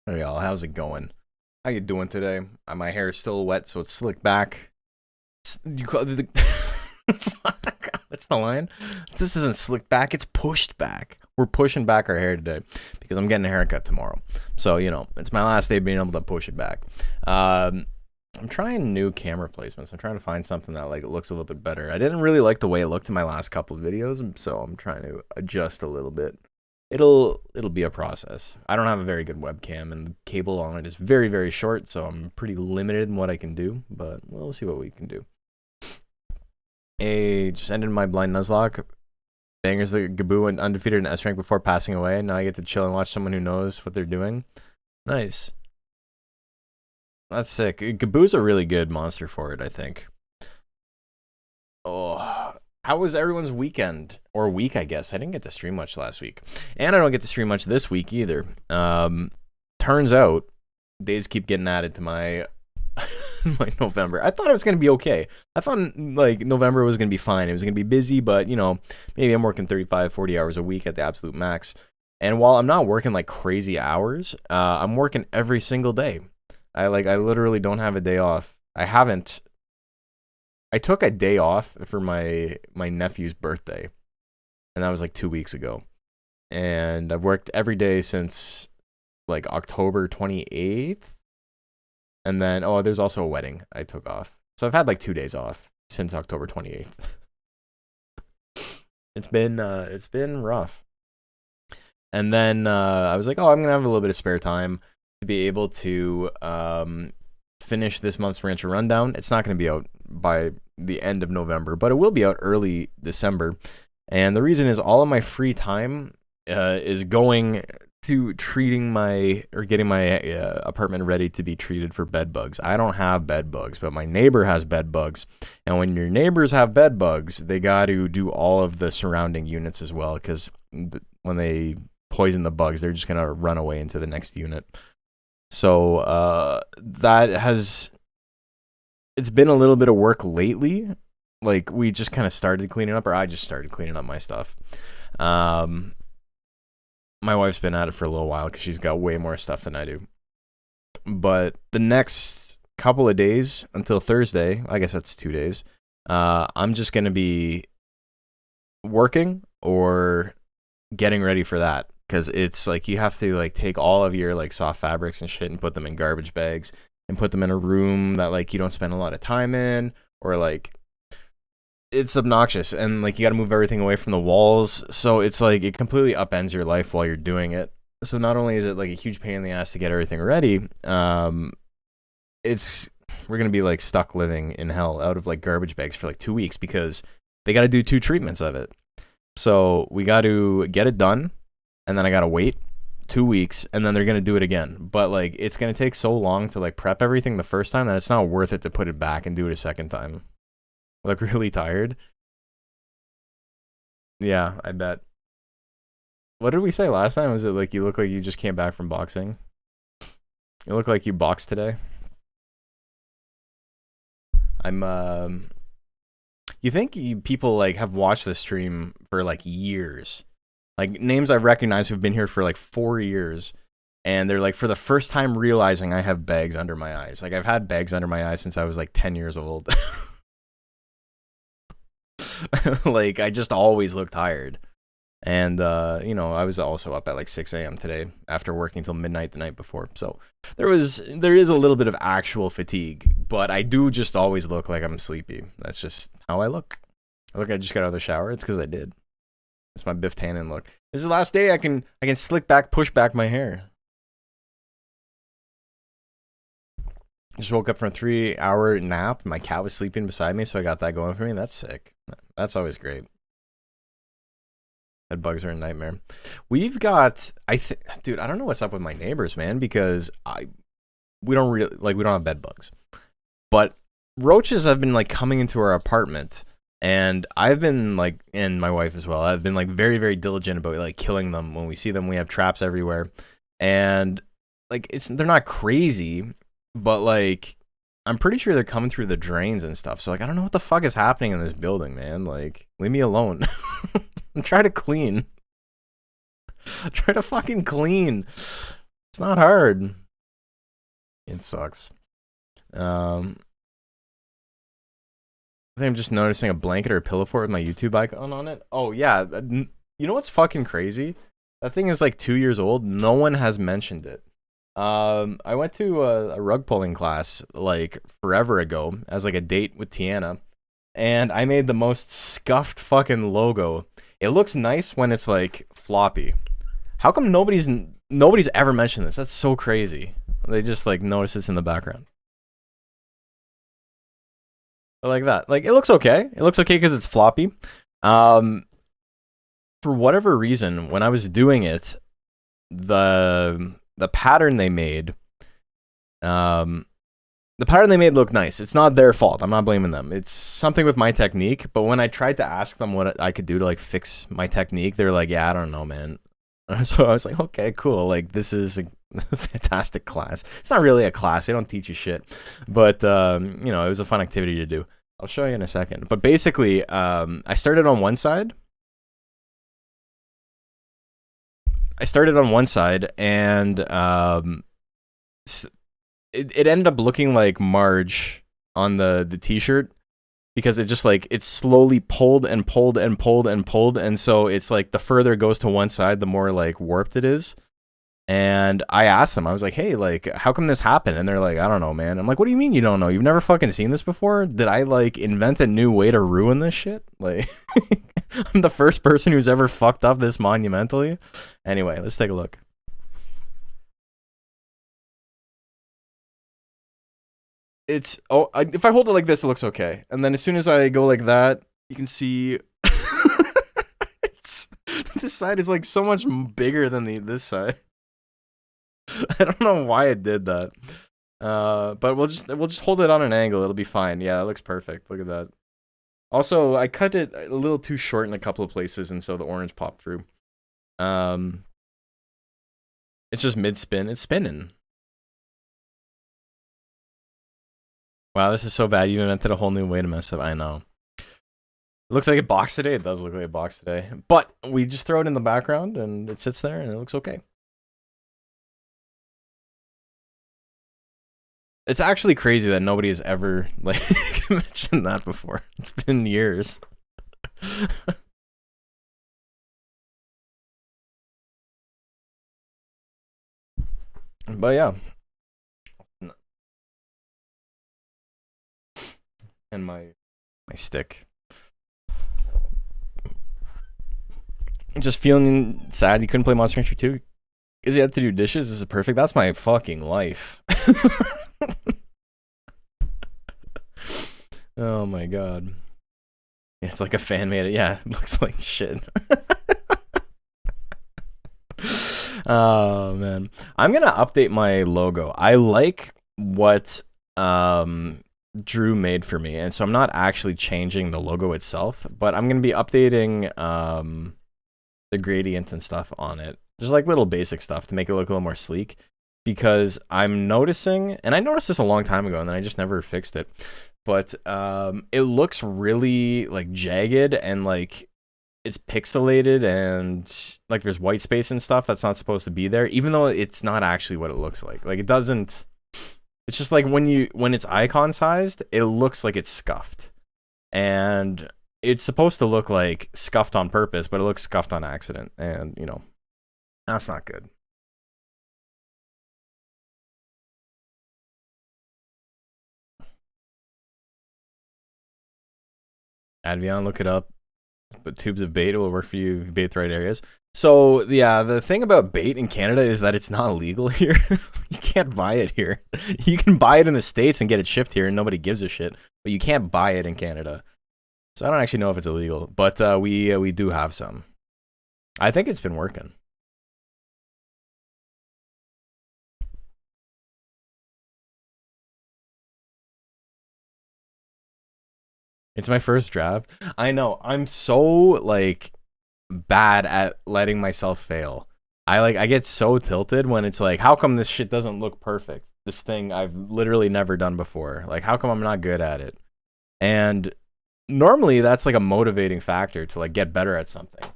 Hey y'all, how's it going? How you doing today? My hair is still wet, so it's slicked back. You call the what's the line? This isn't slicked back; it's pushed back. We're pushing back our hair today because I'm getting a haircut tomorrow. So it's my last day being able to push it back. I'm trying new camera placements. I'm trying to find something that looks a little bit better. I didn't really like the way it looked in my last couple of videos, so I'm trying to adjust a little bit. It'll be a process. I don't have a very good webcam, and the cable on it is very, very short, so I'm pretty limited in what I can do, but we'll see what we can do. Just ended my blind Nuzlocke. Bangers the Gaboo went undefeated in S rank before passing away. Now I get to chill and watch someone who knows what they're doing. Nice. That's sick. Gaboo's a really good monster for it, I think. Oh, how was everyone's weekend? Or week, I guess. I didn't get to stream much last week. And I don't get to stream much this week either. Turns out, days keep getting added to my my November. I thought it was going to be okay. I thought, November was going to be fine. It was going to be busy, but, maybe I'm working 35, 40 hours a week at the absolute max. And while I'm not working, crazy hours, I'm working every single day. I literally don't have a day off. I took a day off for my nephew's birthday, and that was 2 weeks ago. And I've worked every day since October 28th. And then there's also a wedding I took off. So I've had 2 days off since October 28th. It's been rough. And then I was like, I'm going to have a little bit of spare time to be able to finish this month's Rancher Rundown. It's not going to be out by the end of November, but it will be out early December. And the reason is all of my free time is going to getting my apartment ready to be treated for bed bugs. I don't have bed bugs, but my neighbor has bed bugs. And when your neighbors have bed bugs, they got to do all of the surrounding units as well, because when they poison the bugs, they're just going to run away into the next unit. So it's been a little bit of work lately. We just kind of started cleaning up, or I just started cleaning up my stuff. My wife's been at it for a little while because she's got way more stuff than I do. But the next couple of days until Thursday, I guess that's 2 days, I'm just going to be working or getting ready for that. Because it's you have to take all of your soft fabrics and shit and put them in garbage bags and put them in a room that you don't spend a lot of time in, or it's obnoxious, and you got to move everything away from the walls. So it's it completely upends your life while you're doing it. So not only is it a huge pain in the ass to get everything ready, we're gonna be stuck living in hell out of garbage bags for 2 weeks because they got to do 2 treatments of it. So we got to get it done, and then I got to wait 2 weeks, and then they're going to do it again. But it's going to take so long to prep everything the first time that it's not worth it to put it back and do it a second time. Really tired. Yeah, I bet. What did we say last time? Was it you look like you just came back from boxing? You look like you boxed today. You think people have watched this stream for years? Names I've recognized who've been here for 4 years, and they're for the first time realizing I have bags under my eyes. I've had bags under my eyes since I was 10 years old. I just always look tired. And I was also up at 6 a.m. today after working till midnight the night before. So there is a little bit of actual fatigue, but I do just always look like I'm sleepy. That's just how I look. I just got out of the shower. It's because I did. It's my Biff Tannen look. This is the last day I can slick back, push back my hair. Just woke up from a 3-hour nap. My cat was sleeping beside me, so I got that going for me. That's sick. That's always great. Bed bugs are a nightmare. We've got, dude, I don't know what's up with my neighbors, man, because we don't have bed bugs, but roaches have been coming into our apartment. And I've been and my wife as well, I've been very, very diligent about killing them. When we see them, we have traps everywhere. And they're not crazy, but I'm pretty sure they're coming through the drains and stuff. So I don't know what the fuck is happening in this building, man. Leave me alone. I'm trying to clean. Try to fucking clean. It's not hard. It sucks. I think I'm just noticing a blanket or a pillow fort with my YouTube icon on it. Oh yeah, you know what's fucking crazy? That thing is like 2 years old. No one has mentioned it. I went to a rug pulling class like forever ago as like a date with Tiana, and I made the most scuffed fucking logo. It looks nice when it's like floppy. How come nobody's ever mentioned this? That's so crazy. They just like notice it's in the background. Like that. Like it looks okay. It looks okay because it's floppy. For whatever reason, when I was doing it, the pattern they made, looked nice. It's not their fault. I'm not blaming them. It's something with my technique. But when I tried to ask them what I could do to like fix my technique, they're like, "Yeah, I don't know, man." So I was like, "Okay, cool. Like this is a fantastic class." It's not really a class. They don't teach you shit, but you know, it was a fun activity to do. I'll show you in a second. But basically, I started on one side. And it ended up looking like Marge on the t-shirt because it just like it slowly pulled and pulled and pulled and pulled, and so it's like the further it goes to one side, the more like warped it is. And I asked them, I was like, "Hey, like, how come this happened?" And they're like, "I don't know, man." I'm like, "What do you mean you don't know? You've never fucking seen this before? Did I like invent a new way to ruin this shit? Like, I'm the first person who's ever fucked up this monumentally." Anyway, let's take a look. It's if I hold it like this, it looks okay, and then as soon as I go like that, you can see it's, this side is like so much bigger than this side. I don't know why it did that. But we'll just hold it on an angle. It'll be fine. Yeah, that looks perfect. Look at that. Also, I cut it a little too short in a couple of places, and so the orange popped through. It's just mid-spin. It's spinning. Wow, this is so bad. You invented a whole new way to mess up. I know. It looks like a box today. It does look like a box today. But we just throw it in the background, and it sits there, and it looks okay. It's actually crazy that nobody has ever like mentioned that before. It's been years. But yeah. And my stick. Just feeling sad you couldn't play Monster Rancher 2? Because you had to do dishes? This is perfect. That's my fucking life. Oh my god. It's like a fan made it. Yeah, it looks like shit. Oh man. I'm gonna update my logo. I like what Drew made for me, and so I'm not actually changing the logo itself, but I'm gonna be updating the gradient and stuff on it. Just like little basic stuff to make it look a little more sleek. Because I'm noticing, and I noticed this a long time ago, and then I just never fixed it. But it looks really like jagged and like it's pixelated and like there's white space and stuff that's not supposed to be there, even though it's not actually what it looks like. Like it doesn't. It's just like when it's icon sized, it looks like it's scuffed, and it's supposed to look like scuffed on purpose, but it looks scuffed on accident, and you know that's not good. Advion, look it up. But tubes of bait will work for you if you bait the right areas. So yeah, the thing about bait in Canada is that it's not illegal here. You can't buy it here. You can buy it in the States and get it shipped here and nobody gives a shit, but you can't buy it in Canada. So I don't actually know if it's illegal, but we do have some. I think it's been working. It's my first draft. I know. I'm so like bad at letting myself fail. I get so tilted when it's like, how come this shit doesn't look perfect? This thing I've literally never done before. Like, how come I'm not good at it? And normally that's like a motivating factor to like get better at something.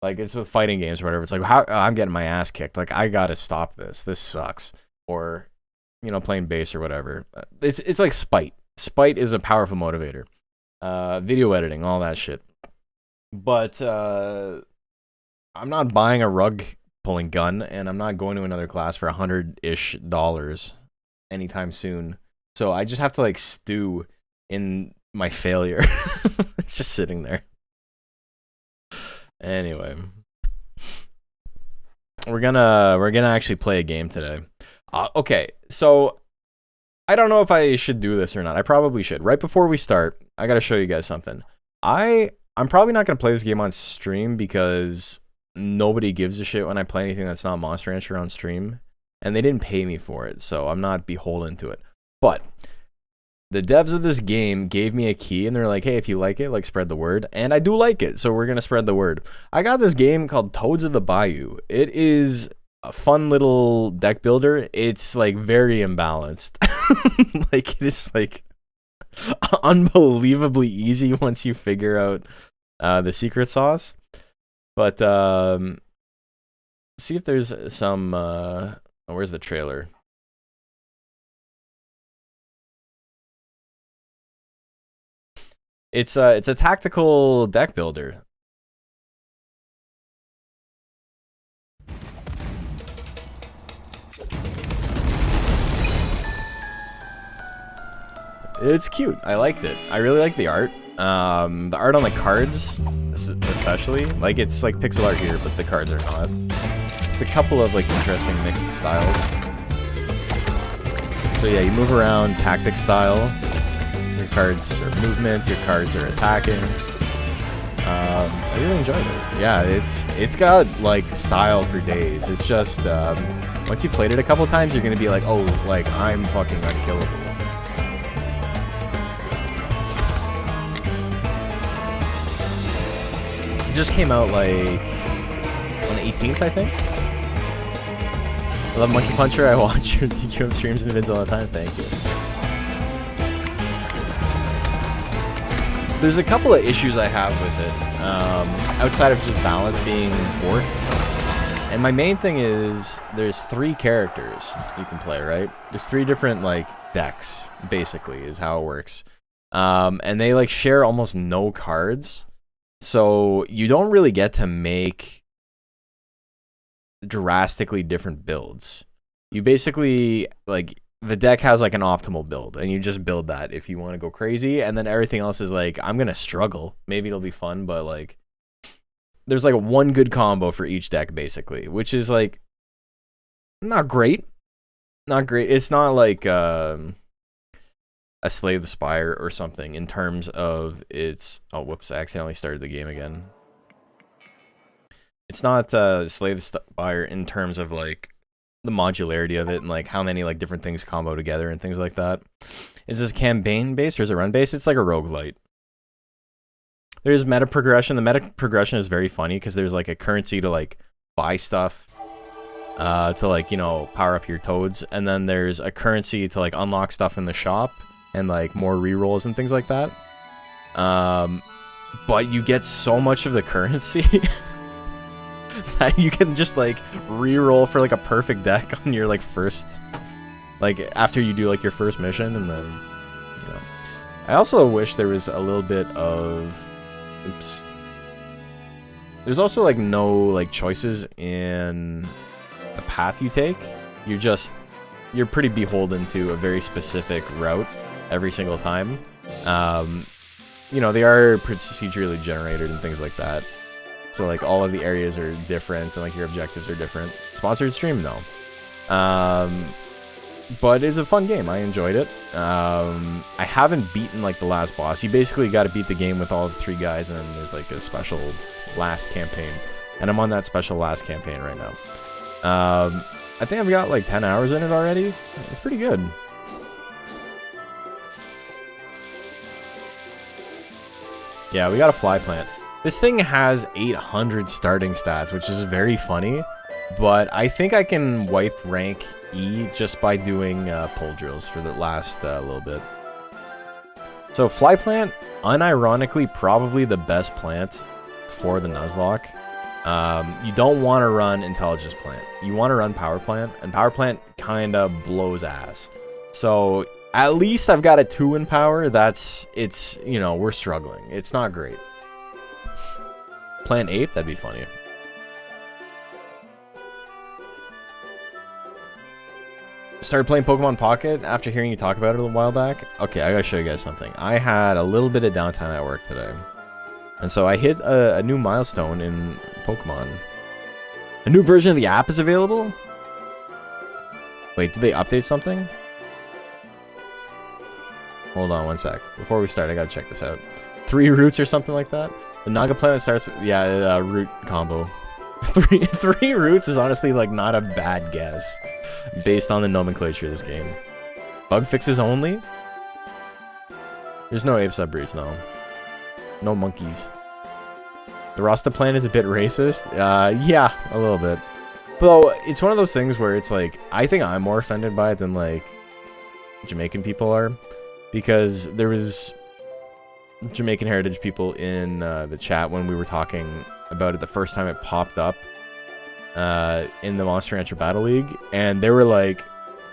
Like, it's with fighting games or whatever. It's like, how I'm getting my ass kicked. Like, I gotta stop this. This sucks. Or, you know, playing bass or whatever. It's like spite. Spite is a powerful motivator. Video editing, all that shit. But I'm not buying a rug pulling gun, and I'm not going to another class for $100-ish anytime soon. So I just have to like stew in my failure. It's just sitting there. Anyway, we're gonna actually play a game today. Okay, so I don't know if I should do this or not. I probably should. Right before we start, I gotta show you guys something. I'm probably not gonna play this game on stream because nobody gives a shit when I play anything that's not Monster Rancher on stream, and they didn't pay me for it, so I'm not beholden to it. But the devs of this game gave me a key, and they're like, hey, if you like it, like, spread the word. And I do like it, so we're going to spread the word. I got this game called Toads of the Bayou. It is a fun little deck builder. It's, like, very imbalanced. Like, it is, like, unbelievably easy once you figure out the secret sauce. But, see if there's some, where's the trailer? It's a tactical deck builder. It's cute. I liked it. I really like the art. The art on the cards, especially, like, it's like pixel art here, but the cards are not. It's a couple of like interesting mixed styles. So yeah, you move around tactic style. Your cards are movement, your cards are attacking. I really enjoyed it. Yeah, it's got like style for days. It's just once you played it a couple times, you're gonna be like, oh, like, I'm fucking unkillable. It just came out like on the 18th, I think. I love Monkey Puncher. I watch your DQM streams and vids all the time. Thank you. There's a couple of issues I have with it, outside of just balance being warped. And my main thing is there's 3 characters you can play, right? There's 3 different, like, decks, basically, is how it works. And they, like, share almost no cards. So you don't really get to make drastically different builds. You basically, like, the deck has like an optimal build, and you just build that if you want to go crazy, and then everything else is like, I'm gonna struggle. Maybe it'll be fun, but like, there's like one good combo for each deck, basically, which is like not great. Not great. It's not like a Slay the Spire or something in terms of its... Oh, whoops, I accidentally started the game again. It's not Slay the Spire in terms of like the modularity of it and like how many like different things combo together and things like that. Is this campaign based or is it run based? It's like a roguelite. There's meta progression. The meta progression is very funny because there's like a currency to like buy stuff to like, you know, power up your toads, and then there's a currency to like unlock stuff in the shop and like more rerolls and things like that. But you get so much of the currency that you can just like reroll for like a perfect deck on your like first, like after you do like your first mission, and then, you know. I also wish there was a little bit of, oops. There's also like no like choices in the path you take. You're pretty beholden to a very specific route every single time. You know, they are procedurally generated and things like that. So like all of the areas are different and like your objectives are different. Sponsored stream, no. But it's a fun game. I enjoyed it. I haven't beaten like the last boss. You basically got to beat the game with all the 3 guys, and then there's like a special last campaign. And I'm on that special last campaign right now. I think I've got like 10 hours in it already. It's pretty good. Yeah, we got a fly plant. This thing has 800 starting stats, which is very funny, but I think I can wipe rank E just by doing pull drills for the last little bit. So fly plant, unironically, probably the best plant for the Nuzlocke. You don't want to run Intelligence Plant. You want to run Power Plant, and Power Plant kind of blows ass. So at least I've got a 2 in power. It's, you know, we're struggling. It's not great. Plant 8, that'd be funny. Started playing Pokemon Pocket after hearing you talk about it a while back. Okay, I gotta show you guys something. I had a little bit of downtime at work today. And so I hit a new milestone in Pokemon. A new version of the app is available? Wait, did they update something? Hold on one sec. Before we start, I gotta check this out. 3 routes or something like that? The Naga Planet starts with, yeah, route combo. Three routes is honestly like not a bad guess based on the nomenclature of this game. Bug fixes only? There's no ape subbreeds, no. No monkeys. The Rasta Plant is a bit racist. Yeah, a little bit. Though it's one of those things where it's like, I think I'm more offended by it than like Jamaican people are, because there was Jamaican heritage people in the chat when we were talking about it the first time it popped up in the Monster Rancher Battle League, and they were like,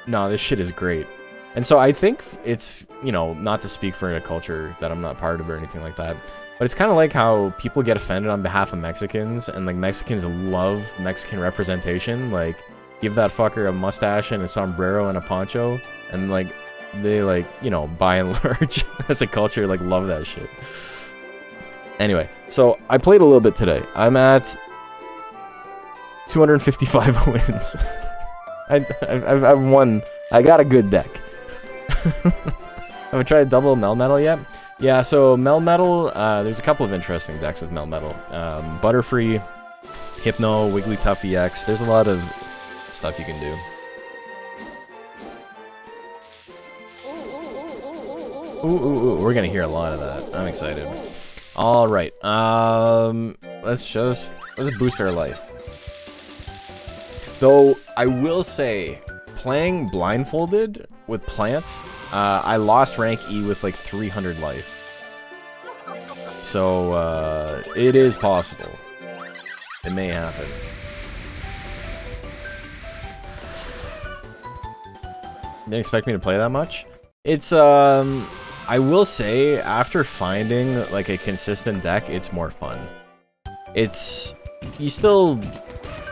no, this shit is great. And so I think it's, you know, not to speak for a culture that I'm not part of or anything like that, but it's kind of like how people get offended on behalf of Mexicans, and like Mexicans love Mexican representation. Like, give that fucker a mustache and a sombrero and a poncho, and like they, like, you know, by and large as a culture, like, love that shit. Anyway, so I played a little bit today. I'm at 255 wins. I've won. I got a good deck. Have I tried double Melmetal yet? Yeah, so Melmetal, there's a couple of interesting decks with Melmetal. Butterfree, Hypno, Wigglytuff EX. There's a lot of stuff you can do. Ooh, we're gonna hear a lot of that. I'm excited. All right, let's boost our life. Though I will say, playing blindfolded with Plant, I lost rank E with like 300 life. So it is possible. It may happen. Didn't expect me to play that much. It's I will say, after finding like a consistent deck, it's more fun. It's, you still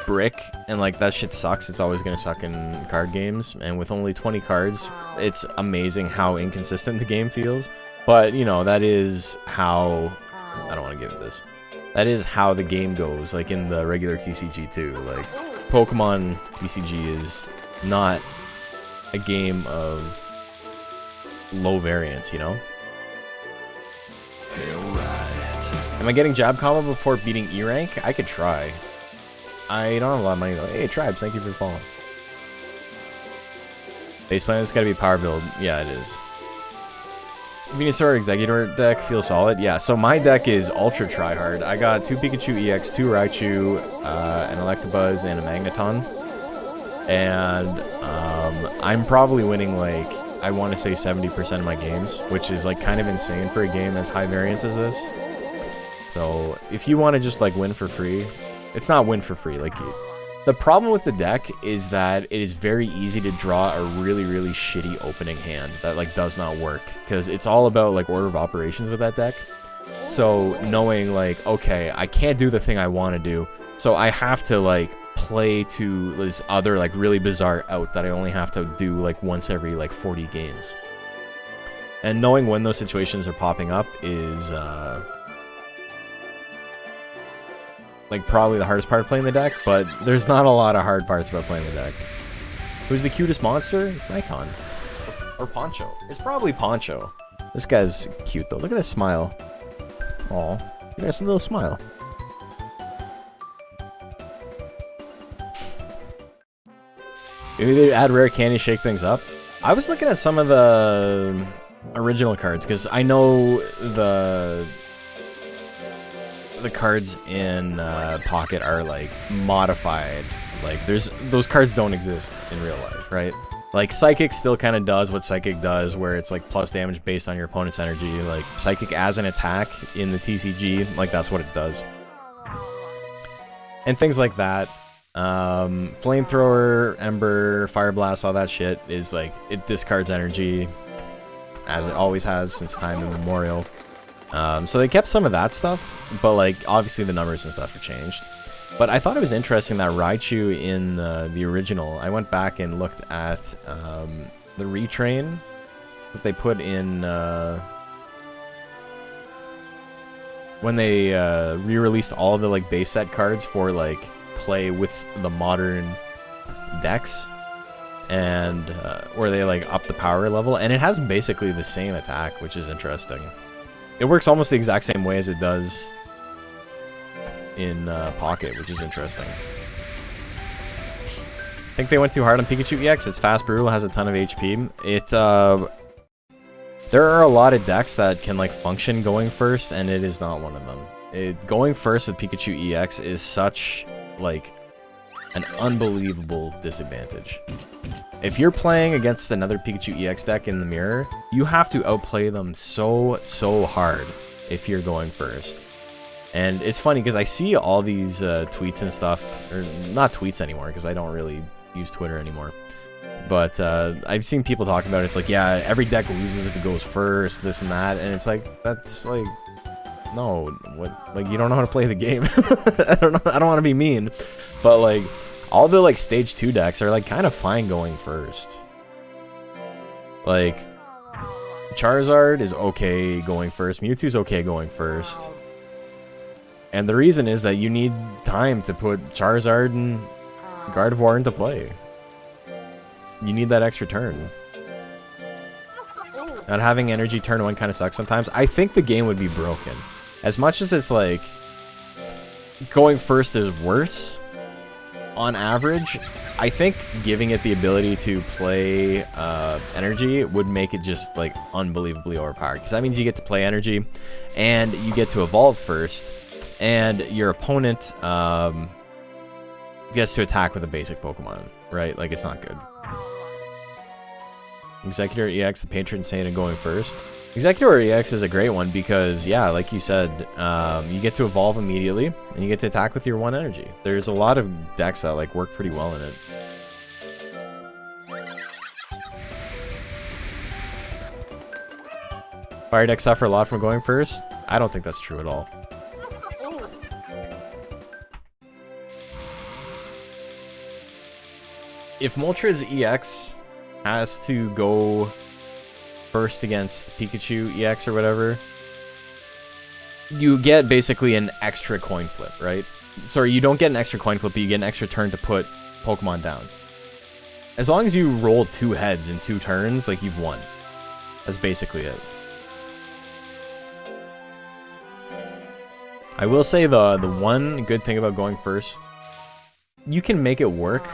brick, and like that shit sucks. It's always gonna suck in card games, and with only 20 cards, it's amazing how inconsistent the game feels. But you know, that is how, I don't want to give it this, that is how the game goes, like in the regular TCG too. Like, Pokemon TCG is not a game of low variance, you know? Am I getting jab combo before beating E rank? I could try. I don't have a lot of money though. Hey Tribes, thank you for following. Base plan is gotta be power build. Yeah, it is. Venusaur Executor deck feels solid. Yeah, so my deck is ultra tryhard. I got 2 Pikachu EX, 2 Raichu, an Electabuzz, and a Magneton. And I'm probably winning like, I want to say 70% of my games, which is like kind of insane for a game as high variance as this. So if you want to just like win for free, it's not win for free. Like, the problem with the deck is that it is very easy to draw a really, really shitty opening hand that like does not work, because it's all about like order of operations with that deck. So knowing like, okay, I can't do the thing I want to do, so I have to like play to this other like really bizarre out that I only have to do like once every like 40 games. And knowing when those situations are popping up is like probably the hardest part of playing the deck, but there's not a lot of hard parts about playing the deck. Who's the cutest monster? It's Nikon. Or Poncho. It's probably Poncho. This guy's cute though. Look at that smile. Aw, he has a little smile. Maybe they add rare candy, shake things up. I was looking at some of the original cards, because I know the cards in Pocket are like modified. Like, those cards don't exist in real life, right? Like, Psychic still kind of does what Psychic does, where it's like plus damage based on your opponent's energy. Like, Psychic as an attack in the TCG, like that's what it does. and things like that. Flamethrower, Ember, Fire Blast, all that shit is like, it discards energy as it always has since time immemorial. So they kept some of that stuff, but like obviously the numbers and stuff have changed. But I thought it was interesting that Raichu in the original, I went back and looked at the retrain that they put in when they re-released all the like base set cards for like play with the modern decks, and where they like up the power level, and it has basically the same attack, which is interesting. It works almost the exact same way as it does in Pocket, which is interesting. I think they went too hard on Pikachu EX. It's fast, brutal, has a ton of HP. There are a lot of decks that can like function going first, and it is not one of them. Going first with Pikachu EX is such like an unbelievable disadvantage. If you're playing against another Pikachu EX deck in the mirror, you have to outplay them so hard if you're going first. And it's funny because I see all these tweets and stuff, or not tweets anymore because I don't really use Twitter anymore. But I've seen people talk about it. It's like, yeah, every deck loses if it goes first, this and that, and it's like, that's like, no, what? Like, you don't know how to play the game. I don't know. I don't want to be mean, but like, all the like stage 2 decks are like kind of fine going first. Like, Charizard is okay going first. Mewtwo's okay going first. And the reason is that you need time to put Charizard and Gardevoir into play. You need that extra turn. Not having energy turn 1 kind of sucks sometimes. I think the game would be broken. As much as it's like, going first is worse, on average, I think giving it the ability to play energy would make it just like unbelievably overpowered. Because that means you get to play energy, and you get to evolve first, and your opponent gets to attack with a basic Pokemon, right? Like, it's not good. Executor EX, the Patron Saint, and going first. Executor EX is a great one because, yeah, like you said, you get to evolve immediately, and you get to attack with your 1 energy. There's a lot of decks that like work pretty well in it. Fire decks suffer a lot from going first? I don't think that's true at all. If Moltres EX has to go first against Pikachu EX or whatever, you get basically an extra coin flip, right? Sorry, you don't get an extra coin flip, but you get an extra turn to put Pokemon down. As long as you roll 2 heads in 2 turns, like, you've won. That's basically it. I will say the one good thing about going first, you can make it work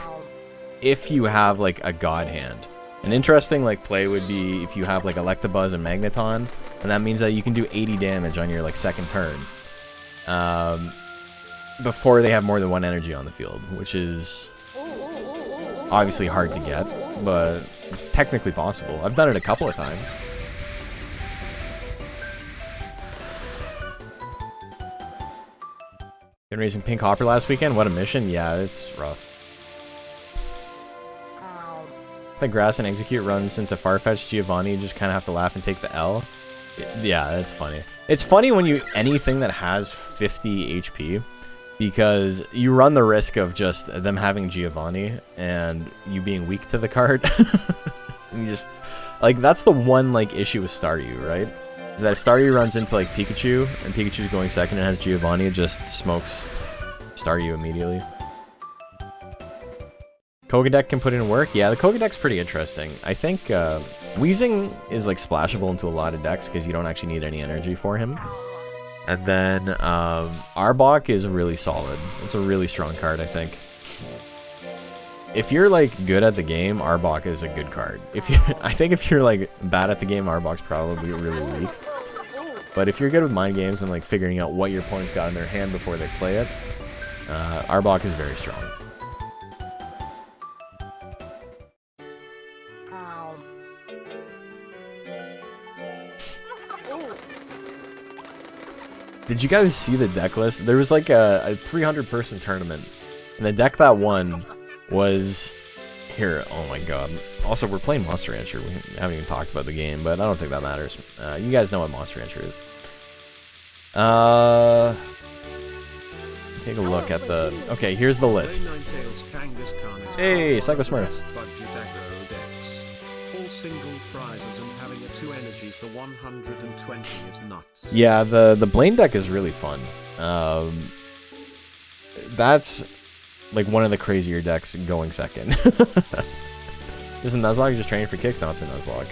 if you have like a god hand. An interesting like play would be if you have like Electabuzz and Magneton, and that means that you can do 80 damage on your like 2nd turn before they have more than 1 energy on the field, which is obviously hard to get, but technically possible. I've done it a couple of times. Been raising Pink Hopper last weekend? What a mission. Yeah, it's rough. The Grass and Execute runs into Farfetch'd Giovanni, you just kind of have to laugh and take the L. Yeah, that's funny. It's funny when you anything that has 50 HP, because you run the risk of just them having Giovanni and you being weak to the card. And you just, like, that's the one like issue with Staryu, right? Is that if Staryu runs into like Pikachu and Pikachu's going second and has Giovanni, it just smokes Staryu immediately. Kogadeck can put in work. Yeah, the Kogadeck's pretty interesting. I think Weezing is like splashable into a lot of decks because you don't actually need any energy for him. And then Arbok is really solid. It's a really strong card, I think. If you're like good at the game, Arbok is a good card. I think if you're like bad at the game, Arbok's probably really weak. But if you're good with mind games and like figuring out what your opponent's got in their hand before they play it, Arbok is very strong. Did you guys see the deck list? There was like a 300-person tournament, and the deck that won was here. Oh my god! Also, we're playing Monster Rancher. We haven't even talked about the game, but I don't think that matters. You guys know what Monster Rancher is. Take a look at the. Okay, here's the list. Hey, Psycho Smurf. All single prizes and having a 2 energy for 120 is nuts. Yeah, the Blaine deck is really fun. That's like one of the crazier decks going second. Is a Nuzlocke just training for kicks? No, it's a Nuzlocke.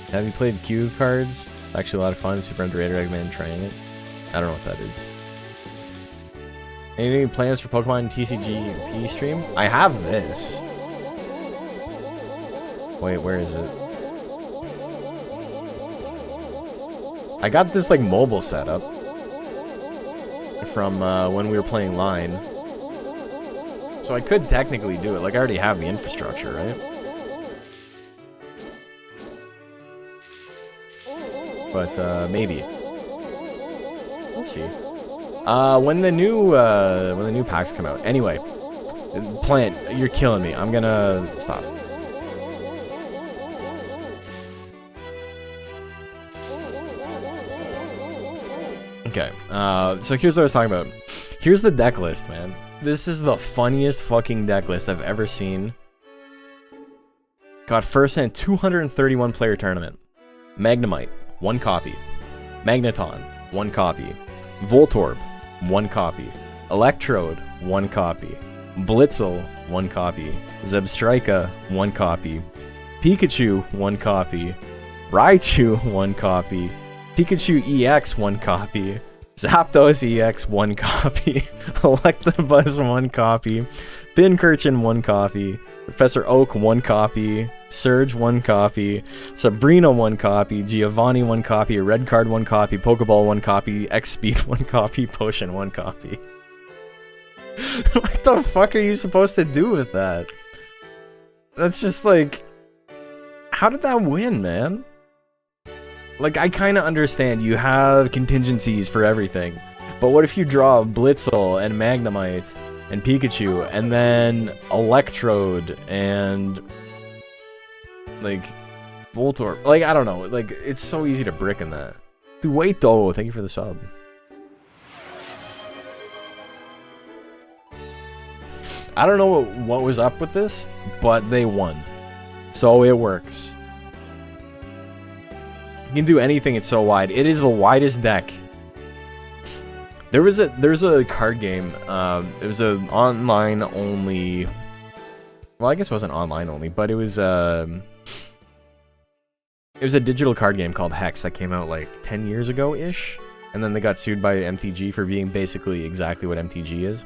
Have you played Q cards? Actually a lot of fun. Super underrated. Recommend trying it. I don't know what that is. Any plans for Pokemon TCG stream? I have this. Wait, where is it? I got this like mobile setup from when we were playing Line. So I could technically do it. Like I already have the infrastructure, right? But maybe. We'll see. When the new packs come out. Anyway, Plant, you're killing me. I'm gonna stop. Okay. So here's what I was talking about. Here's the deck list, man. This is the funniest fucking deck list I've ever seen. Got first in 231 player tournament. Magnemite, 1 copy. Magneton, 1 copy. Voltorb, 1 copy. Electrode, 1 copy. Blitzel, 1 copy. Zebstrika, 1 copy. Pikachu, 1 copy. Raichu, 1 copy. Pikachu EX, 1 copy. Zapdos EX, 1 copy. Electabuzz, 1 copy. Pincurchin, 1 copy. Professor Oak, 1 copy. Surge, 1 copy. Sabrina, 1 copy. Giovanni, 1 copy. Red Card, 1 copy. Pokeball, 1 copy. X-Speed, 1 copy. Potion, 1 copy. What the fuck are you supposed to do with that? That's just like... How did that win, man? Like, I kind of understand you have contingencies for everything. But what if you draw Blitzel and Magnemite and Pikachu and then Electrode and... like, Voltorb? Like, I don't know. Like, it's so easy to brick in that. Dude, wait though. Thank you for the sub. I don't know what was up with this, but they won. So it works. You can do anything, it's so wide. It is the widest deck. There's a card game. It was an online only. Well, I guess it wasn't online only, but it was a digital card game called Hex that came out like 10 years ago-ish. And then they got sued by MTG for being basically exactly what MTG is.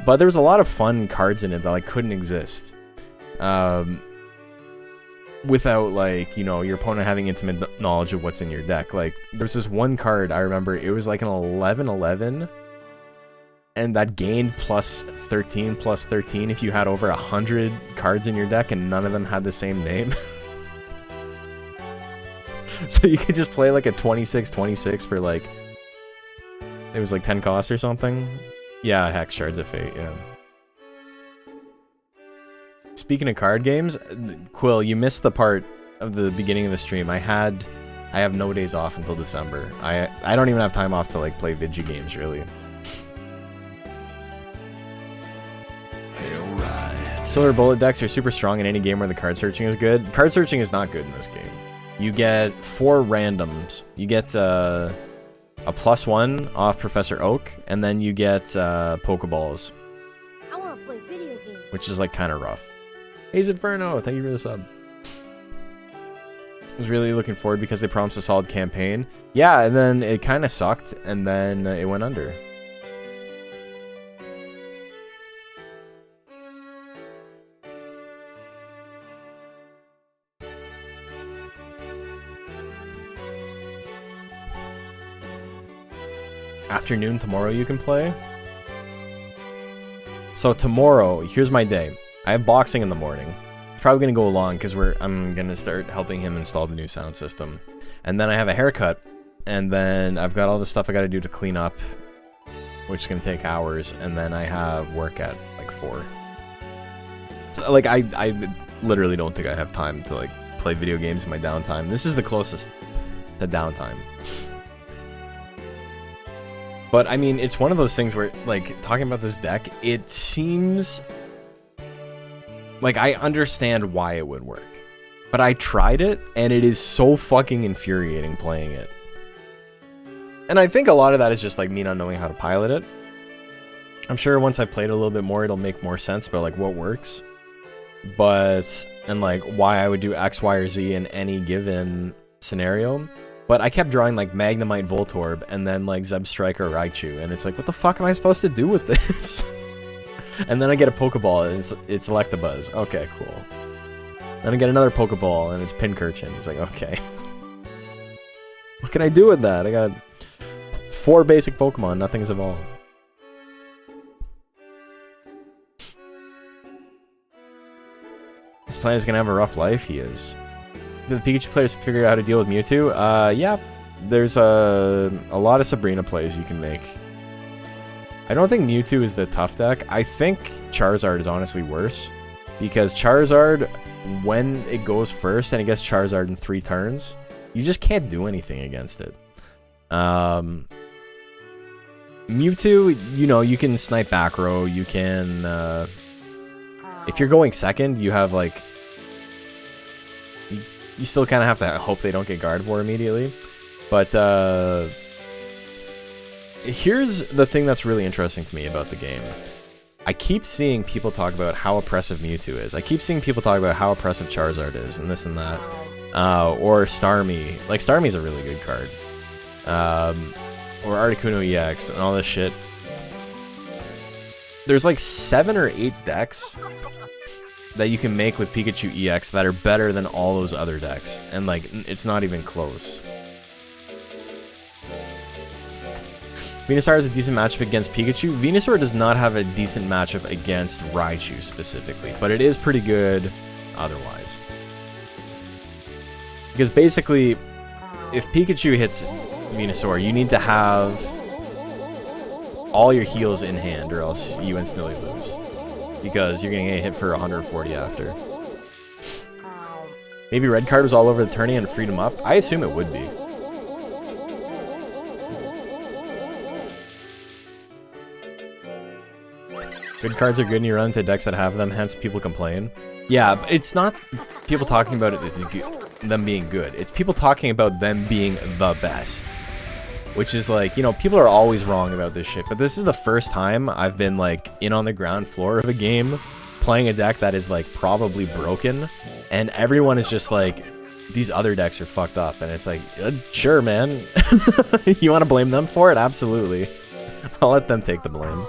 But there was a lot of fun cards in it that like couldn't exist. Without, like, you know, your opponent having intimate knowledge of what's in your deck. Like, there's this one card, I remember, it was like an 11/11, and that gained plus 13 if you had over 100 cards in your deck and none of them had the same name. So you could just play like a 26/26 for like, it was like 10 cost or something. Yeah, Hex, Shards of Fate, yeah. Speaking of card games, Quill, you missed the part of the beginning of the stream. I have no days off until December. I don't even have time off to like play Vigi games, really. Silver bullet decks are super strong in any game where the card searching is good. Card searching is not good in this game. You get 4 randoms. You get a +1 off Professor Oak, and then you get Pokeballs. I want to play video games. Which is like kind of rough. Hey Inferno, thank you for the sub. I was really looking forward because they promised a solid campaign. Yeah, and then it kind of sucked, and then it went under. Afternoon tomorrow you can play? So tomorrow, here's my day. I have boxing in the morning. Probably gonna go along because I'm gonna start helping him install the new sound system. And then I have a haircut And then I've got all the stuff I gotta do to clean up, which is gonna take hours, and then I have work at like 4. So, like, I literally don't think I have time to like play video games in my downtime. This is the closest to downtime. But I mean, it's one of those things where, like, talking about this deck, it seems like I understand why it would work. But I tried it, and it is so fucking infuriating playing it. And I think a lot of that is just like me not knowing how to pilot it. I'm sure once I played it a little bit more, it'll make more sense about like what works. But, and like why I would do X, Y, or Z in any given scenario. But I kept drawing like Magnemite Voltorb and then like Zeb Striker Raichu. And it's like, what the fuck am I supposed to do with this? And then I get a Pokeball and it's Electabuzz. Okay, cool. Then I get another Pokeball and it's Pincurchin. It's like, okay. What can I do with that? I got 4 basic Pokemon, nothing's evolved. This planet is gonna have a rough life, he is. Do the Pikachu players figure out how to deal with Mewtwo? Yeah. There's a lot of Sabrina plays you can make. I don't think Mewtwo is the tough deck. I think Charizard is honestly worse. Because Charizard, when it goes first and it gets Charizard in 3 turns, you just can't do anything against it. Mewtwo, you know, you can snipe back row, you can, if you're going second, you have, like, you still kind of have to hope they don't get Gardevoir immediately, but, here's the thing that's really interesting to me about the game. I keep seeing people talk about how oppressive Mewtwo is. I keep seeing people talk about how oppressive Charizard is, and this and that, or Starmie. Like, Starmie's a really good card. Or Articuno EX and all this shit. There's like 7 or 8 decks that you can make with Pikachu EX that are better than all those other decks. And like, it's not even close. Venusaur has a decent matchup against Pikachu. Venusaur does not have a decent matchup against Raichu specifically, but it is pretty good otherwise. Because basically, if Pikachu hits Venusaur, you need to have all your heals in hand or else you instantly lose. Because you're going to get hit for 140 after. Maybe red card was all over the tourney and freed him up? I assume it would be. Good cards are good and you run into decks that have them, hence people complain. Yeah, but it's not people talking about it, them being good. It's people talking about them being the best. Which is like, you know, people are always wrong about this shit, but this is the first time I've been like in on the ground floor of a game playing a deck that is like probably broken, and everyone is just like, these other decks are fucked up, and it's like, sure, man. You want to blame them for it? Absolutely. I'll let them take the blame.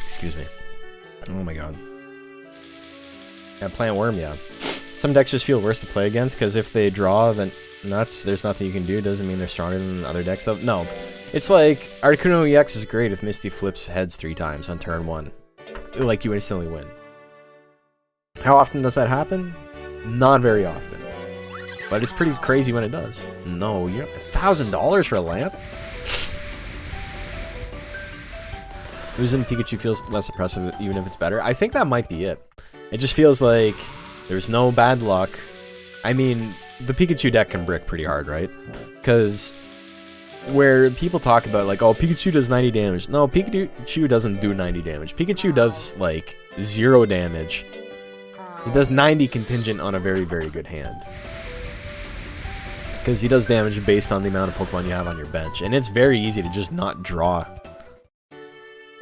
Excuse me. Oh my god. Yeah, Plant Worm, yeah. Some decks just feel worse to play against, because if they draw, then nuts, there's nothing you can do. Doesn't mean they're stronger than other decks, though. No. It's like, Articuno EX is great if Misty flips heads 3 times on turn 1. Like, you instantly win. How often does that happen? Not very often. But it's pretty crazy when it does. No, you're $1,000 for a lamp? Losing Pikachu feels less oppressive even if it's better. I think that might be it. It just feels like there's no bad luck. I mean, the Pikachu deck can brick pretty hard, right? Because where people talk about like, oh, Pikachu does 90 damage. No, Pikachu doesn't do 90 damage. Pikachu does like 0 damage. He does 90 contingent on a very, very good hand. Because he does damage based on the amount of Pokemon you have on your bench. And it's very easy to just not draw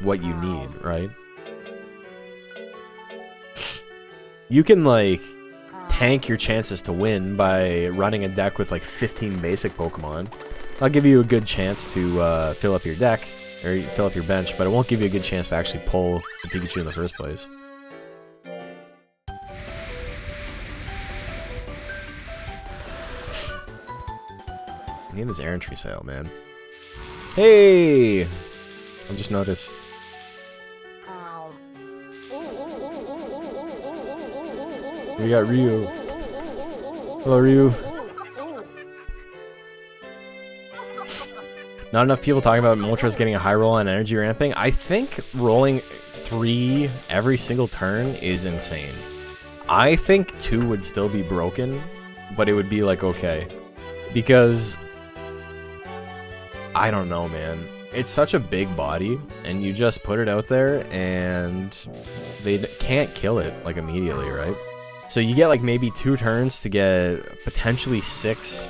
what you need, right? You can like tank your chances to win by running a deck with like 15 basic Pokemon. I'll give you a good chance to fill up your deck, or fill up your bench, but it won't give you a good chance to actually pull the Pikachu in the first place. I need this errantry sale, man. Hey! I just noticed. We got Ryu. Hello, Ryu. Not enough people talking about Moltres getting a high roll on energy ramping. I think rolling 3 every single turn is insane. I think 2 would still be broken, but it would be like okay. Because I don't know, man. It's such a big body, and you just put it out there, and they can't kill it like immediately, right? So you get like maybe 2 turns to get potentially 6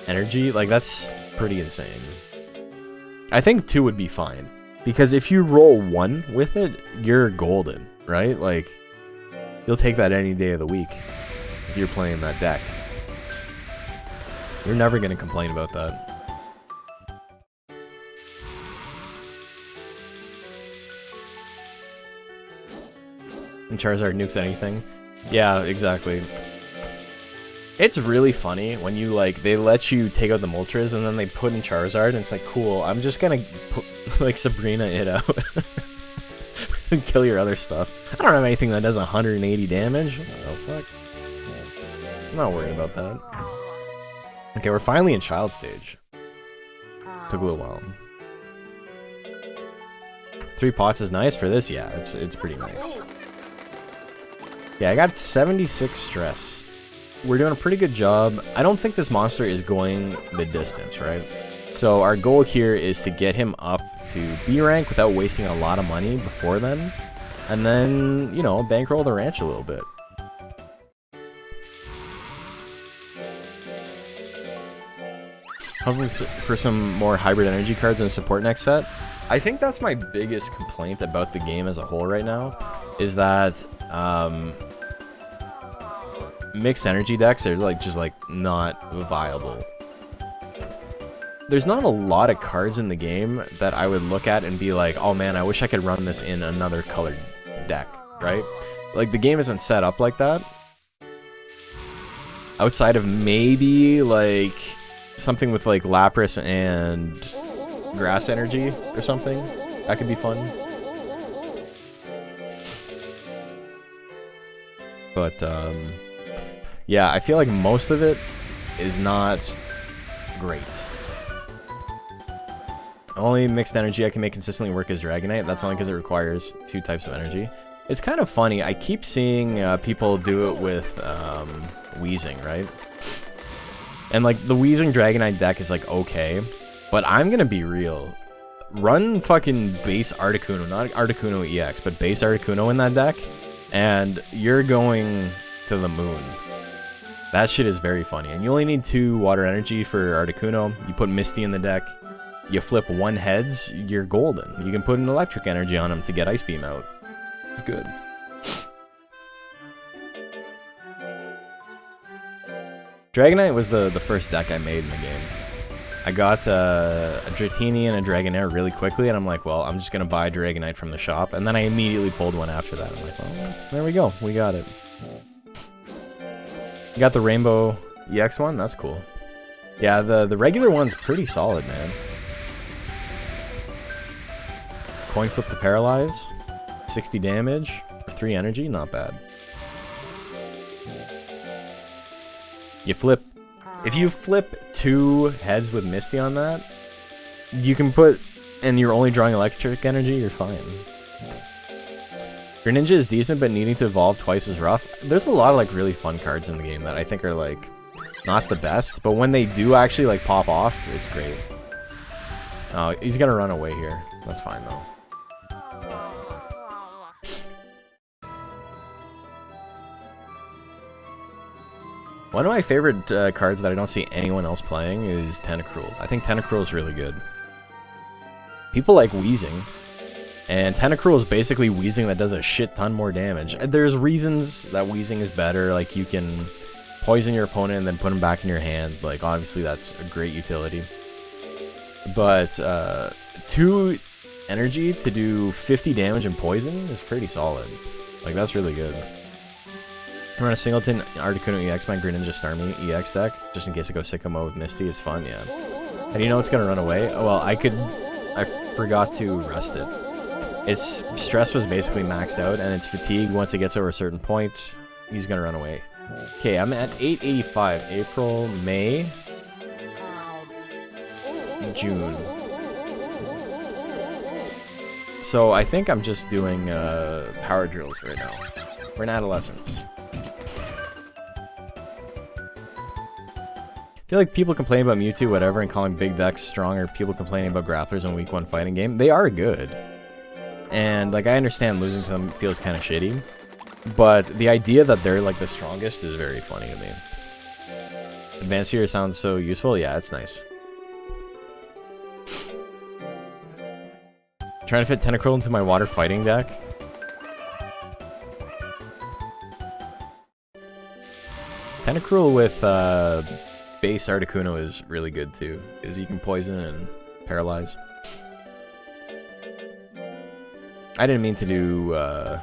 energy. Like that's pretty insane. I think 2 would be fine, because if you roll 1 with it, you're golden, right? Like you'll take that any day of the week if you're playing that deck. You're never gonna complain about that. And Charizard nukes anything. Yeah, exactly. It's really funny when you like they let you take out the Moltres and then they put in Charizard and it's like cool. I'm just gonna put, like Sabrina it out and kill your other stuff. I don't have anything that does 180 damage. What the fuck? I'm not worried about that. Okay, we're finally in child stage. Took a little while. 3 pots is nice for this. Yeah, it's pretty nice. Yeah, I got 76 stress. We're doing a pretty good job. I don't think this monster is going the distance, right? So our goal here is to get him up to B rank without wasting a lot of money before then. And then, you know, bankroll the ranch a little bit. Hoping for some more hybrid energy cards in support next set. I think that's my biggest complaint about the game as a whole right now, is that mixed energy decks are like just like not viable. There's not a lot of cards in the game that I would look at and be like, oh man, I wish I could run this in another colored deck, right? Like the game isn't set up like that. Outside of maybe like something with like Lapras and grass energy or something, that could be fun. But yeah, I feel like most of it is not great. Only mixed energy I can make consistently work is Dragonite. That's only because it requires 2 types of energy. It's kind of funny. I keep seeing people do it with Weezing, right? And like the Weezing Dragonite deck is like okay, but I'm gonna be real. Run fucking base Articuno, not Articuno EX, but base Articuno in that deck, and you're going to the moon. That shit is very funny. And you only need 2 water energy for Articuno. You put Misty in the deck, you flip 1 heads, you're golden. You can put an electric energy on him to get Ice Beam out. It's good. Dragonite was the first deck I made in the game. I got a Dratini and a Dragonair really quickly, and I'm like, well, I'm just going to buy Dragonite from the shop. And then I immediately pulled one after that. I'm like, well, there we go. We got it. You got the Rainbow EX one? That's cool. Yeah, the regular one's pretty solid, man. Coin flip to paralyze. 60 damage. 3 energy, not bad. You flip. If you flip 2 heads with Misty on that, you can put, and you're only drawing electric energy, you're fine. Greninja is decent, but needing to evolve twice is rough. There's a lot of like really fun cards in the game that I think are like not the best, but when they do actually like pop off, it's great. Oh, he's gonna run away here. That's fine though. One of my favorite cards that I don't see anyone else playing is Tentacruel. I think Tentacruel is really good. People like Weezing, and Tentacruel is basically Weezing that does a shit ton more damage. There's reasons that Weezing is better, like you can poison your opponent and then put him back in your hand. Like obviously that's a great utility. But 2 energy to do 50 damage and poison is pretty solid. Like that's really good. Run a Singleton Articuno EX my Greninja Starmie EX deck, just in case I go sicko mode with Misty. It's fun, yeah. And you know it's gonna run away? Oh, well, I forgot to rest it. Its stress was basically maxed out, and its fatigue, once it gets over a certain point, he's gonna run away. Okay, I'm at 885. April, May, June. So I think I'm just doing power drills right now. We're in adolescence. I feel like people complain about Mewtwo, whatever, and calling big decks strong, or people complaining about grapplers in week 1 fighting game. They are good. And, like, I understand losing to them feels kind of shitty. But the idea that they're, like, the strongest is very funny to me. Advanced Seer sounds so useful. Yeah, it's nice. Trying to fit Tentacruel into my water fighting deck. Tentacruel with, base Articuno is really good too, because you can poison and paralyze. I didn't mean to do the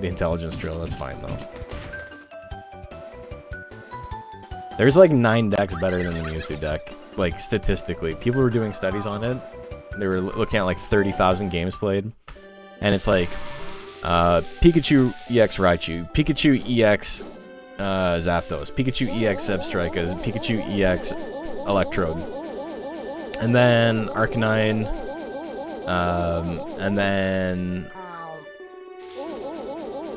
intelligence drill, that's fine though. There's like 9 decks better than the Mewtwo deck, like statistically. People were doing studies on it. They were looking at like 30,000 games played. And it's like, Pikachu EX Raichu, Pikachu EX Zapdos, Pikachu EX Zebstrika, Pikachu EX Electrode, and then Arcanine, and then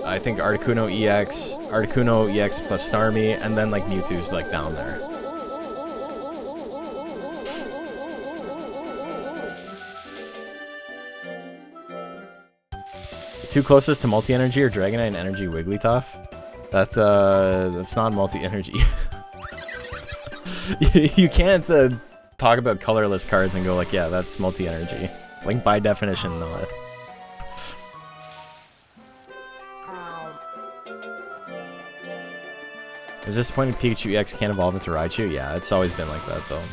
I think Articuno EX plus Starmie, and then like Mewtwo's like down there. The 2 closest to multi-energy are Dragonite and Energy Wigglytuff. That's not multi-energy. You can't talk about colorless cards and go like, yeah, that's multi-energy. It's like by definition not. I was disappointed Pikachu EX can't evolve into Raichu. Yeah, it's always been like that though.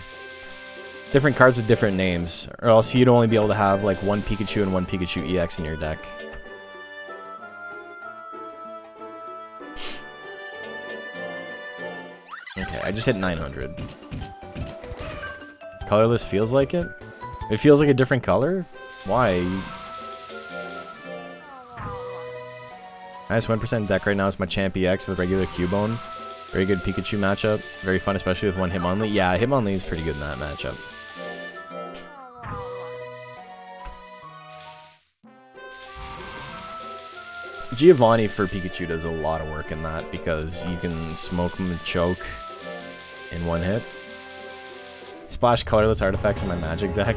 Different cards with different names, or else you'd only be able to have like 1 Pikachu and 1 Pikachu EX in your deck. Okay, I just hit 900. Colorless feels like it? It feels like a different color? Why? Highest 1% deck right now is my Champ EX with regular Cubone. Very good Pikachu matchup. Very fun, especially with 1 Hitmonlee. Yeah, Hitmonlee is pretty good in that matchup. Giovanni for Pikachu does a lot of work in that because you can smoke him and choke in 1 hit. Splash colorless artifacts in my magic deck.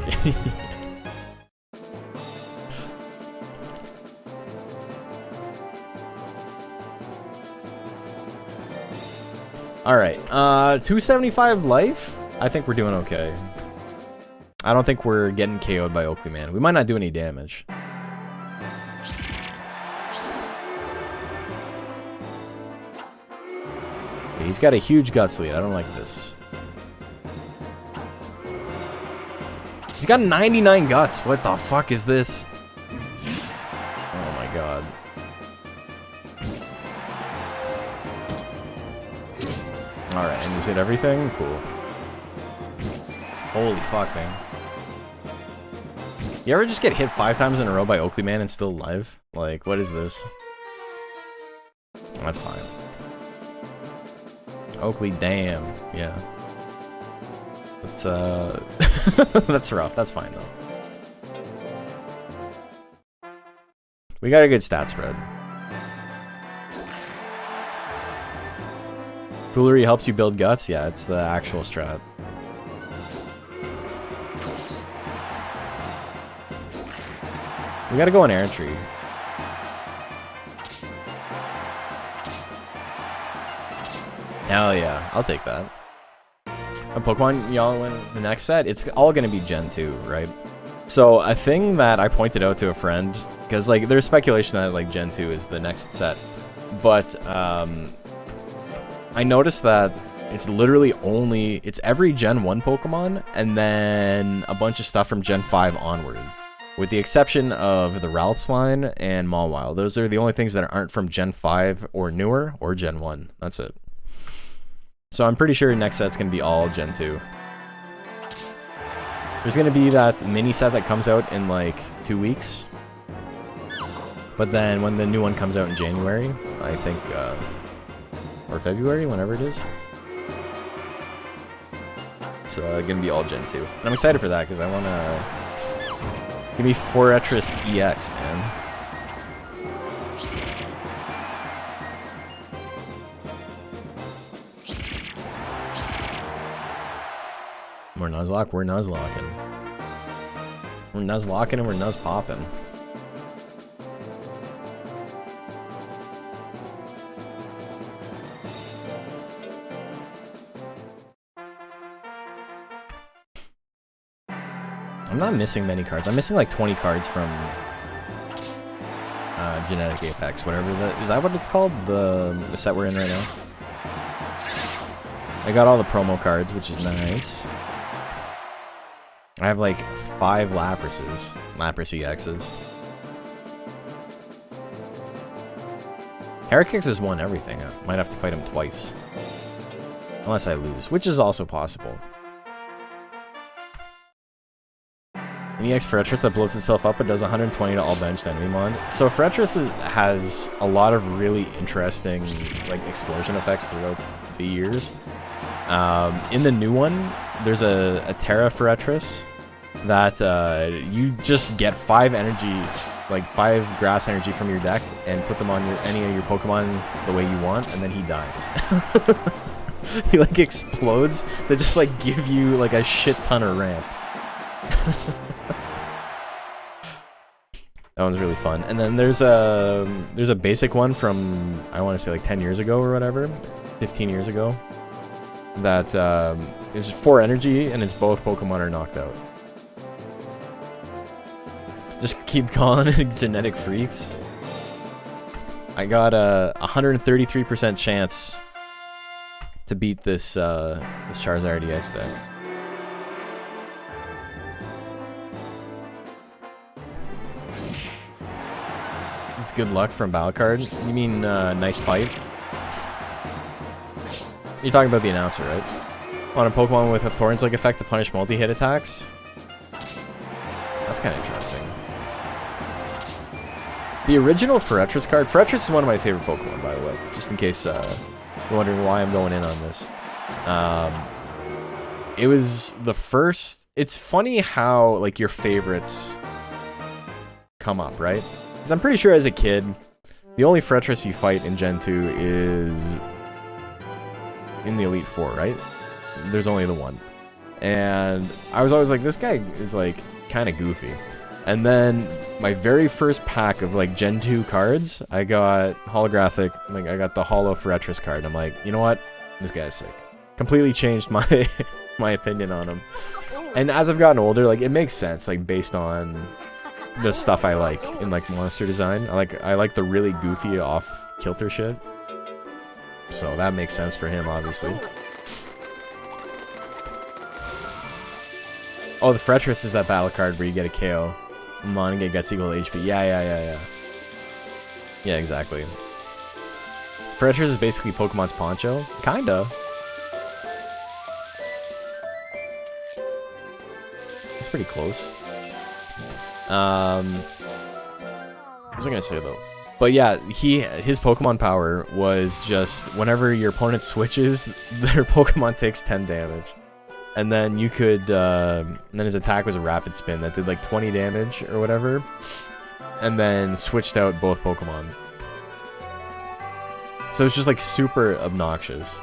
Alright, 275 life? I think we're doing okay. I don't think we're getting KO'd by Oakley Man. We might not do any damage. Okay, he's got a huge guts lead. I don't like this. He's got 99 guts. What the fuck is this? Oh my god. Alright, and he's hit everything? Cool. Holy fuck, man. You ever just get hit 5 times in a row by Oakley Man and still alive? Like, what is this? That's fine. Oakley, damn. Yeah. That's, that's rough. That's fine, though. We got a good stat spread. Foolery helps you build guts? Yeah, it's the actual strat. We gotta go on Errantry. Hell yeah, I'll take that. A Pokemon y'all win the next set, it's all gonna be Gen 2, right? So a thing that I pointed out to a friend, because like there's speculation that like Gen 2 is the next set, but I noticed that it's literally only, it's every Gen 1 Pokemon, and then a bunch of stuff from Gen 5 onward. With the exception of the Ralts line and Mawile. Those are the only things that aren't from Gen 5 or newer, or Gen 1. That's it. So I'm pretty sure next set's going to be all Gen 2. There's going to be that mini set that comes out in like 2 weeks. But then when the new one comes out in January, I think or February, whenever it is. It's gonna be all Gen 2. And I'm excited for that because I wanna... Give me Fortress EX, man. We're Nuzlocke, we're Nuzlocking. We're Nuzlocking and we're Nuz popping. I'm not missing many cards. I'm missing like 20 cards from Genetic Apex, whatever that is. That what it's called? The set we're in right now. I got all the promo cards, which is nice. I have like 5 Laprases, Lapras EXs. Heracix has won everything. I might have to fight him twice. Unless I lose, which is also possible. An EX Fortress that blows itself up but does 120 to all benched enemy mons. So Fortress has a lot of really interesting like explosion effects throughout the years. In the new one, there's a Terra Fortress that you just get 5 energy, like 5 grass energy from your deck and put them on any of your Pokemon the way you want, and then he dies. He like explodes to just like give you like a shit ton of ramp. That one's really fun. And then there's a basic one from, I want to say like 10 years ago or whatever, 15 years ago, that is 4 energy and it's both Pokemon are knocked out. Just keep calling it genetic freaks. I got a 133% chance to beat this this Charizard EX deck. It's good luck from battle card. You mean nice fight? You're talking about the announcer, right? On a Pokemon with a Thorns-like effect to punish multi-hit attacks? That's kind of interesting. The original Fortress card... Fortress is one of my favorite Pokemon, by the way. Just in case you're wondering why I'm going in on this. It was the first... It's funny how, like, your favorites come up, right? Because I'm pretty sure as a kid, the only Fortress you fight in Gen 2 is in the Elite Four, right? There's only the one. And I was always like, this guy is like kind of goofy. And then my very first pack of like Gen 2 cards, I got holographic, like I got the Holo Fortress card. I'm like, you know what? This guy's sick. Completely changed my my opinion on him. And as I've gotten older, like it makes sense, like based on the stuff I like in like monster design. I like the really goofy off kilter shit. So that makes sense for him, obviously. Oh, the Fortress is that battle card where you get a KO. Monogate gets equal to HP. Yeah. Yeah, exactly. Fortress is basically Pokemon's Poncho. Kinda. It's pretty close. What was I gonna say though? But yeah, his Pokemon power was just whenever your opponent switches, their Pokemon takes 10 damage. And then you could, and then his attack was a rapid spin that did like 20 damage or whatever. And then switched out both Pokemon. So it's just like super obnoxious.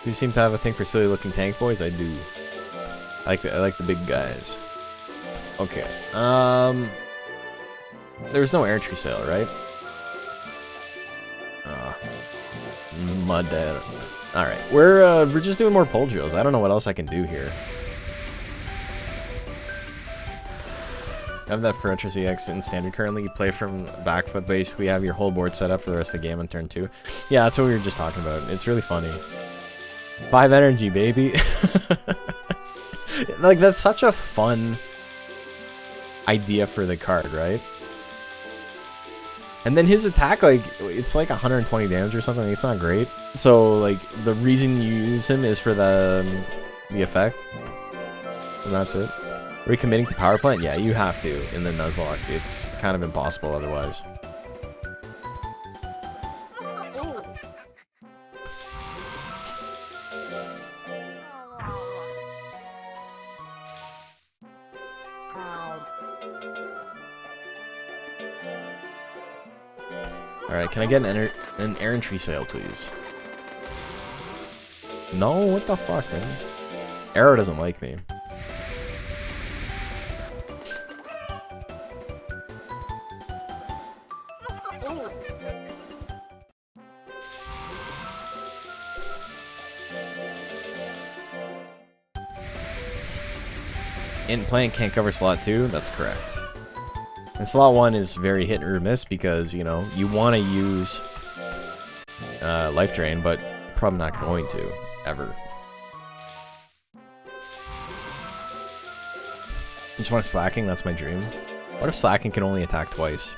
You seem to have a thing for silly looking tank boys. I do. I like the big guys. Okay. There's no air tree sale, right? Mud dead. All right, we're just doing more pole drills. I don't know what else I can do here. I have that for Rancher EX in standard currently. You play from back, but basically have your whole board set up for the rest of the game on turn 2. Yeah, that's what we were just talking about. It's really funny. 5 energy, baby. Like, that's such a fun idea for the card, right? And then his attack, like, it's like 120 damage or something. It's not great. So, like, the reason you use him is for the effect. And that's it. Are we committing to power plant? Yeah, you have to in the Nuzlocke. It's kind of impossible otherwise. Alright, can I get an errantry sale, please? No, what the fuck, man? Arrow doesn't like me. In playing can't cover slot 2? That's correct. And slot 1 is very hit or miss because, you know, you want to use life drain, but probably not going to, ever. You just want slacking? That's my dream. What if slacking can only attack twice?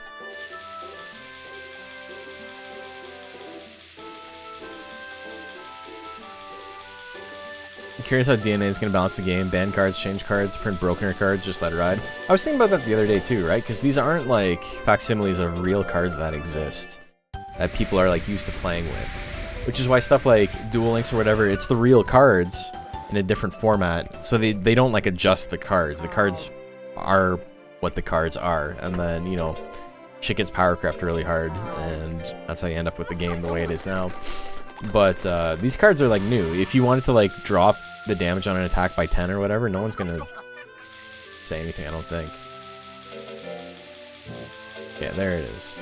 I'm curious how DNA is going to balance the game. Ban cards, change cards, print broken cards, just let it ride. I was thinking about that the other day too, right? Because these aren't like facsimiles of real cards that exist. That people are like used to playing with. Which is why stuff like Duel Links or whatever, it's the real cards in a different format. So they don't like adjust the cards. The cards are what the cards are. And then, you know, shit gets power crept really hard. And that's how you end up with the game the way it is now. But these cards are like new. If you wanted to like drop the damage on an attack by 10 or whatever, no one's gonna say anything, I don't think. Yeah, there it is.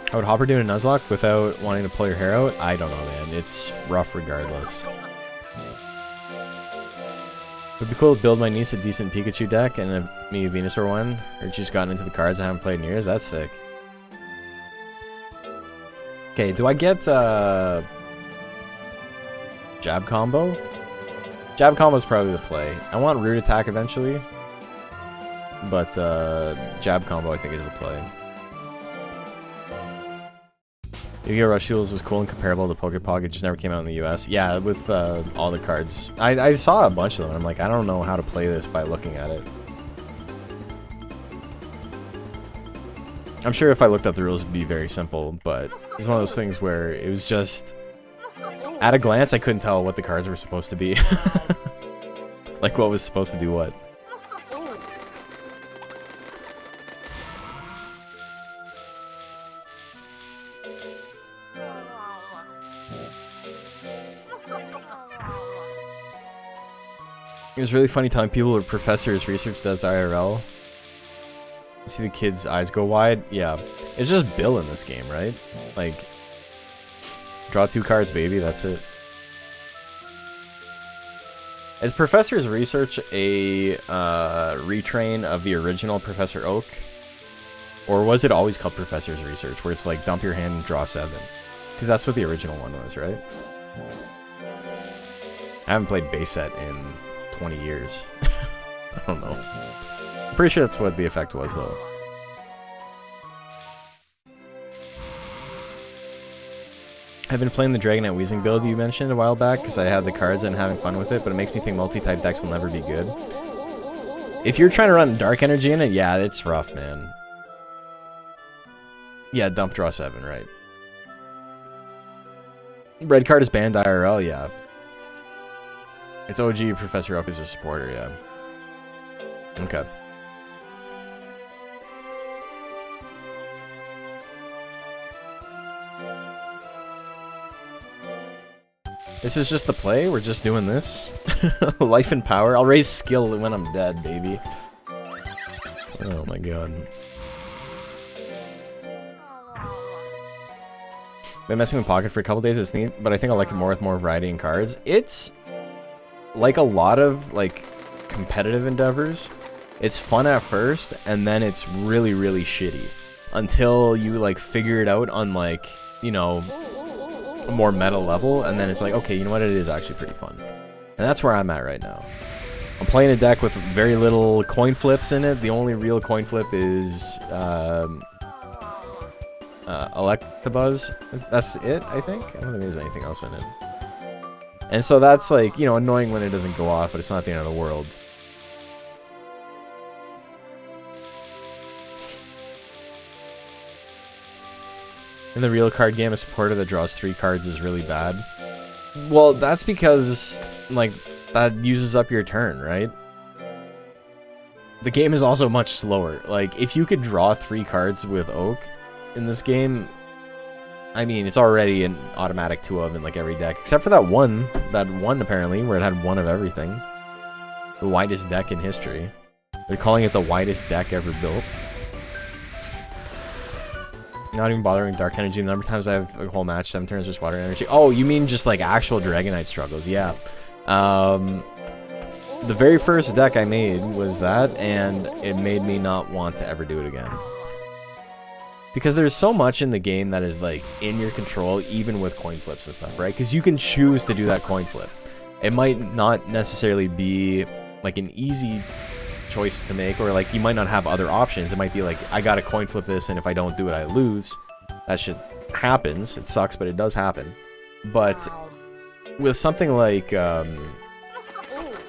How would Hopper do in a Nuzlocke without wanting to pull your hair out? I don't know, man. It's rough regardless. It would be cool to build my niece a decent Pikachu deck and me a Venusaur one. Or she's gotten into the cards I haven't played in years. That's sick. Okay, do I get jab combo? Jab combo is probably the play. I want root attack eventually, but jab combo I think is the play. Yu-Gi-Oh! Rush Duels was cool and comparable to Poké Pog. It just never came out in the US. Yeah, with all the cards. I saw a bunch of them. And I'm like, I don't know how to play this by looking at it. I'm sure if I looked up the rules, it'd be very simple, but it's one of those things where it was just... At a glance, I couldn't tell what the cards were supposed to be. Like, what was supposed to do what. It was really funny telling people what Professor's research does IRL. You see the kid's eyes go wide? Yeah. It's just Bill in this game, right? Like, draw 2 cards, baby, that's it. Is Professor's Research a retrain of the original Professor Oak? Or was it always called Professor's Research, where it's like dump your hand and draw 7? Because that's what the original one was, right? I haven't played base set in 20 years. I don't know. I'm pretty sure that's what the effect was, though. I've been playing the Dragonite Weezing build you mentioned a while back because I had the cards and having fun with it, but it makes me think multi-type decks will never be good. If you're trying to run Dark Energy in it, yeah, it's rough, man. Yeah, dump draw 7, right. Red card is banned IRL, yeah. It's OG Professor Oak is a supporter, yeah. Okay. This is just the play? We're just doing this? Life and power? I'll raise skill when I'm dead, baby. Oh my god. Been messing with Pocket for a couple days, it's neat, but I think I like it more with more variety in cards. It's like a lot of like competitive endeavors. It's fun at first, and then it's really, really shitty. Until you like figure it out on like, you know, a more meta level, and then it's like, okay, you know what, it is actually pretty fun. And that's where I'm at right now. I'm playing a deck with very little coin flips in it. The only real coin flip is Electabuzz. That's it, I think. I don't think there's anything else in it. And so that's like, you know, annoying when it doesn't go off, but it's not the end of the world. In the real card game, a supporter that draws 3 cards is really bad. Well, that's because, like, that uses up your turn, right? The game is also much slower. Like, if you could draw 3 cards with Oak in this game, I mean, it's already an automatic 2 of in, like, every deck. Except for that one apparently, where it had 1 of everything. The widest deck in history. They're calling it the widest deck ever built. Not even bothering Dark Energy. The number of times I have a whole match, 7 turns, just Water Energy. Oh, you mean just like actual Dragonite struggles? Yeah. The very first deck I made was that, and it made me not want to ever do it again. Because there's so much in the game that is like in your control, even with coin flips and stuff, right? Because you can choose to do that coin flip. It might not necessarily be like an easy choice to make, or like you might not have other options. It might be like, I gotta coin flip this, and if I don't do it, I lose. That shit happens. It sucks, but it does happen. But with something like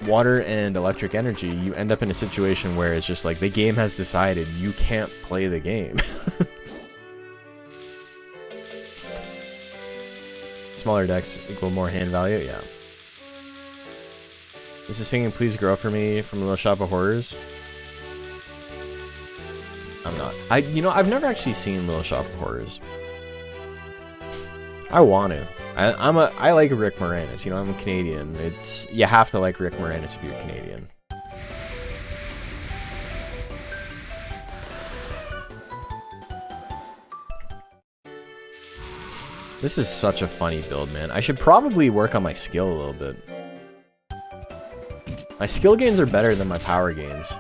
Water and Electric Energy, you end up in a situation where it's just like the game has decided you can't play the game. Smaller decks equal more hand value, yeah. This is singing Please Grow For Me from Little Shop of Horrors. I'm not. I've never actually seen Little Shop of Horrors. I want to. I like Rick Moranis, you know, I'm a Canadian. You have to like Rick Moranis if you're Canadian. This is such a funny build, man. I should probably work on my skill a little bit. My skill gains are better than my power gains.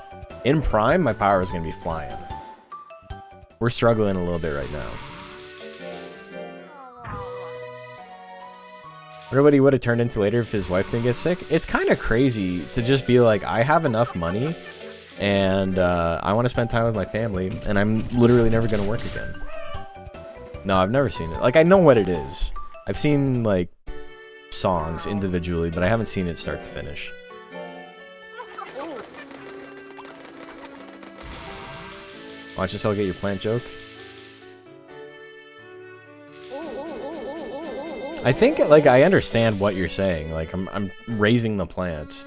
In Prime, my power is going to be flying. We're struggling a little bit right now. I wonder what he would have turned into later if his wife didn't get sick. It's kind of crazy to just be like, I have enough money, and I want to spend time with my family, and I'm literally never going to work again. No, I've never seen it. Like, I know what it is. I've seen, like, songs individually, but I haven't seen it start to finish. Watch yourself get your plant joke. I think, like, I understand what you're saying. Like, I'm raising the plant.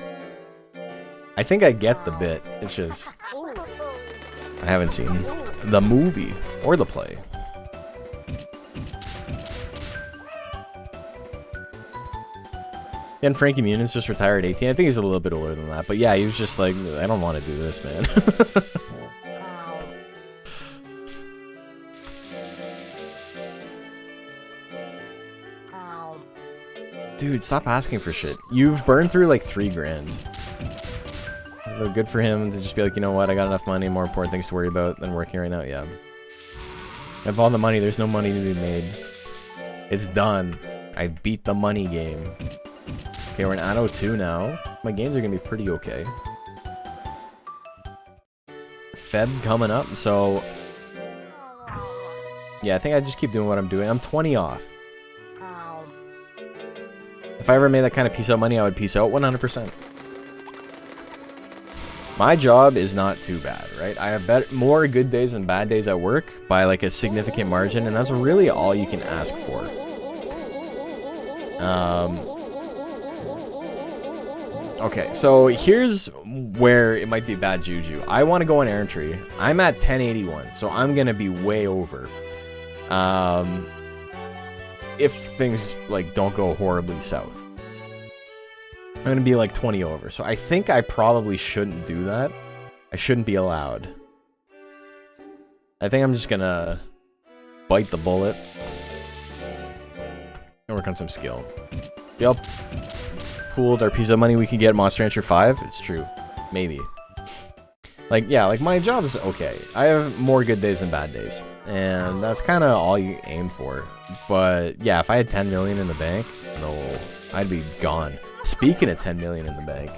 I think I get the bit. It's just I haven't seen the movie or the play. And Frankie Muniz just retired at 18. I think he's a little bit older than that. But yeah, he was just like, I don't want to do this, man. Dude, stop asking for shit. You've burned through like 3 grand. So good for him to just be like, you know what, I got enough money, more important things to worry about than working right now. Yeah. I have all the money, there's no money to be made. It's done. I beat the money game. Okay, we're in Addo 2 now. My gains are gonna be pretty okay. Feb coming up, so yeah, I think I just keep doing what I'm doing. I'm 20 off. If I ever made that kind of peace out money, I would peace out 100%. My job is not too bad, right? I have more good days than bad days at work by like a significant margin, and that's really all you can ask for. Okay, so here's where it might be bad juju. I want to go on errantry. I'm at 1081, so I'm gonna be way over. If things like don't go horribly south, I'm gonna be like 20 over. So I think I probably shouldn't do that. I shouldn't be allowed. I think I'm just gonna bite the bullet and work on some skill. Yep. Pooled our piece of money we can get Monster Rancher 5. It's true. Maybe. Like, yeah, like my job is okay. I have more good days than bad days. And that's kind of all you aim for. But yeah, if I had 10 million in the bank, no, I'd be gone. Speaking of 10 million in the bank,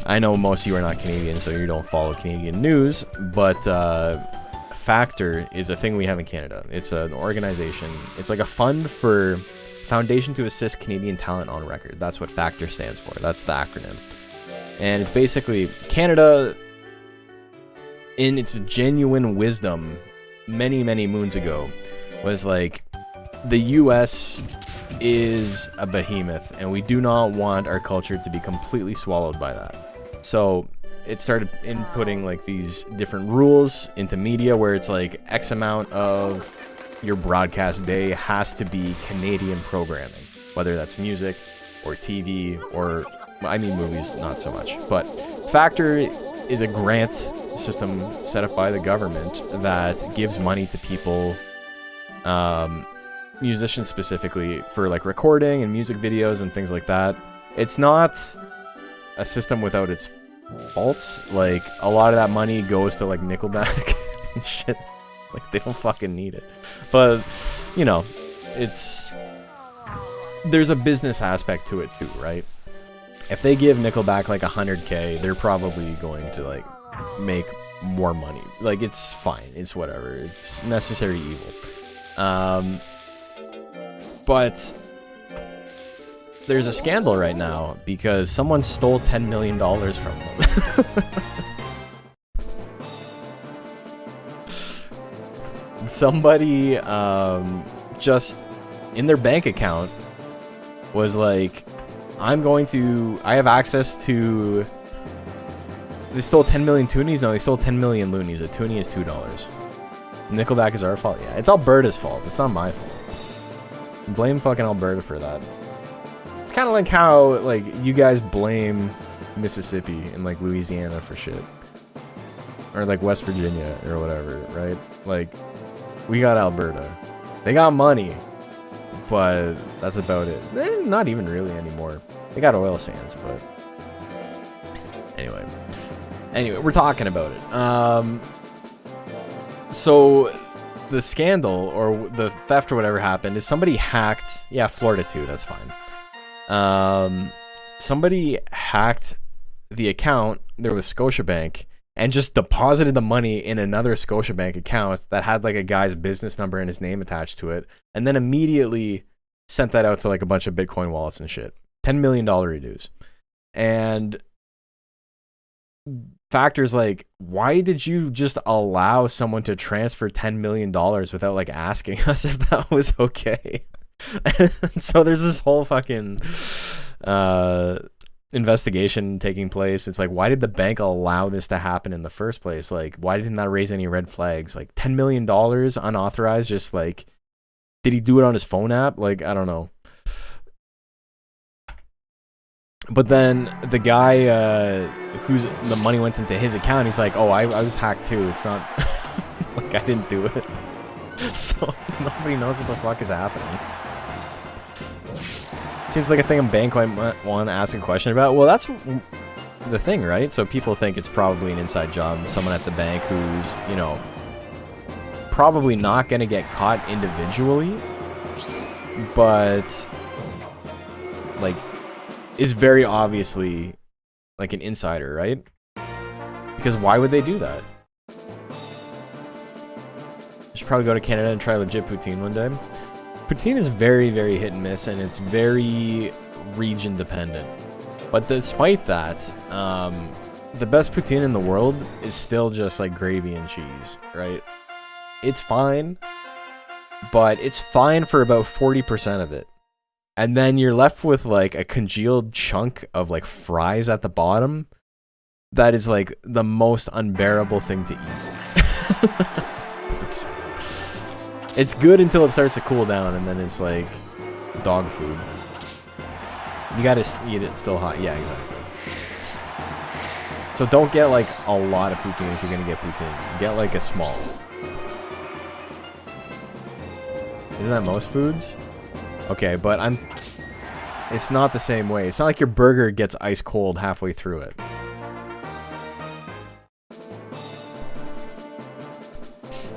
I know most of you are not Canadian, so you don't follow Canadian news, but Factor is a thing we have in Canada. It's an organization. It's like a fund for Foundation to Assist Canadian Talent on Record. That's what Factor stands for. That's the acronym. And it's basically Canada, in its genuine wisdom, many, many moons ago, was like, the US is a behemoth, and we do not want our culture to be completely swallowed by that. So it started inputting like these different rules into media where it's like X amount of your broadcast day has to be Canadian programming, whether that's music or TV or, I mean, movies, not so much. But Factor is a grant system set up by the government that gives money to people, musicians specifically, for like recording and music videos and things like that. It's not a system without its faults. Like, a lot of that money goes to like Nickelback and shit. Like, they don't fucking need it. But, you know, there's a business aspect to it too, right? If they give Nickelback like 100K, they're probably going to like make more money. Like, it's fine. It's whatever. It's necessary evil. But there's a scandal right now because someone stole $10 million from them. Somebody just in their bank account was like, I have access to... They stole 10 million toonies? No, they stole 10 million loonies. A toonie is $2. Nickelback is our fault? Yeah, it's Alberta's fault. It's not my fault. Blame fucking Alberta for that. It's kind of like how, like, you guys blame Mississippi and, like, Louisiana for shit. Or, like, West Virginia or whatever, right? Like, we got Alberta. They got money. But that's about it. Not even really anymore. They got oil sands, but... Anyway, we're talking about it. So the scandal or the theft or whatever happened is somebody hacked. Yeah, Florida too. That's fine. Somebody hacked the account there was Scotiabank and just deposited the money in another Scotiabank account that had like a guy's business number and his name attached to it, and then immediately sent that out to like a bunch of Bitcoin wallets and shit. $10 million reduce. And Factor's like, why did you just allow someone to transfer $10 million without like asking us if that was okay? And so there's this whole fucking investigation taking place. It's like, why did the bank allow this to happen in the first place? Like, why didn't that raise any red flags? Like, $10 million unauthorized, just like, did he do it on his phone app? Like, I don't know. But then the guy whose the money went into his account, he's like, oh, I was hacked too. It's not like I didn't do it. So nobody knows what the fuck is happening. Seems like a thing a bank might want to ask a question about. Well, that's the thing, right? So people think it's probably an inside job. Someone at the bank who's, you know, probably not going to get caught individually, but like is very obviously like an insider, right? Because why would they do that? You should probably go to Canada and try legit poutine one day. Poutine is very, very hit and miss, and it's very region dependent. But despite that, the best poutine in the world is still just like gravy and cheese, right? It's fine, but it's fine for about 40% of it. And then you're left with like a congealed chunk of like fries at the bottom. That is like the most unbearable thing to eat. It's good until it starts to cool down, and then it's like dog food. You gotta eat it still hot. Yeah, exactly. So don't get like a lot of poutine if you're gonna get poutine. Get like a small. Isn't that most foods? Okay, but it's not the same way. It's not like your burger gets ice cold halfway through it.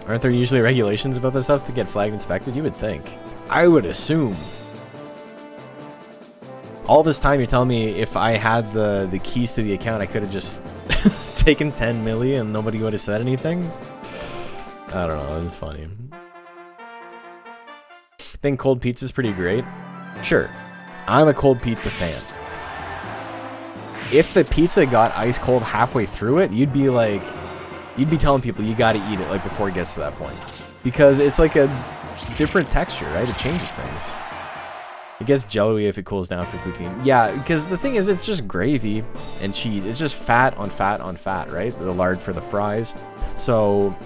Aren't there usually regulations about this stuff to get flagged inspected? You would think. I would assume. All this time, you're telling me if I had the keys to the account, I could have just taken 10 million and nobody would have said anything? I don't know, it's funny. Think cold pizza's pretty great? Sure. I'm a cold pizza fan. If the pizza got ice cold halfway through it, you'd be telling people you gotta eat it like before it gets to that point. Because it's like a different texture, right? It changes things. It gets jello-y if it cools down for poutine. Yeah, because the thing is, it's just gravy and cheese. It's just fat on fat on fat, right? The lard for the fries. So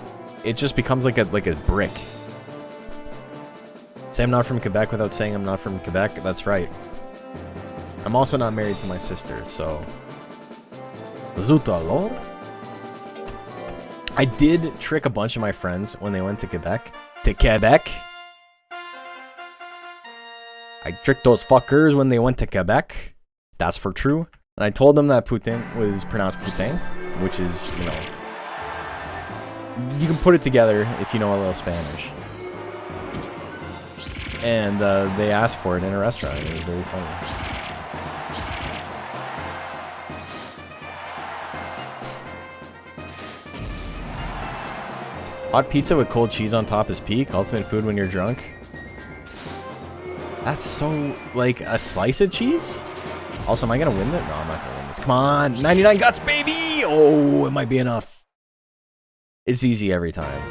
it just becomes like a brick. Say I'm not from Quebec without saying I'm not from Quebec. That's right. I'm also not married to my sister, so... Zut alors? I did trick a bunch of my friends when they went to Quebec. I tricked those fuckers when they went to Quebec. That's for true. And I told them that Putin was pronounced Putin, which is, you know... You can put it together if you know a little Spanish. And they asked for it in a restaurant. It was very funny. Hot pizza with cold cheese on top is peak. Ultimate food when you're drunk. That's so, like, a slice of cheese? Also, am I going to win it? No, I'm not going to win this. Come on. 99 guts, baby! Oh, it might be enough. It's easy every time.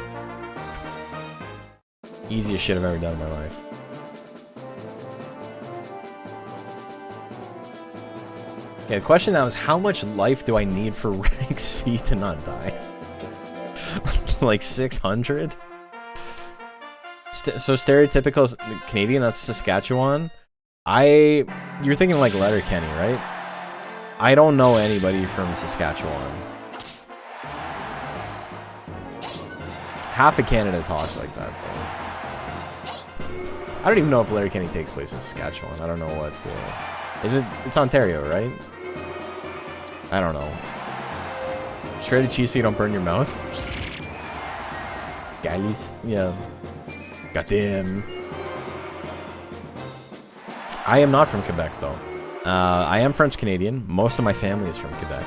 Easiest shit I've ever done in my life. Okay, the question now is, how much life do I need for rank C to not die? Like 600? So stereotypical Canadian, that's Saskatchewan. You're thinking like Letterkenny, right? I don't know anybody from Saskatchewan. Half of Canada talks like that, though. I don't even know if Letterkenny takes place in Saskatchewan. I don't know what... is it? It's Ontario, right? I don't know. Shredded cheese so you don't burn your mouth? Guys? Yeah. Goddamn. I am not from Quebec, though. I am French-Canadian. Most of my family is from Quebec.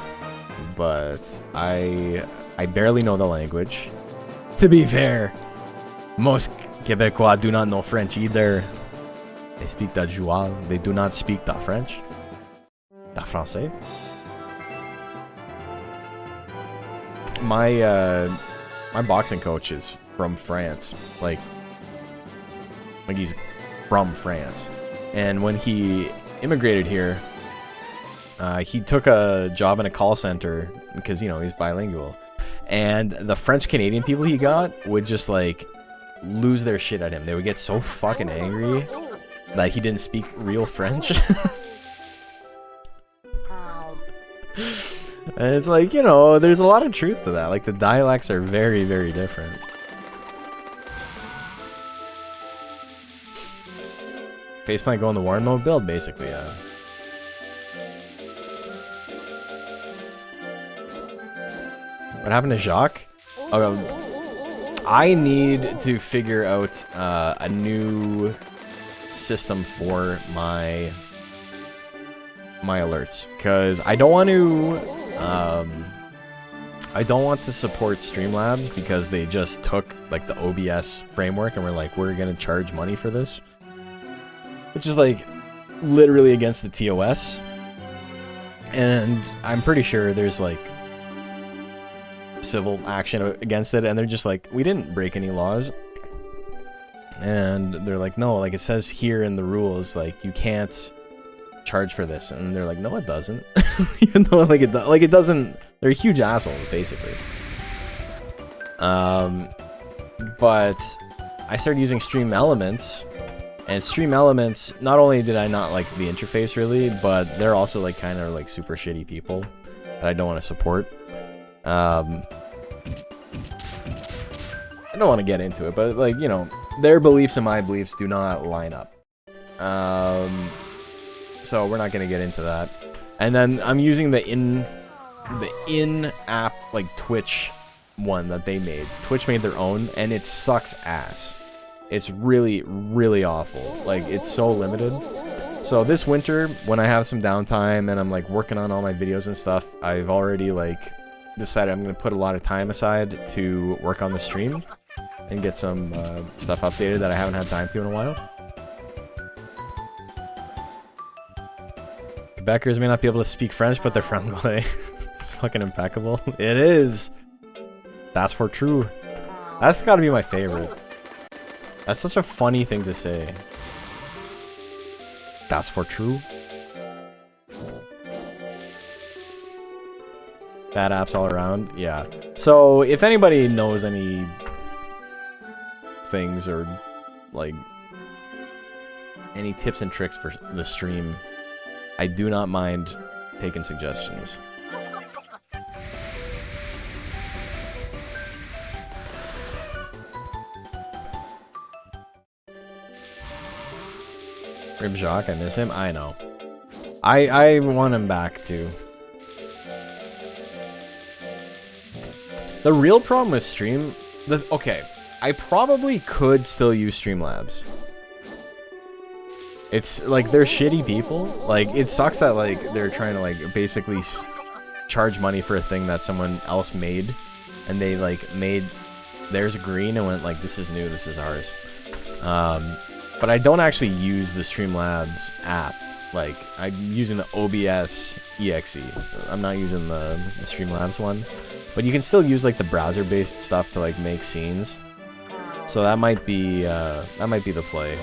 But I barely know the language. To be fair, most Quebecois do not know French either. They speak the joual. They do not speak the French. The français. My boxing coach is from France. Like he's from France. And when he immigrated here, he took a job in a call center because, you know, he's bilingual. And the French-Canadian people he got would just, like, lose their shit at him. They would get so fucking angry that he didn't speak real French. And it's like, you know, there's a lot of truth to that. Like, the dialects are very, very different. Faceplant go in the war mode build, basically, yeah. What happened to Jacques? Oh, I need to figure out a new system for my alerts, because I don't want to support Streamlabs because they just took like the OBS framework and were like, we're gonna charge money for this, which is like literally against the TOS. And I'm pretty sure there's like civil action against it, and they're just like, we didn't break any laws. And they're like, no, like it says here in the rules, like you can't charge for this. And they're like, no, it doesn't. Even though like it doesn't. They're huge assholes, basically. But I started using Stream Elements, and Stream Elements, not only did I not like the interface really, but they're also like kind of like super shitty people that I don't want to support. I don't want to get into it, but like, you know, their beliefs and my beliefs do not line up. So we're not going to get into that. And then I'm using the in-app like Twitch one that they made. Twitch made their own, and it sucks ass. It's really, really awful. Like, it's so limited. So this winter, when I have some downtime and I'm like working on all my videos and stuff, I've already like decided I'm gonna put a lot of time aside to work on the stream and get some stuff updated that I haven't had time to in a while. Quebecers may not be able to speak French, but they're friendly. It's fucking impeccable. It is. That's for true. That's gotta be my favorite. That's such a funny thing to say. That's for true. Bad apps all around. Yeah. So if anybody knows any things or like any tips and tricks for the stream, I do not mind taking suggestions. Rib Jacques, I miss him. I know. I want him back too. The real problem with stream, okay, I probably could still use Streamlabs. It's like they're shitty people. Like it sucks that like they're trying to like basically charge money for a thing that someone else made, and they like made theirs green and went like, this is new, this is ours. But I don't actually use the Streamlabs app. Like, I'm using the OBS EXE. I'm not using the Streamlabs one. But you can still use like the browser-based stuff to like make scenes. So that might be the play.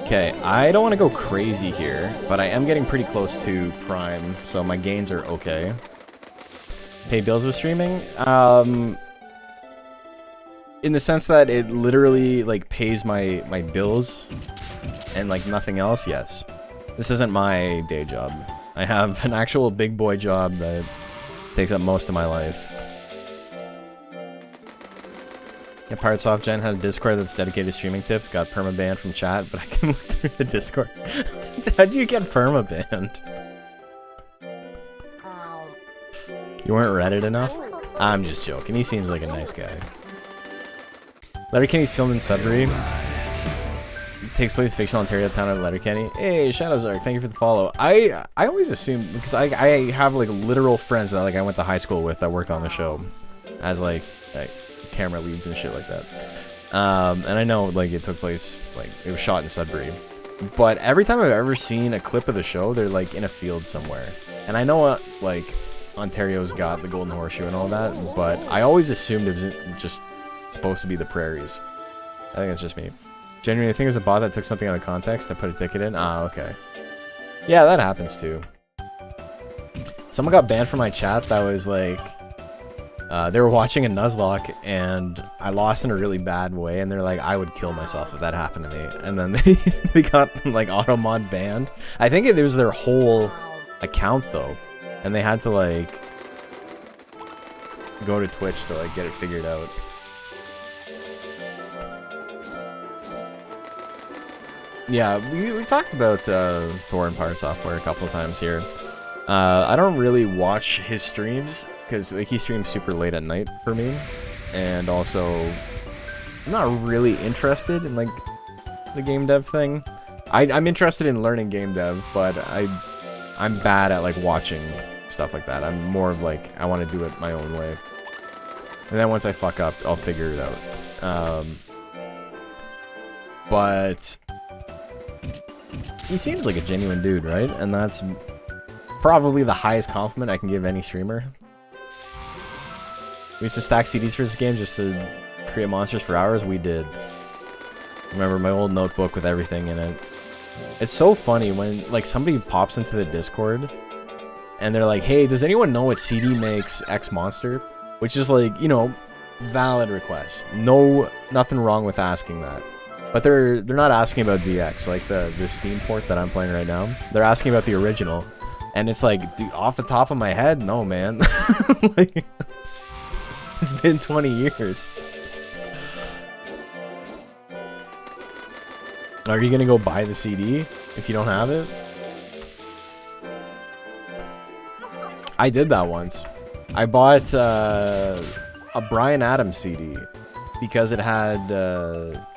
Okay, I don't want to go crazy here, but I am getting pretty close to Prime, so my gains are okay. Pay bills with streaming? In the sense that it literally, like, pays my bills and, like, nothing else, yes. This isn't my day job. I have an actual big boy job that takes up most of my life. Yeah, Pirate Soft Gen had a Discord that's dedicated to streaming tips. Got permabanned from chat, but I can look through the Discord. How'd you get permabanned? You weren't Reddit enough? I'm just joking. He seems like a nice guy. Letterkenny's filmed in Sudbury. It takes place in fictional Ontario town of Letterkenny. Hey, Shadowzark, thank you for the follow. I always assume, because I have like literal friends that like I went to high school with that worked on the show as like camera leads and shit like that. And I know like it took place, like it was shot in Sudbury. But every time I've ever seen a clip of the show, they're like in a field somewhere. And I know like Ontario's got the Golden Horseshoe and all that, but I always assumed it was just supposed to be the prairies. I think it's just me. Genuinely, I think it was a bot that took something out of context and put a ticket in. Ah, okay. Yeah, that happens too. Someone got banned from my chat that was like, they were watching a Nuzlocke and I lost in a really bad way, and they're like, I would kill myself if that happened to me. And then they got like auto mod banned. I think it was their whole account though, and they had to like go to Twitch to like get it figured out. Yeah, we talked about Thor and Pirate Software a couple of times here. I don't really watch his streams because like he streams super late at night for me, and also I'm not really interested in like the game dev thing. I'm interested in learning game dev, but I'm bad at like watching stuff like that. I'm more of like I want to do it my own way, and then once I fuck up, I'll figure it out. But he seems like a genuine dude, right? And that's probably the highest compliment I can give any streamer. We used to stack CDs for this game just to create monsters for hours. We did. Remember my old notebook with everything in it. It's so funny when like somebody pops into the Discord and they're like, hey, does anyone know what CD makes X monster? Which is like, you know, valid request. Nothing wrong with asking that. But they're not asking about DX, like the Steam port that I'm playing right now. They're asking about the original. And it's like, dude, off the top of my head, no, man. Like, it's been 20 years. Are you gonna go buy the CD if you don't have it? I did that once. I bought a Bryan Adams CD because it had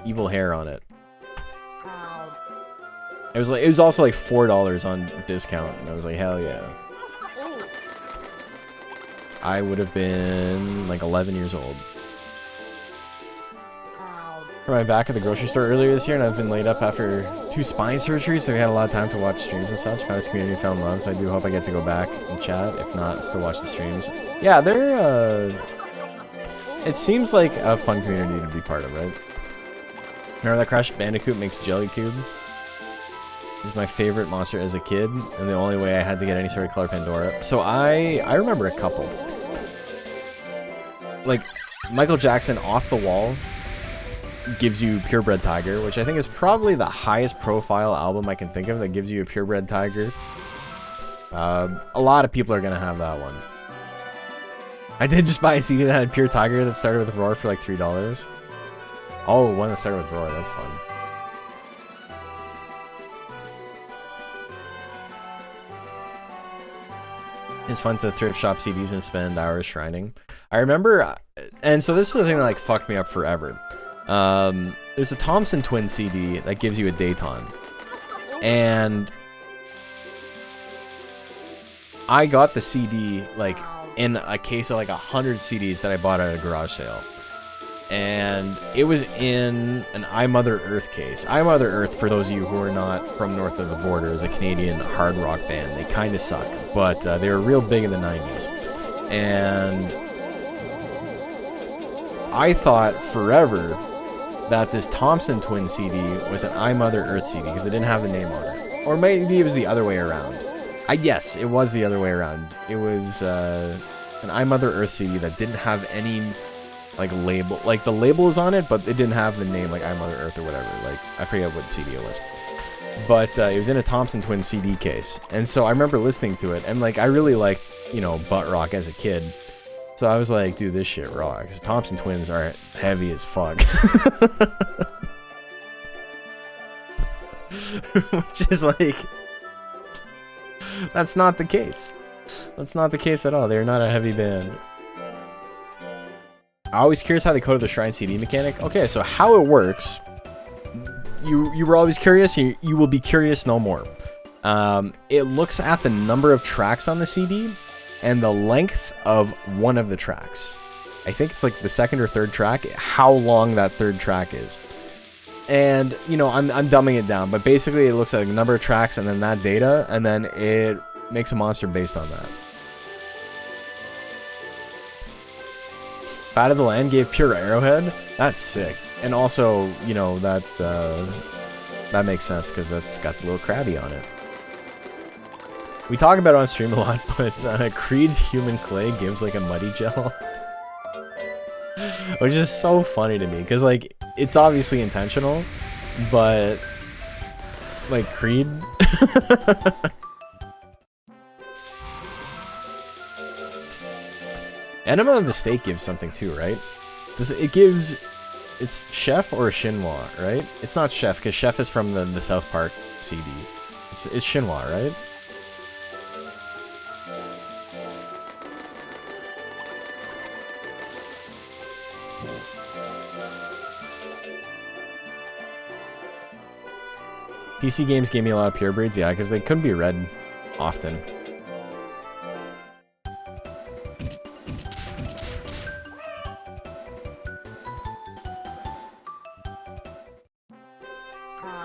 evil hair on it. It was also like $4 on discount, and I was like, hell yeah. I would have been like 11 years old. For my back at the grocery store earlier this year, and I've been laid up after 2 spine surgeries, so we had a lot of time to watch streams and such. Found this community, found love, so I do hope I get to go back and chat. If not, still watch the streams. Yeah, they're it seems like a fun community to be part of, right? Remember that Crash Bandicoot makes Jelly Cube? It was my favorite monster as a kid, and the only way I had to get any sort of color Pandora. So I remember a couple. Like, Michael Jackson Off the Wall gives you Purebred Tiger, which I think is probably the highest profile album I can think of that gives you a Purebred Tiger. A lot of people are gonna have that one. I did just buy a CD that had Pure Tiger that started with Roar for like $3. Oh, one that started with Roar, that's fun. It's fun to thrift shop CDs and spend hours shrining. I remember, and so this is the thing that like fucked me up forever. There's a Thompson Twin CD that gives you a Dayton, and I got the CD like in a case of like 100 CDs that I bought at a garage sale, and it was in an I Mother Earth case. I Mother Earth, for those of you who are not from north of the border, is a Canadian hard rock band. They kind of suck, but they were real big in the 90s, and I thought forever that this Thompson Twin CD was an I Mother Earth CD because it didn't have the name on it. Or maybe it was the other way around. Yes, it was the other way around. It was an I Mother Earth CD that didn't have any like label. Like the label was on it, but it didn't have the name like I Mother Earth or whatever. Like I forget what CD it was. But it was in a Thompson Twin CD case. And so I remember listening to it, and like I really liked, you know, butt rock as a kid. So I was like, dude, this shit rocks. Thompson Twins are heavy as fuck. Which is like, that's not the case. That's not the case at all. They're not a heavy band. I'm always curious how they coded the Shrine CD mechanic. Okay, so how it works, you were always curious, you will be curious no more. It looks at the number of tracks on the CD and the length of one of the tracks. I think it's like the second or third track, how long that third track is. And, you know, I'm dumbing it down, but basically it looks at the number of tracks and then that data, and then it makes a monster based on that. Fat of the Land gave Pure Arrowhead? That's sick. And also, you know, that makes sense because that's got the little Krabby on it. We talk about it on stream a lot, but Creed's Human Clay gives like a muddy gel. Which is so funny to me, because like, it's obviously intentional, but like Creed. Enema of the State gives something too, right? It gives, it's Chef or Chinois, right? It's not Chef, because Chef is from the South Park CD. It's Chinois, right? PC games gave me a lot of pure breeds, yeah, because they couldn't be read often.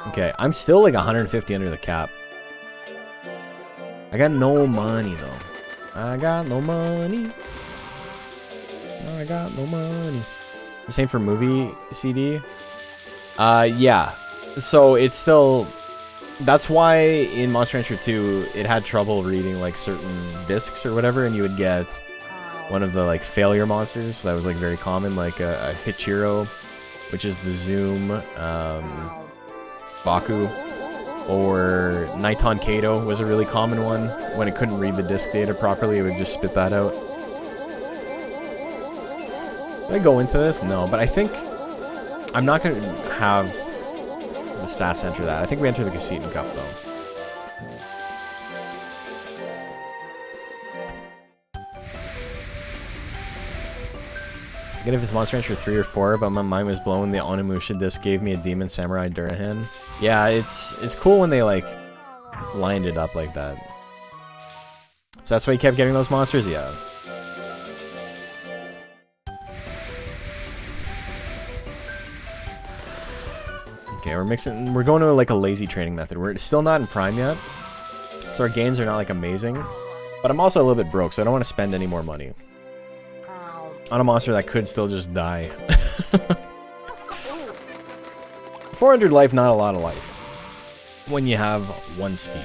Okay, I'm still like 150 under the cap. I got no money though. I got no money. I got no money. The same for movie CD. Yeah. So it's still. That's why in Monster Rancher 2 it had trouble reading like certain discs or whatever, and you would get one of the like failure monsters that was like very common, like a Hichiro, which is the Zoom Baku, or Niton Kato was a really common one. When it couldn't read the disc data properly, it would just spit that out. Did I go into this? No, but I think I'm not going to have the stats enter that. I think we enter the Cassetin Cup though. Get if it's Monster Rancher 3 or 4, but my mind was blown when the Onimusha disc gave me a Demon Samurai Durahan. Yeah, it's cool when they like lined it up like that. So that's why you kept getting those monsters? Yeah. Okay, we're going to like a lazy training method. We're still not in Prime yet, so our gains are not like amazing. But I'm also a little bit broke, so I don't want to spend any more money on a monster that could still just die. 400 life, not a lot of life when you have 1 speed.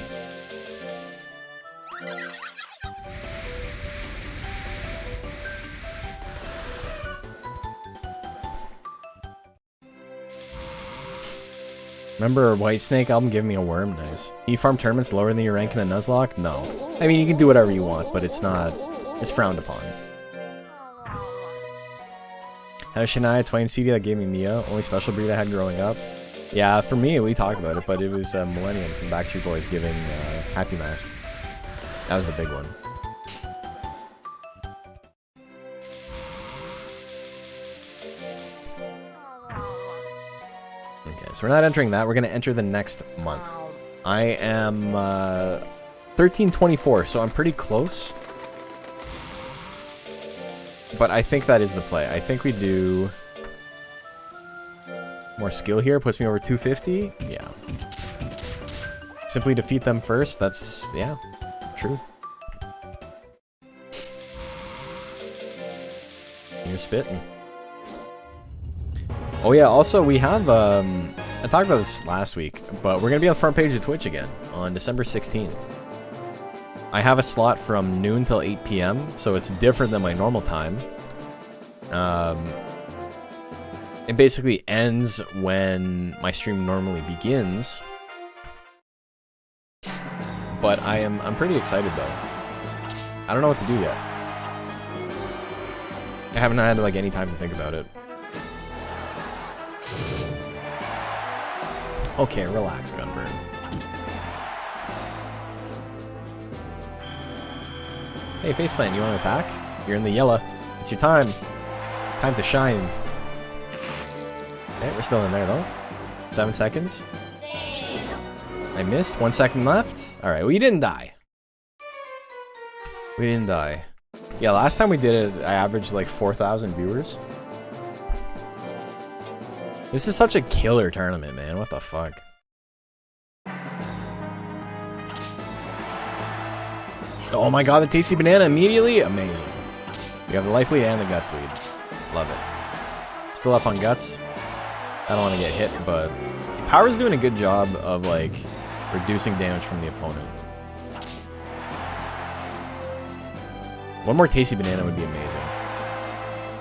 Remember White Snake album giving me a worm? Nice. Can you farm tournaments lower than your rank in the Nuzlocke? No. I mean, you can do whatever you want, but it's not... It's frowned upon. Had a Shania Twain CD that gave me Mia, only special breed I had growing up. Yeah, for me, we talked about it, but it was Millennium from Backstreet Boys giving Happy Mask. That was the big one. Okay, so we're not entering that. We're going to enter the next month. I am 1324, so I'm pretty close. But I think that is the play. I think we do more skill here. Puts me over 250. Yeah. Simply defeat them first. That's, yeah, true. You're spitting. Oh yeah, also we have, I talked about this last week, but we're going to be on the front page of Twitch again on December 16th. I have a slot from noon till 8 p.m., so it's different than my normal time. It basically ends when my stream normally begins. But I'm pretty excited though. I don't know what to do yet. I haven't had like any time to think about it. Okay, relax, Gunburn. Hey, Faceplant, you want to attack? You're in the yellow. It's your time. Time to shine. Okay, we're still in there, though. 7 seconds. I missed. 1 second left. Alright, we didn't die. We didn't die. Yeah, last time we did it, I averaged like 4,000 viewers. This is such a killer tournament, man. What the fuck? Oh my god, the tasty banana immediately? Amazing. You have the life lead and the guts lead. Love it. Still up on guts. I don't want to get hit, but Power's doing a good job of like reducing damage from the opponent. One more tasty banana would be amazing.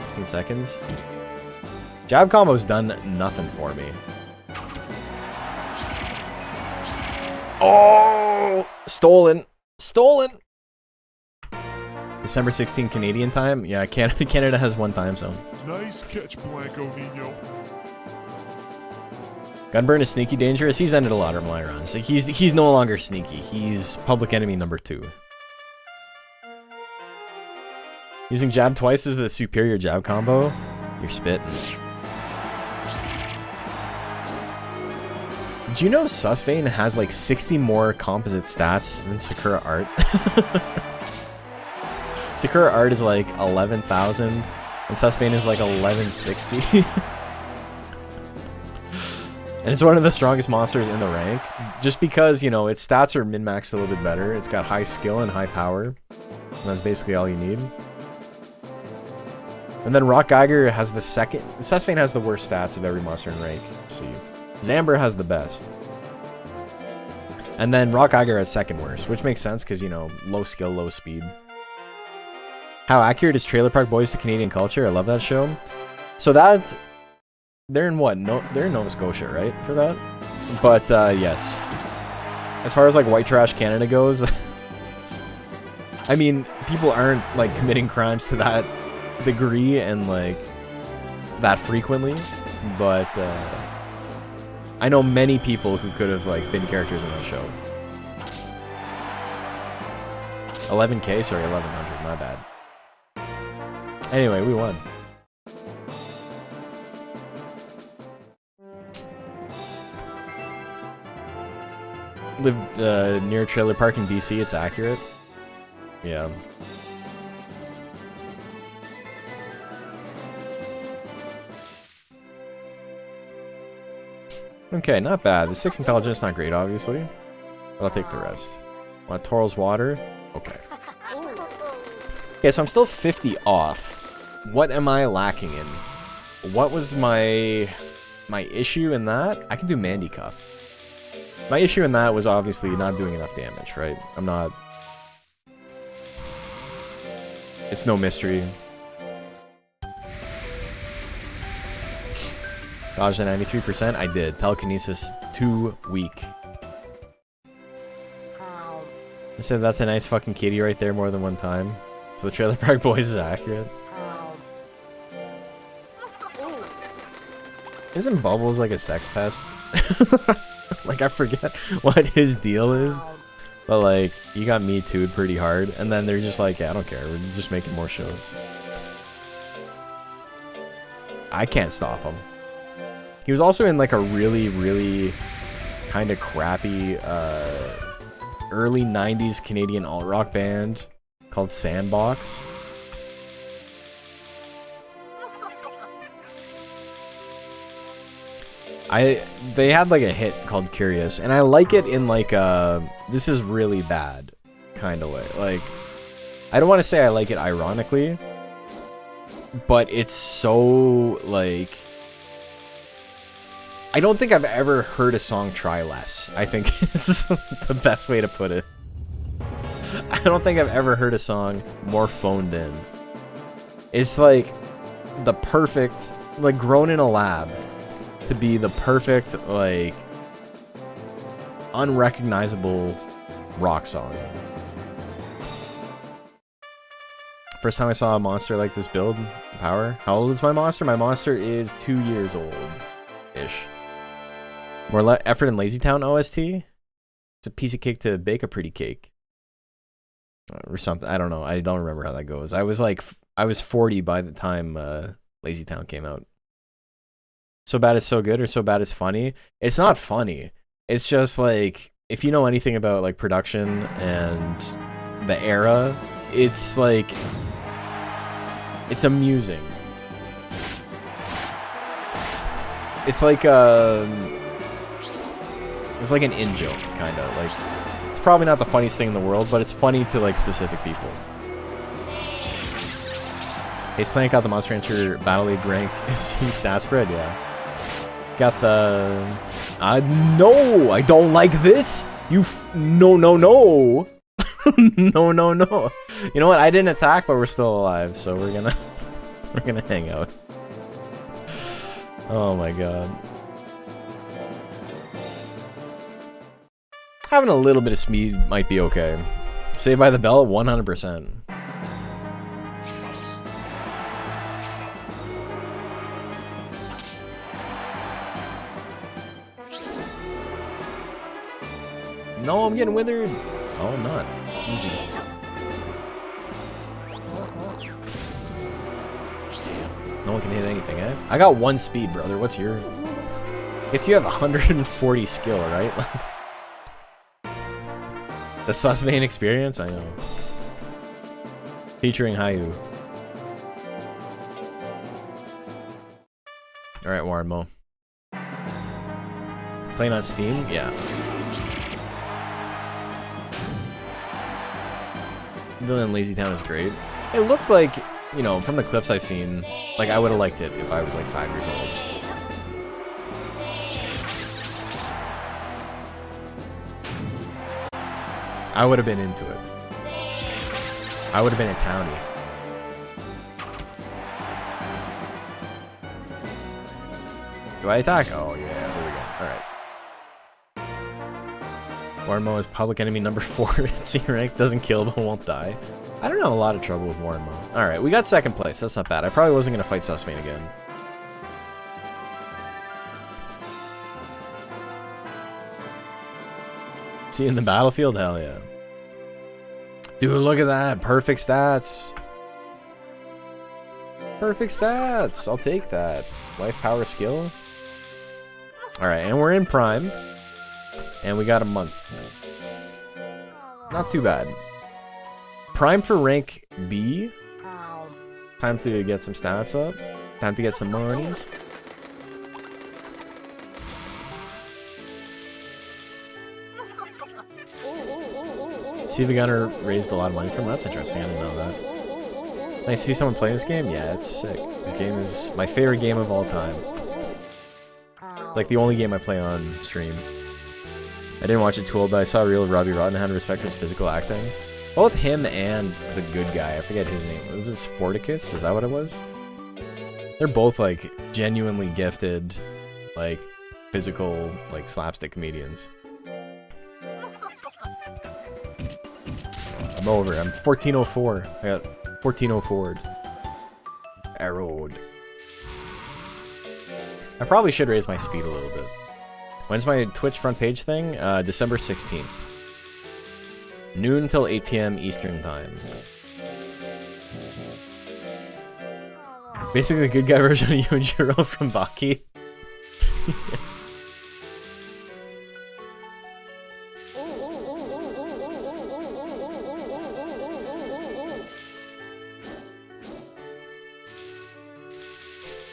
15 seconds. Jab combo's done nothing for me. Oh! Stolen. Stolen! December 16 Canadian time? Yeah, Canada has 1 time zone. Nice catch, Blanco Nino. Gunburn is sneaky dangerous. He's ended a lot of my runs. Like, he's no longer sneaky. He's public enemy number 2. Using jab twice is the superior jab combo. You're spitting. Do you know Susvane has like 60 more composite stats than Sakura Art? Sakura Art is like 11,000 and Susvane is like 1160. And it's one of the strongest monsters in the rank. Just because, you know, its stats are min-maxed a little bit better. It's got high skill and high power. And that's basically all you need. And then Rock Geiger has the second... Susvane has the worst stats of every monster in rank. Let's see. Zamber has the best. And then Rock Geiger has second worst, which makes sense because, you know, low skill, low speed. How accurate is Trailer Park Boys to Canadian culture? I love that show. So that's... They're in what? No, they're in Nova Scotia, right? For that? But, yes. As far as, like, White Trash Canada goes... I mean, people aren't, like, committing crimes to that degree and, like, that frequently. But, I know many people who could have, like, been characters in that show. 11K? Sorry, 1100. My bad. Anyway, we won. lived near a trailer park in BC. It's accurate. Yeah. Okay, not bad. The 6 intelligence, not great, obviously. But I'll take the rest. Want Toral's water? Okay. Okay, so I'm still 50 off. What am I lacking in? What was my issue in that? I can do Mandy Cup. My issue in that was obviously not doing enough damage, right? I'm not... It's no mystery. Dodged at 93%? I did. Telekinesis, too weak. I said that's a nice fucking kitty right there more than one time. So the Trailer Park Boys is accurate. Isn't Bubbles like a sex pest? Like, I forget what his deal is. But like, he got Me Too'd pretty hard. And then they're just like, yeah, I don't care. We're just making more shows. I can't stop him. He was also in like a really, really kind of crappy early 90s Canadian alt-rock band called Sandbox. They had like a hit called Curious, and I like it in like this is really bad kind of way. Like, I don't want to say I like it ironically, but it's so like, I don't think I've ever heard a song try less, I think is the best way to put it. I don't think I've ever heard a song more phoned in. It's like the perfect, like grown in a lab to be the perfect, like, unrecognizable rock song. First time I saw a monster like this build, power. How old is my monster? My monster is 2 years old-ish. More effort in Lazy Town OST? It's a piece of cake to bake a pretty cake. Or something. I don't know. I don't remember how that goes. I was 40 by the time Lazy Town came out. So bad it's so good, or so bad it's funny? It's not funny. It's just like, if you know anything about like production and the era, it's like, it's amusing. It's like it's like an in-joke, kind of. Like, it's probably not the funniest thing in the world, but it's funny to like specific people. Ace Plank got the Monster Rancher Battle League rank stat spread, yeah. Got the... no! I don't like this! No, no, no! No, no, no! You know what? I didn't attack, but we're still alive, so we're gonna hang out. Oh my god. Having a little bit of speed might be okay. Saved by the Bell, 100%. No, I'm getting withered. Oh, I'm not. Easy. No one can hit anything, eh? I got 1 speed, brother. What's your... Guess you have 140 skill, right? The Susvane experience? I know. Featuring Hayu. Alright, Warren Mo. Playing on Steam? Yeah. Villain Lazy Town is great. It looked like, you know, from the clips I've seen, like I would have liked it if I was like 5 years old. I would have been into it. I would have been a townie. Do I attack? Oh yeah, there we go. Alright. Warmo is public enemy number 4 at C rank. Doesn't kill but won't die. I don't have a lot of trouble with Warmo. Alright, we got 2nd place. That's not bad. I probably wasn't going to fight Susvane again. See you in the battlefield? Hell yeah. Dude, look at that. Perfect stats. Perfect stats. I'll take that. Life, power, skill. Alright, and we're in Prime. And we got a month. Not too bad. Prime for rank B. Time to get some stats up. Time to get some monies. Stevie Gunner raised a lot of money from him. That's interesting. I didn't know that. Nice to see someone play this game. Yeah, it's sick. This game is my favorite game of all time. It's like the only game I play on stream. I didn't watch it too old, but I saw a reel of Robbie Rotten had respect for his physical acting. Both him and the good guy, I forget his name. Was it Sporticus? Is that what it was? They're both like genuinely gifted, like physical, like slapstick comedians. I'm over. I'm 1404. I got 1404'd. Arrowed. I probably should raise my speed a little bit. When's my Twitch front page thing? December 16th. Noon until 8 p.m. Eastern time. Basically the good guy version of Yujiro from Baki.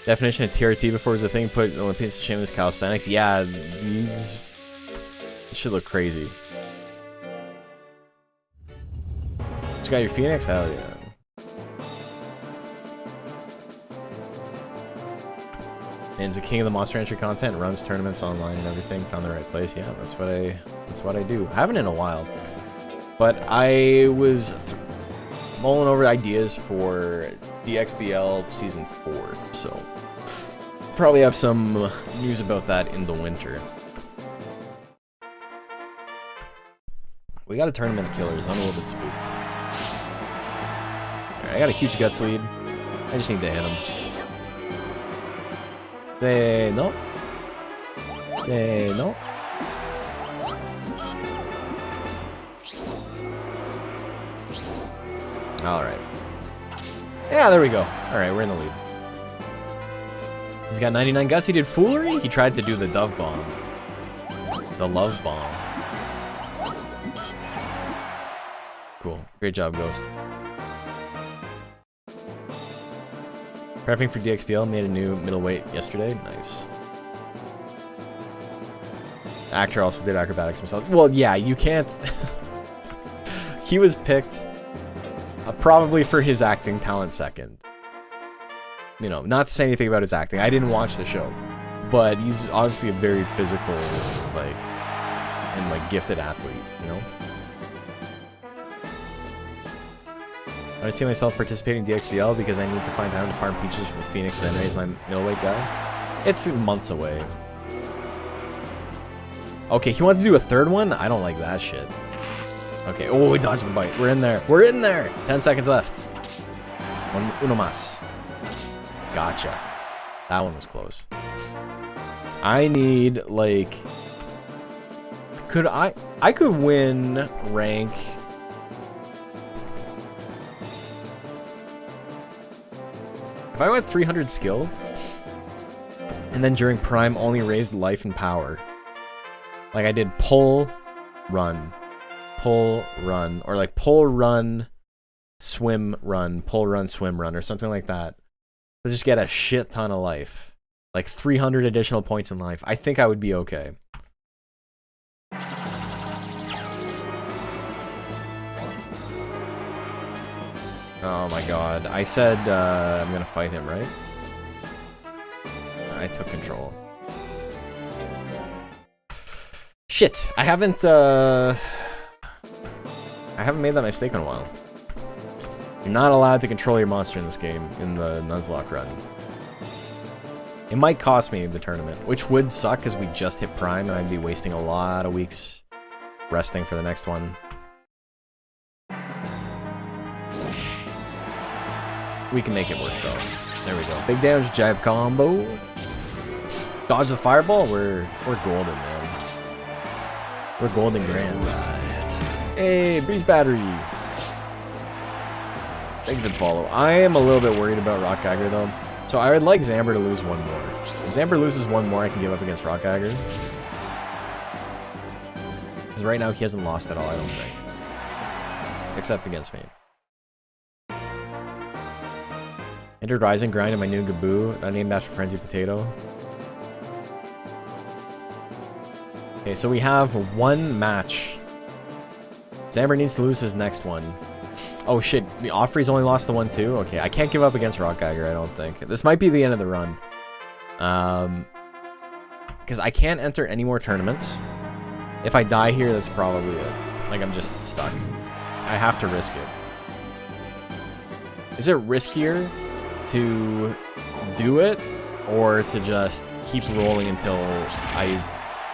Definition of TRT before it was a thing, put Olympians to shame as calisthenics. Yeah, these should look crazy. You got your Phoenix? Hell yeah. And is the king of the Monster Rancher content, runs tournaments online and everything, found the right place. Yeah, that's what I do. I haven't in a while. But I was mulling over ideas for DXBL Season 4, so probably have some news about that in the winter. We got a tournament of killers. I'm a little bit spooked. Alright, I got a huge guts lead. I just need to hit him. Say no. Say no. Alright. Yeah, there we go. Alright, we're in the lead. He's got 99 guts. He did foolery? He tried to do the dove bomb. The love bomb. Cool. Great job, Ghost. Prepping for DXPL, made a new middleweight yesterday. Nice. Actor also did acrobatics himself. Well, yeah, you can't... He was picked probably for his acting talent second. You know, not to say anything about his acting. I didn't watch the show. But he's obviously a very physical, like, and, like, gifted athlete, you know? I see myself participating in DXBL because I need to find time to farm peaches with Phoenix and then raise my middleweight guy. It's months away. Okay, he wanted to do a third one? I don't like that shit. Okay, oh, we dodged the bite. We're in there. We're in there! 10 seconds left. Uno más. Gotcha. That one was close. I need, like... I could win rank... If I went 300 skill, and then during Prime only raised life and power, like I did pull, run, or like pull, run, swim, run, pull, run, swim, run, or something like that, to just get a shit ton of life, like 300 additional points in life, I think I would be okay. Oh my god. I said I'm gonna fight him, right? I took control. Shit! I haven't made that mistake in a while. You're not allowed to control your monster in this game, in the Nuzlocke run. It might cost me the tournament, which would suck because we just hit Prime and I'd be wasting a lot of weeks resting for the next one. We can make it work though. There we go. Big damage jab combo. Dodge the fireball. We're golden, man. We're golden grands. Hey, breeze battery. Big good follow. I am a little bit worried about Rock Geiger though. So I would like Zamber to lose one more. If Zamber loses one more, I can give up against Rock Geiger. right now he hasn't lost at all, I don't think. Except against me. Entered Rising Grind in my new Gaboo, not named after Frenzy Potato. Okay, so we have one match. Zamber needs to lose his next one. Oh shit, Offrey's only lost the one too? Okay, I can't give up against Rock Geiger, I don't think. This might be the end of the run. Because I can't enter any more tournaments. If I die here, that's probably it. Like, I'm just stuck. I have to risk it. Is it riskier to do it, or to just keep rolling until I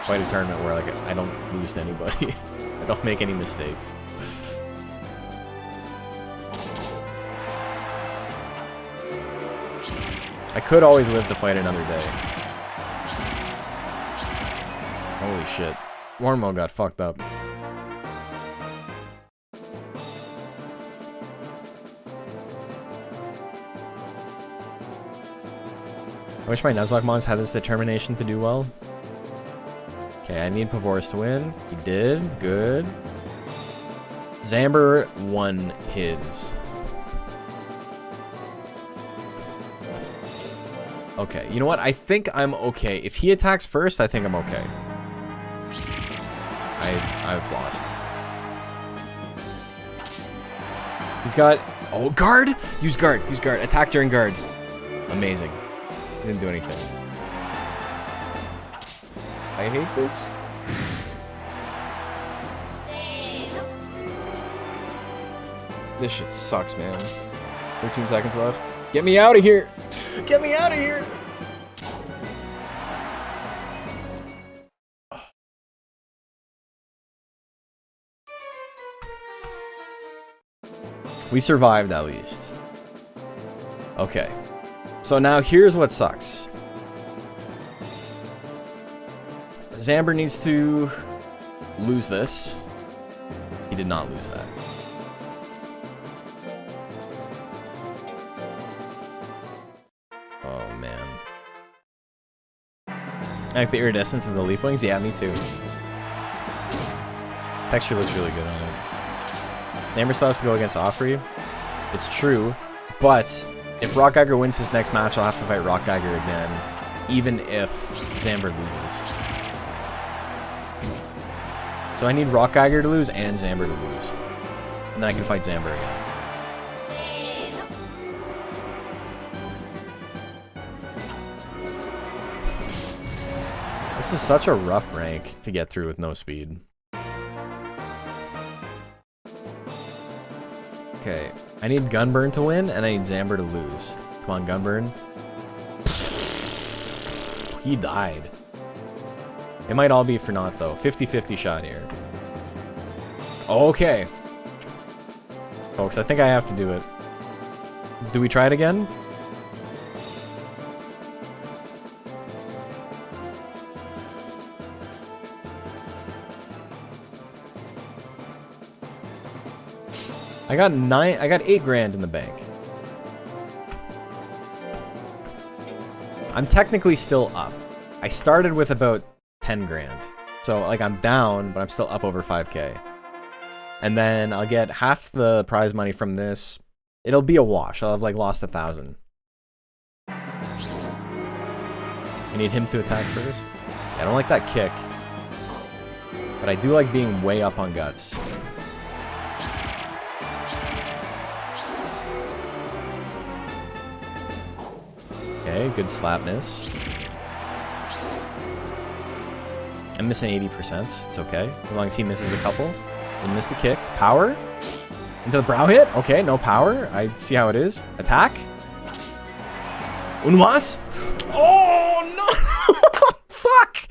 fight a tournament where, like, I don't lose to anybody? I don't make any mistakes. I could always live to fight another day. Holy shit. Warmo got fucked up. I wish my Nuzlocke mons had this determination to do well. Okay, I need Pavoris to win. He did. Good. Zamber won his. Okay, you know what? I think I'm okay. If he attacks first, I think I'm okay. I've lost. He's got... Oh, guard! Use guard. Use guard. Attack during guard. Amazing. He didn't do anything. I hate this. This shit sucks, man. 13 seconds left. Get me out of here! Get me out of here! We survived at least. Okay. So now here's what sucks. Zamber needs to lose this. He did not lose that. Oh man. I like the iridescence of the leaf wings. Yeah, me too. Texture looks really good on it. Zamber still has to go against Offrey. It's true, but if Rock Geiger wins his next match, I'll have to fight Rock Geiger again, even if Zamber loses. So I need Rock Geiger to lose and Zamber to lose. And then I can fight Zamber again. This is such a rough rank to get through with no speed. Okay, I need Gunburn to win, and I need Zamber to lose. Come on, Gunburn. He died. It might all be for naught, though. 50-50 shot here. Okay. Folks, I think I have to do it. Do we try it again? I got 8 grand in the bank. I'm technically still up. I started with about 10 grand. So, like, I'm down, but I'm still up over 5k. And then I'll get half the prize money from this. It'll be a wash. I'll have, like, lost 1,000. I need him to attack first. I don't like that kick. But I do like being way up on guts. Okay, good slap miss. I'm missing 80%. It's okay. As long as he misses a couple. Didn't miss the kick. Power? Into the brow hit? Okay, no power. I see how it is. Attack? Unwas? Oh, no! Fuck!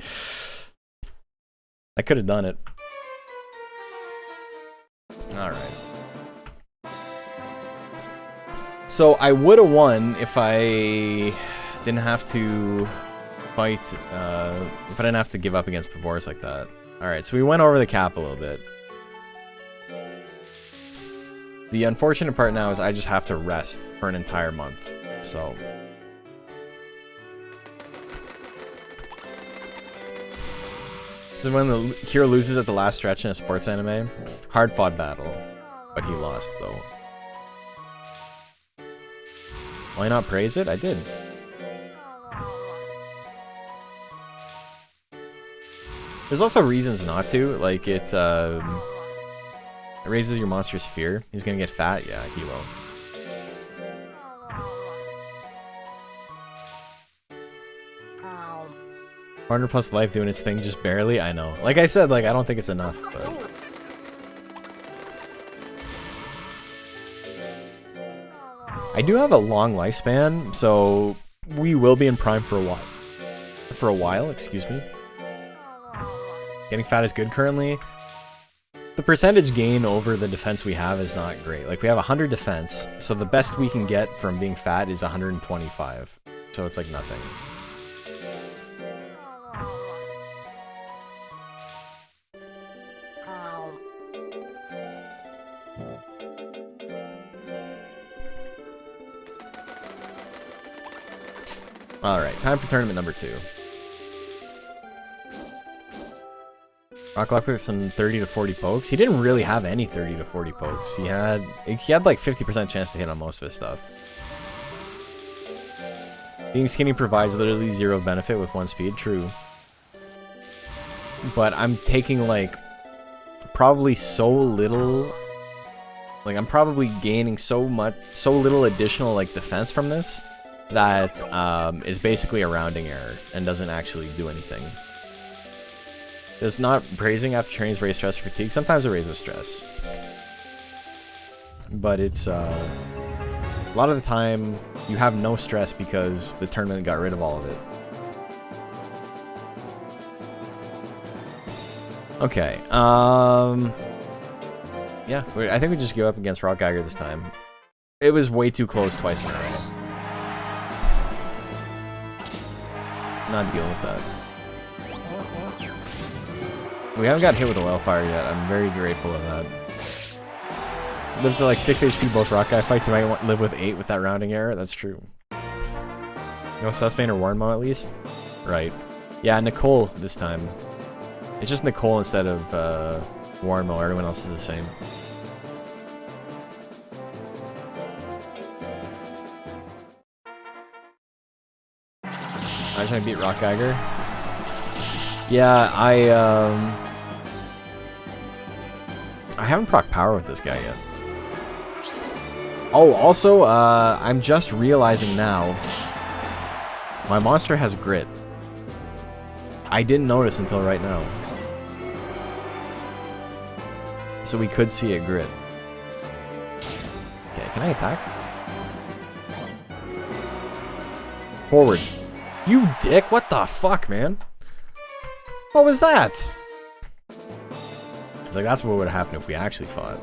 I could have done it. Alright. So I would have won if I didn't have to fight, if I didn't have to give up against Pavoris like that. Alright, so we went over the cap a little bit. The unfortunate part now is I just have to rest for an entire month, so... This is when the hero loses at the last stretch in a sports anime. Hard fought battle, but he lost though. Why not praise it? I did. There's also reasons not to. Like it raises your monster's fear. He's gonna get fat. Yeah, he will. 400 plus life doing its thing just barely. I know. Like I said, like I don't think it's enough, but. I do have a long lifespan, so we will be in prime for a while. For a while, excuse me. Getting fat is good currently. The percentage gain over the defense we have is not great. Like we have 100 defense, so the best we can get from being fat is 125. So it's like nothing. Alright, time for tournament number 2. Rock with some 30 to 40 pokes. He didn't really have any 30 to 40 pokes. He had like 50% chance to hit on most of his stuff. Being skinny provides literally 0 benefit with 1 speed, true. But I'm taking like probably so little, like I'm probably gaining so little additional like defense from this that is basically a rounding error and doesn't actually do anything. Does not praising after trainings raise stress or fatigue? Sometimes it raises stress. But it's a lot of the time you have no stress because the tournament got rid of all of it. Okay, yeah, I think we just go up against Rock Geiger this time. It was way too close twice in a row. Not dealing with that. We haven't got hit with a wildfire yet. I'm very grateful of that. Lived to like 6 HP both Rock Guy fights. You might live with 8 with that rounding error. That's true. No Sustain or Warmo at least? Right. Yeah, Nicole this time. It's just Nicole instead of Warmo. Everyone else is the same. I was trying to beat Rock Geiger. Yeah, I haven't proc power with this guy yet. Oh, also, I'm just realizing now, my monster has grit. I didn't notice until right now. So we could see a grit. Okay, can I attack? Forward. You dick, what the fuck, man? What was that? It's like, that's what would happen if we actually fought.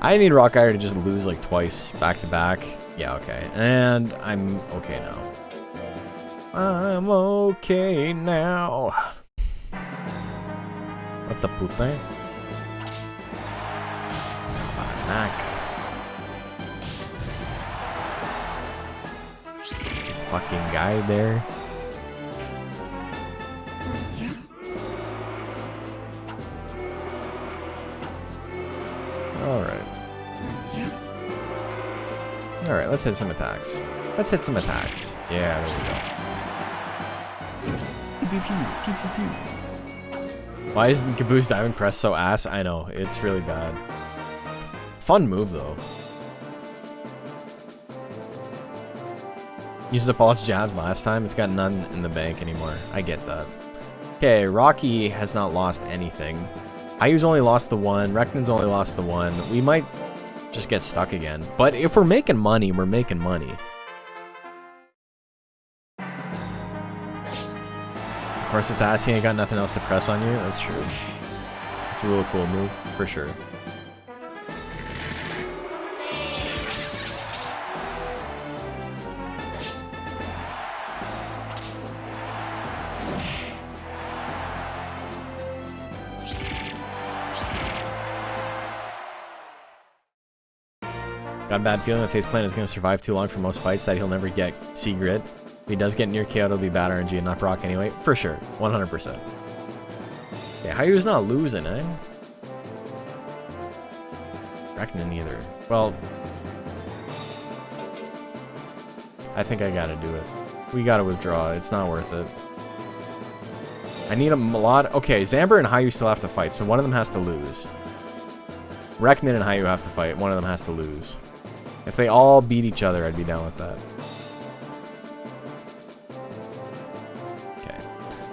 I need Rock Geiger to just lose like twice back to back. Yeah, okay. And I'm okay now. I'm okay now. What the putain? Back. This fucking guy there. Alright. Alright, let's hit some attacks. Let's hit some attacks. Yeah, there we go. Pew, pew, pew, pew, pew, pew. Why is Caboose diving press so ass? I know, it's really bad. Fun move, though. Used up all its jabs last time. It's got none in the bank anymore. I get that. Okay, Rocky has not lost anything. Ayu's only lost the 1. Reknan's only lost the 1. We might just get stuck again. But if we're making money, we're making money. Of course, it's asking. I got nothing else to press on you. That's true. It's a really cool move, for sure. Got a bad feeling that Face Plant is going to survive too long for most fights, that he'll never get C-Grit. If he does get near KO, it'll be bad RNG and not Brock anyway. For sure. 100%. Yeah, Hayu's not losing, eh? Reckoning either. Well, I think I gotta do it. We gotta withdraw. It's not worth it. I need a lot. Okay, Zamber and Hayu still have to fight, so one of them has to lose. Reckoning and Hayu have to fight. One of them has to lose. If they all beat each other, I'd be down with that. Okay.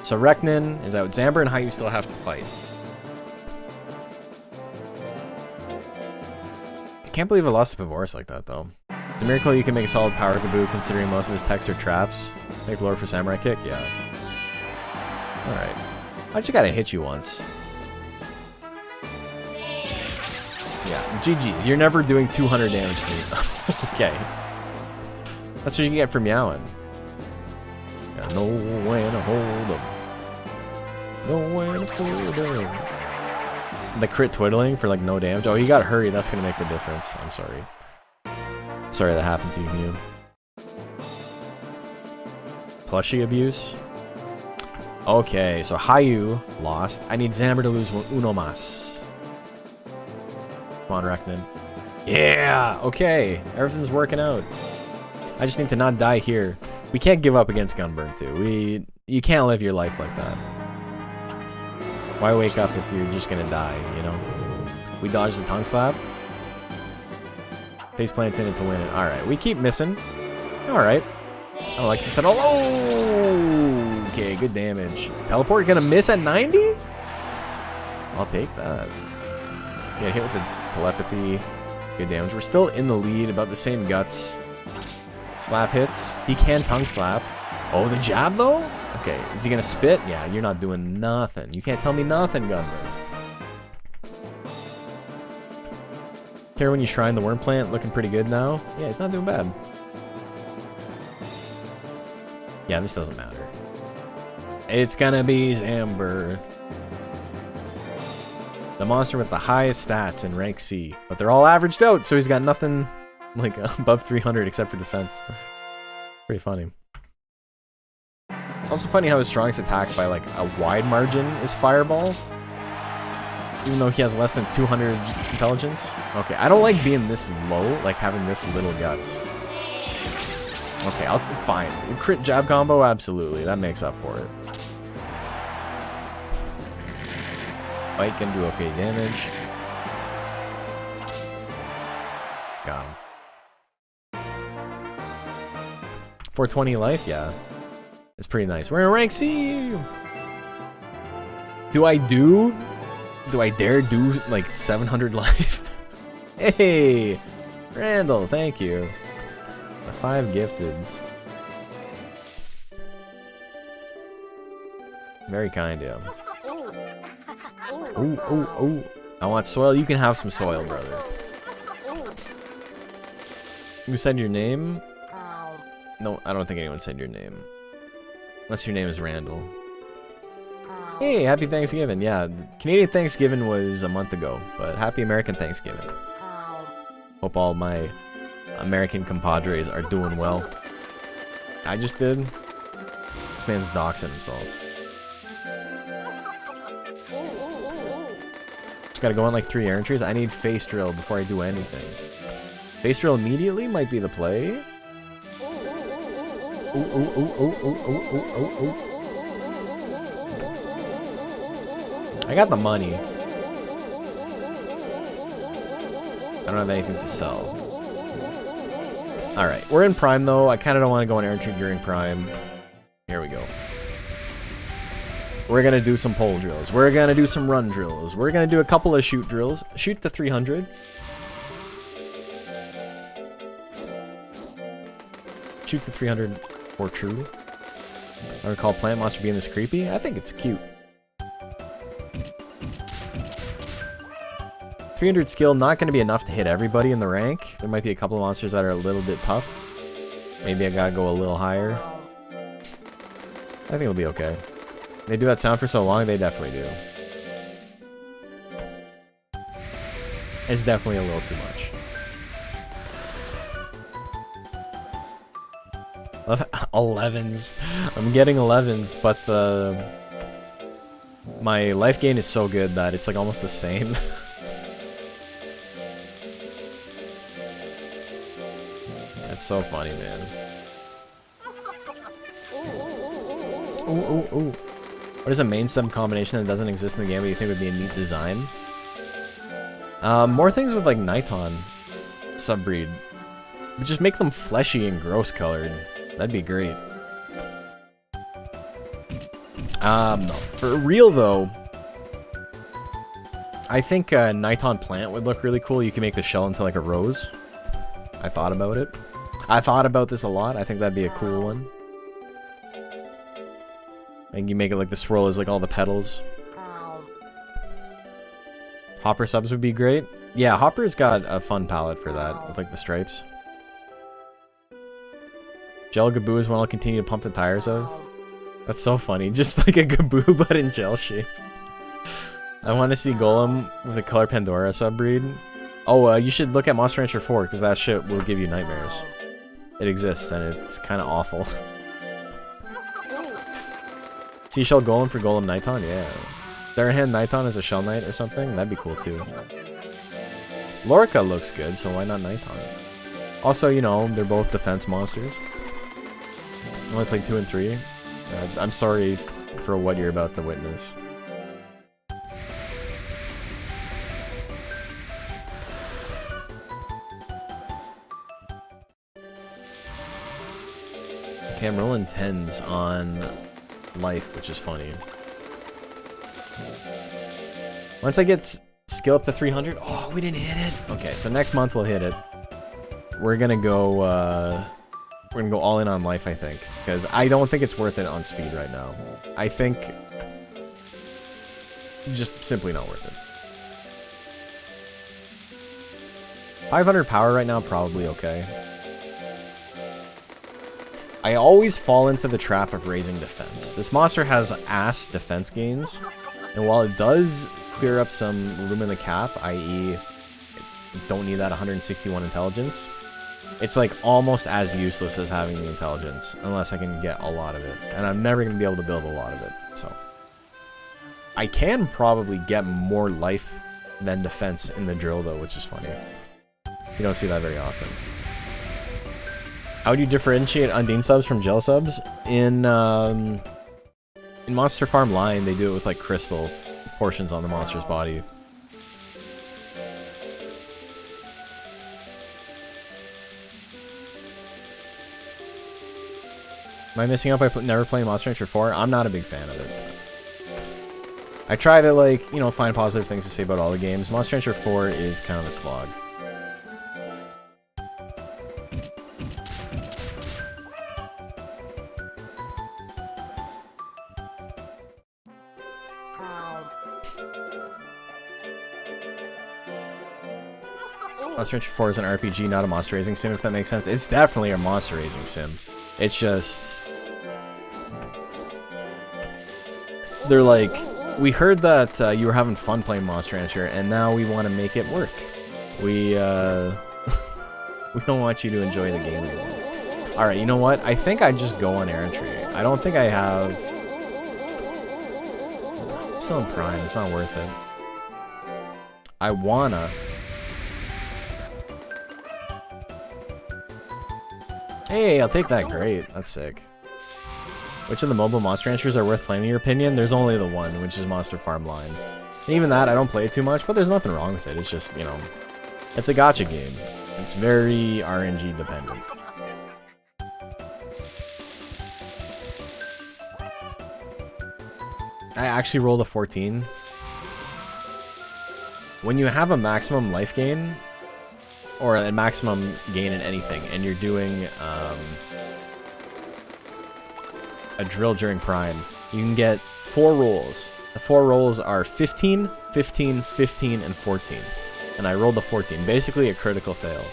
So Reckoning is out. Zamber and Hayu still have to fight. I can't believe I lost to Pavoris like that, though. It's a miracle you can make a solid power Kaboo considering most of his techs are traps. Make Lord for Samurai Kick? Yeah. Alright. I just gotta hit you once. Yeah, GG's. You're never doing 200 damage to me. Okay. That's what you get for meowing. Got no way to hold them. No way to hold them. The crit twiddling for like no damage. Oh, he got hurried. That's gonna make the difference. I'm sorry. Sorry that happened to you. Plushie abuse. Okay, so Hayu lost. I need Zamber to lose uno mas. Come on, Reknin. Yeah! Okay, everything's working out. I just need to not die here. We can't give up against Gunburn, too. You can't live your life like that. Why wake up if you're just gonna die, you know? We dodged the tongue slap. Face planted to win it. Alright, we keep missing. Alright. I don't like this at all. Oh! Okay, good damage. Teleport gonna miss at 90? I'll take that. Yeah, hit with the telepathy. Good damage. We're still in the lead, about the same guts. Slap hits. He can tongue slap. Oh, the jab though? Okay, is he gonna spit? Yeah, you're not doing nothing. You can't tell me nothing, Gunburn. Care when you shrine the worm plant, looking pretty good now. Yeah, he's not doing bad. Yeah, this doesn't matter. It's gonna be Zamber. The monster with the highest stats in rank C. But they're all averaged out, so he's got nothing like above 300 except for defense. Pretty funny. Also funny how his strongest attack by like a wide margin is Fireball. Even though he has less than 200 intelligence. Okay, I don't like being this low, like having this little guts. Okay, fine. Crit jab combo? Absolutely. That makes up for it. Bite can do okay damage. Got him. 420 life? Yeah. It's pretty nice. We're in rank C! Do I dare do like 700 life? Hey! Randall, thank you. The 5 gifteds. Very kind, yeah. Ooh, ooh, ooh. I want soil. You can have some soil, brother. You said your name? No, I don't think anyone said your name. Unless your name is Randall. Hey, happy Thanksgiving. Yeah, Canadian Thanksgiving was a month ago, but happy American Thanksgiving. Hope all my American compadres are doing well. I just did. This man's doxing himself. Just gotta go on like 3 errantries. I need face drill before I do anything. Face drill immediately might be the play. Ooh, ooh, ooh, ooh, ooh, ooh, ooh, ooh, ooh. I got the money. I don't have anything to sell. Alright, we're in Prime though. I kind of don't want to go on errantry during Prime. Here we go. We're going to do some pole drills. We're going to do some run drills. We're going to do a couple of shoot drills. Shoot to 300. Shoot to 300 or true. I recall Plant Monster being this creepy. I think it's cute. 300 skill, not going to be enough to hit everybody in the rank. There might be a couple of monsters that are a little bit tough. Maybe I gotta go a little higher. I think it'll be okay. They do that sound for so long, they definitely do. It's definitely a little too much. 11s. I'm getting 11s, but my life gain is so good that it's like almost the same. That's so funny, man. Ooh. What is a main sub combination that doesn't exist in the game but you think would be a neat design? More things with like Niton subbreed. Just make them fleshy and gross colored. That'd be great. For real though, I think a Niton plant would look really cool. You can make the shell into like a rose. I thought about it. I thought about this a lot. I think that'd be a cool one. And you make it like the swirl is like all the petals. Hopper subs would be great. Yeah, Hopper's got a fun palette for that, with like the stripes. Gel Gaboo is one I'll continue to pump the tires of. That's so funny, just like a Gaboo but in gel shape. I want to see Golem with a Color Pandora subbreed. Oh, you should look at Monster Rancher 4, because that shit will give you nightmares. It exists, and it's kind of awful. Seashell Golem for Golem Niton? Yeah. Darahand Niton as a Shell Knight or something? That'd be cool too. Lorica looks good, so why not Niton? Also, you know, they're both defense monsters. I only played 2 and 3. I'm sorry for what you're about to witness. Okay, I'm rolling 10s on life, which is funny. Once I get skill up to 300, oh, we didn't hit it. Okay, so next month we'll hit it. We're gonna go all in on life, I think, because I don't think it's worth it on speed right now. I think just simply not worth it. 500 power right now, probably okay. I always fall into the trap of raising defense. This monster has ass defense gains, and while it does clear up some room in the cap, i.e. don't need that 161 intelligence, it's like almost as useless as having the intelligence, unless I can get a lot of it. And I'm never going to be able to build a lot of it, so. I can probably get more life than defense in the drill though, which is funny. You don't see that very often. How do you differentiate Undine subs from gel subs? In Monster Farm Line, they do it with like crystal portions on the monster's body. Am I missing out by never playing Monster Rancher 4? I'm not a big fan of it. I try to, like, you know, find positive things to say about all the games. Monster Rancher 4 is kind of a slog. Monster Rancher 4 is an RPG, not a monster raising sim, if that makes sense. It's definitely a monster raising sim. It's just... they're like, we heard that you were having fun playing Monster Rancher, and now we want to make it work. We we don't want you to enjoy the game anymore. Alright, you know what? I think I'd just go on errantry. I don't think I have... I'm still in Prime, it's not worth it. I wanna... Hey, I'll take that. Great. That's sick. Which of the mobile Monster Ranchers are worth playing in your opinion? There's only the one, which is Monster Farm Line. And even that, I don't play it too much, but there's nothing wrong with it. It's just, you know, it's a gacha game. It's very RNG dependent. I actually rolled a 14. When you have a maximum life gain, or a maximum gain in anything, and you're doing a drill during Prime, you can get 4 rolls. The 4 rolls are 15, 15, 15, and 14. And I rolled a 14. Basically a critical fail.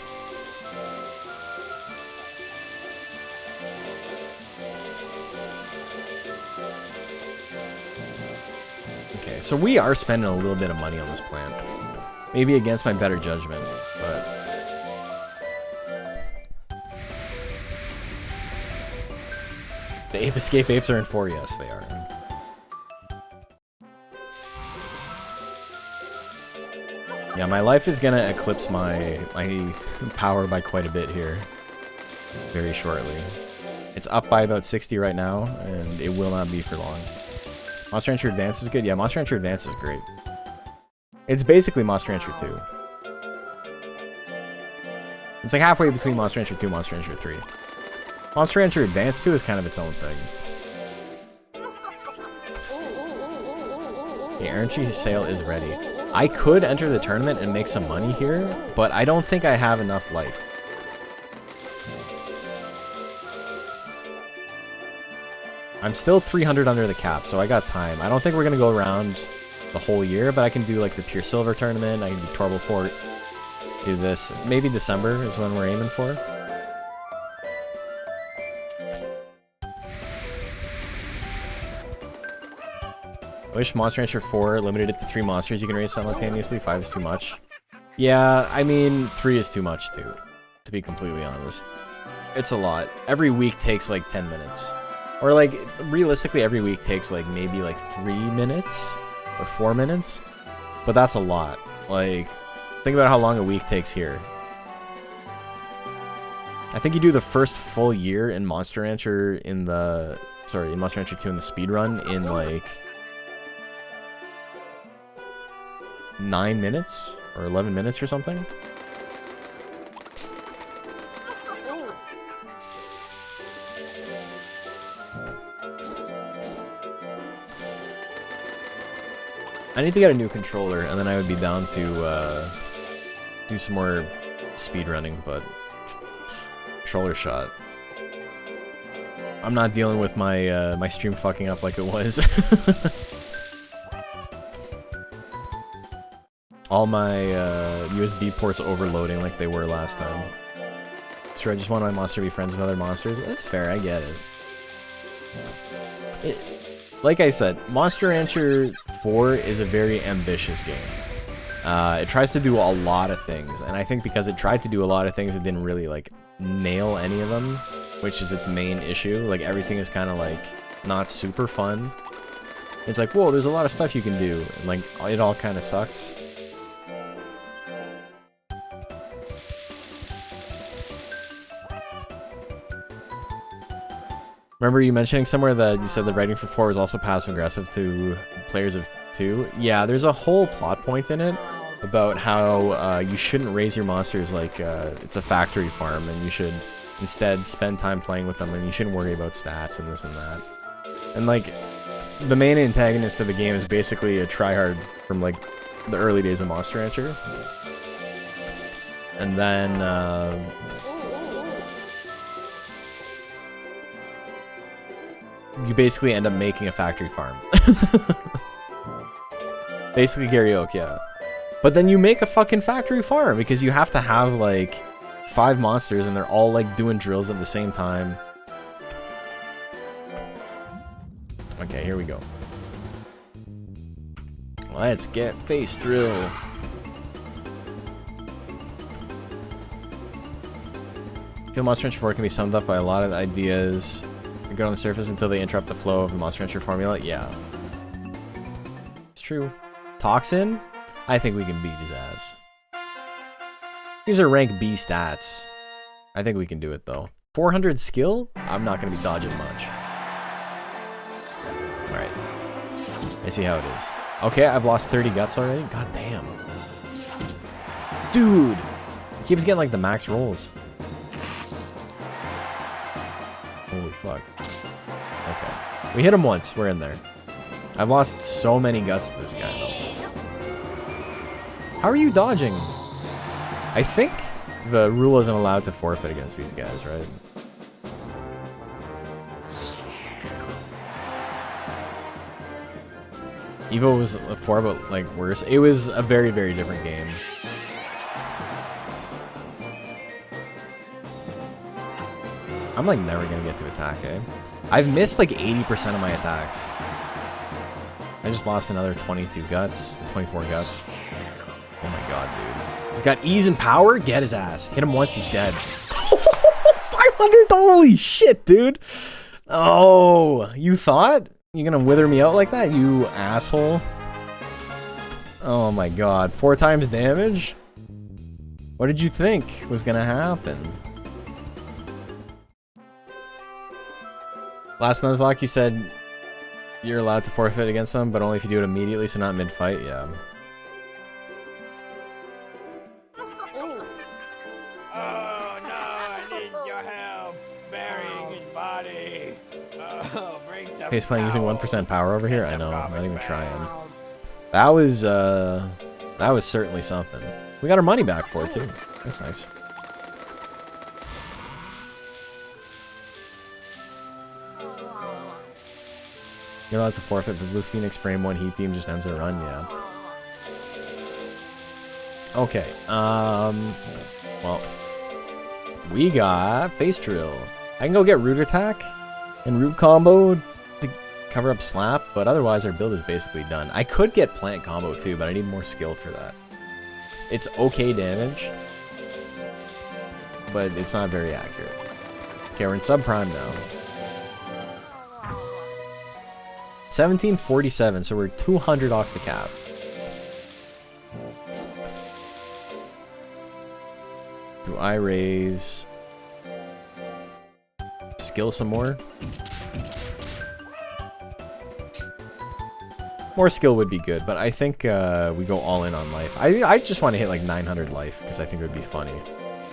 Okay, so we are spending a little bit of money on this plant. Maybe against my better judgment, but... The Ape Escape apes are in 4, yes, they are. Yeah, my life is gonna eclipse my power by quite a bit here. Very shortly. It's up by about 60 right now, and it will not be for long. Monster Rancher Advance is good? Yeah, Monster Rancher Advance is great. It's basically Monster Rancher 2. It's like halfway between Monster Rancher 2 and Monster Rancher 3. Monster Rancher Advance 2 is kind of its own thing. The Errantry sale is ready. I could enter the tournament and make some money here, but I don't think I have enough life. I'm still 300 under the cap, so I got time. I don't think we're going to go around the whole year, but I can do like the Pure Silver tournament, I can do Torbalport, do this. Maybe December is when we're aiming for. I wish Monster Rancher 4 limited it to 3 monsters you can raise simultaneously. 5 is too much. Yeah, I mean, 3 is too much too, to be completely honest. It's a lot. Every week takes like 10 minutes. Or like, realistically, every week takes like maybe like 3 minutes or 4 minutes. But that's a lot. Like, think about how long a week takes here. I think you do the first full year in Monster Rancher in the... Sorry, in Monster Rancher 2 in the speedrun in like... 9 minutes? Or 11 minutes or something? I need to get a new controller, and then I would be down to do some more speedrunning, but controller shot. I'm not dealing with my my stream fucking up like it was. All my USB ports overloading like they were last time. Sure, I just want my monster to be friends with other monsters. That's fair, I get it. Like I said, Monster Rancher 4 is a very ambitious game. It tries to do a lot of things, and I think because it tried to do a lot of things, it didn't really, like, nail any of them, which is its main issue. Like, everything is kind of, like, not super fun. It's like, whoa, there's a lot of stuff you can do, and, like, it all kind of sucks. Remember you mentioning somewhere that you said the writing for 4 was also passive-aggressive to players of 2? Yeah, there's a whole plot point in it about how you shouldn't raise your monsters like it's a factory farm, and you should instead spend time playing with them, and you shouldn't worry about stats and this and that. And, like, the main antagonist of the game is basically a tryhard from, like, the early days of Monster Rancher. And then, you basically end up making a factory farm. Basically Gary Oak, yeah. But then you make a fucking factory farm because you have to have like 5 monsters and they're all like doing drills at the same time. Okay, here we go. Let's get face drill. I feel Monster Rancher 4 can be summed up by a lot of ideas that go on the surface until they interrupt the flow of the Monster Rancher formula. Yeah. It's true. Toxin? I think we can beat his ass. These are rank B stats. I think we can do it though. 400 skill? I'm not going to be dodging much. Alright. I see how it is. Okay, I've lost 30 guts already? God damn. Dude! He keeps getting like the max rolls. Holy fuck. Okay. We hit him once. We're in there. I've lost so many guts to this guy, though. How are you dodging? I think the rule isn't allowed to forfeit against these guys, right? Evo was 4, but like worse. It was a very, very different game. I'm like never gonna get to attack, eh? I've missed like 80% of my attacks. I just lost another 22 guts, 24 guts. Oh my god, dude. He's got ease and power? Get his ass. Hit him once, he's dead. 500? Holy shit, dude. Oh, you thought? You gonna wither me out like that, you asshole? Oh my god, 4 times damage? What did you think was gonna happen? Last Nuzlocke, you said you're allowed to forfeit against them, but only if you do it immediately, so not mid-fight, yeah. Oh no, I need your help burying his body. Oh, bring some Face playing using towels. 1% power over here? I Get the know, I'm not even rubbish trying. down. That was certainly something. We got our money back for it too. That's nice. You're allowed to forfeit, but Blue Phoenix frame 1 heat beam just ends a run, yeah. Okay, well, we got face drill. I can go get root attack and root combo to cover up slap, but otherwise our build is basically done. I could get plant combo too, but I need more skill for that. It's okay damage, but it's not very accurate. Okay, we're in subprime now. 1747, so we're 200 off the cap. Do I raise skill some more? More skill would be good, but I think we go all in on life. I just want to hit like 900 life because I think it would be funny.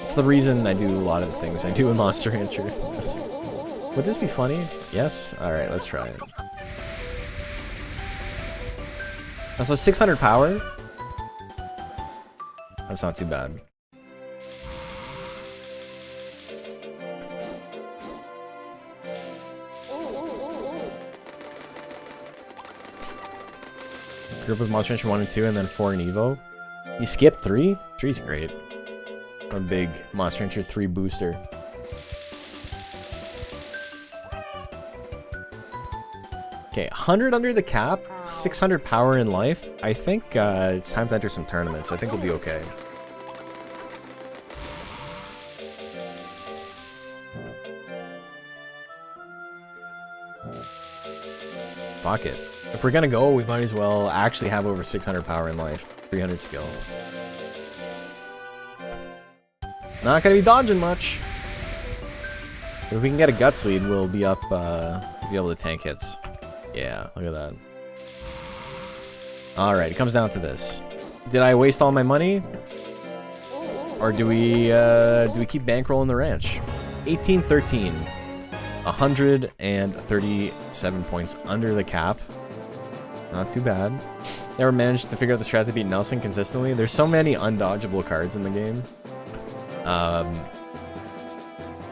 It's the reason I do a lot of the things I do in Monster Rancher. Would this be funny? Yes? Alright, let's try it. So 600 power? That's not too bad. Group of Monster Rancher 1 and 2 and then 4 in Evo. You skipped 3? 3's great. I'm a big Monster Rancher 3 booster. Okay, 100 under the cap, 600 power in life. I think it's time to enter some tournaments. I think we'll be okay. Fuck it. If we're gonna go, we might as well actually have over 600 power in life. 300 skill. Not gonna be dodging much. But if we can get a guts lead, we'll be up, be able to tank hits. Yeah, look at that. Alright, it comes down to this. Did I waste all my money? Or do we keep bankrolling the ranch? 1813. 137 points under the cap. Not too bad. Never managed to figure out the strat to beat Nelson consistently. There's so many undodgeable cards in the game.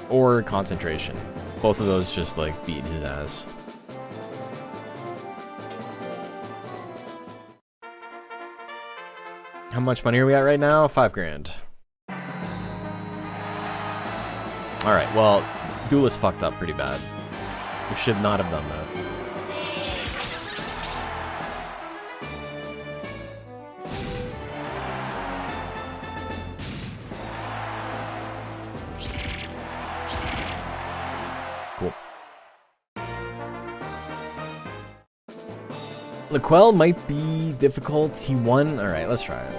Or concentration. Both of those just like beat his ass. How much money are we at right now? 5 grand. Alright, well, Duelist fucked up pretty bad. We should not have done that. Cool. Laquelle might be difficult. He won. Alright, let's try it.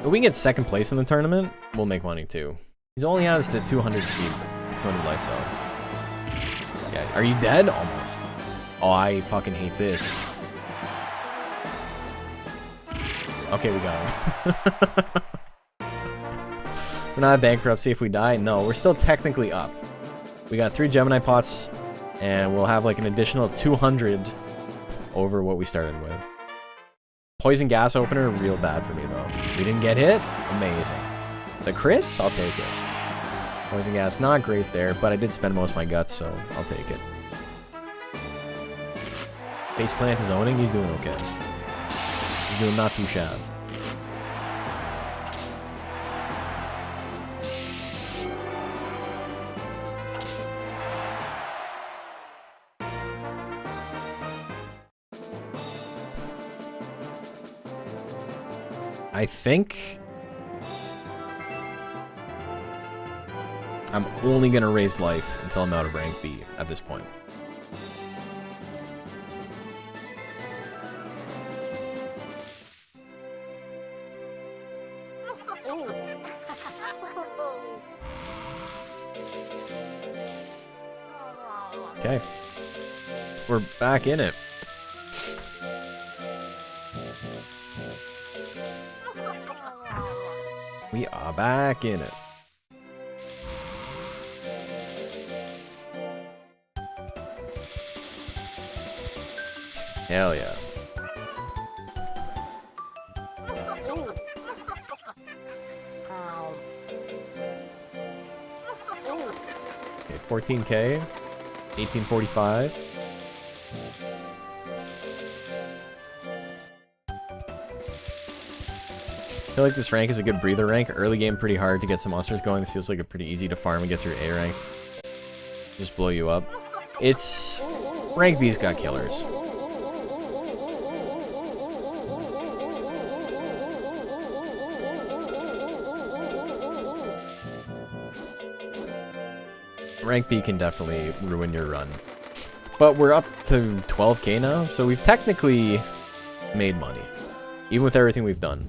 If we can get second place in the tournament, we'll make money too. He only has the 200 speed, 200 life though. Yeah, are you dead? Almost. Oh, I fucking hate this. Okay, we got him. We're not at bankruptcy if we die. No, we're still technically up. We got 3 Gemini pots, and we'll have like an additional 200 over what we started with. Poison gas opener, real bad for me though. We didn't get hit? Amazing. The crits? I'll take it. Poison gas, not great there, but I did spend most of my guts, so I'll take it. Faceplant is owning, he's doing okay. He's doing not too shabby. I'm only going to raise life until I'm out of rank B at this point. Okay. We're back in it. We are back in it. Hell yeah. Okay, 14K, 1845. I feel like this rank is a good breather rank. Early game pretty hard to get some monsters going. It feels like it's pretty easy to farm and get through A rank. Just blow you up. It's... rank B's got killers. Rank B can definitely ruin your run. But we're up to 12K now, so we've technically made money. Even with everything we've done.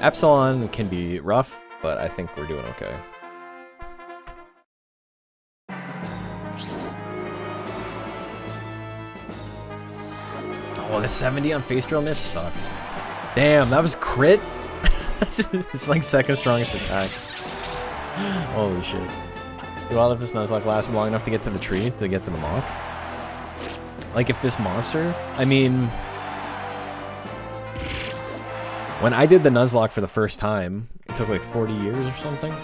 Epsilon can be rough, but I think we're doing okay. Oh, the 70 on face drill miss sucks. Damn, that was crit? It's like second strongest attack. Holy shit. Do all of this Nuzlocke lasted long enough to get to the tree, to get to the mock? Like if this monster, I mean... when I did the Nuzlocke for the first time, it took like 40 years or something.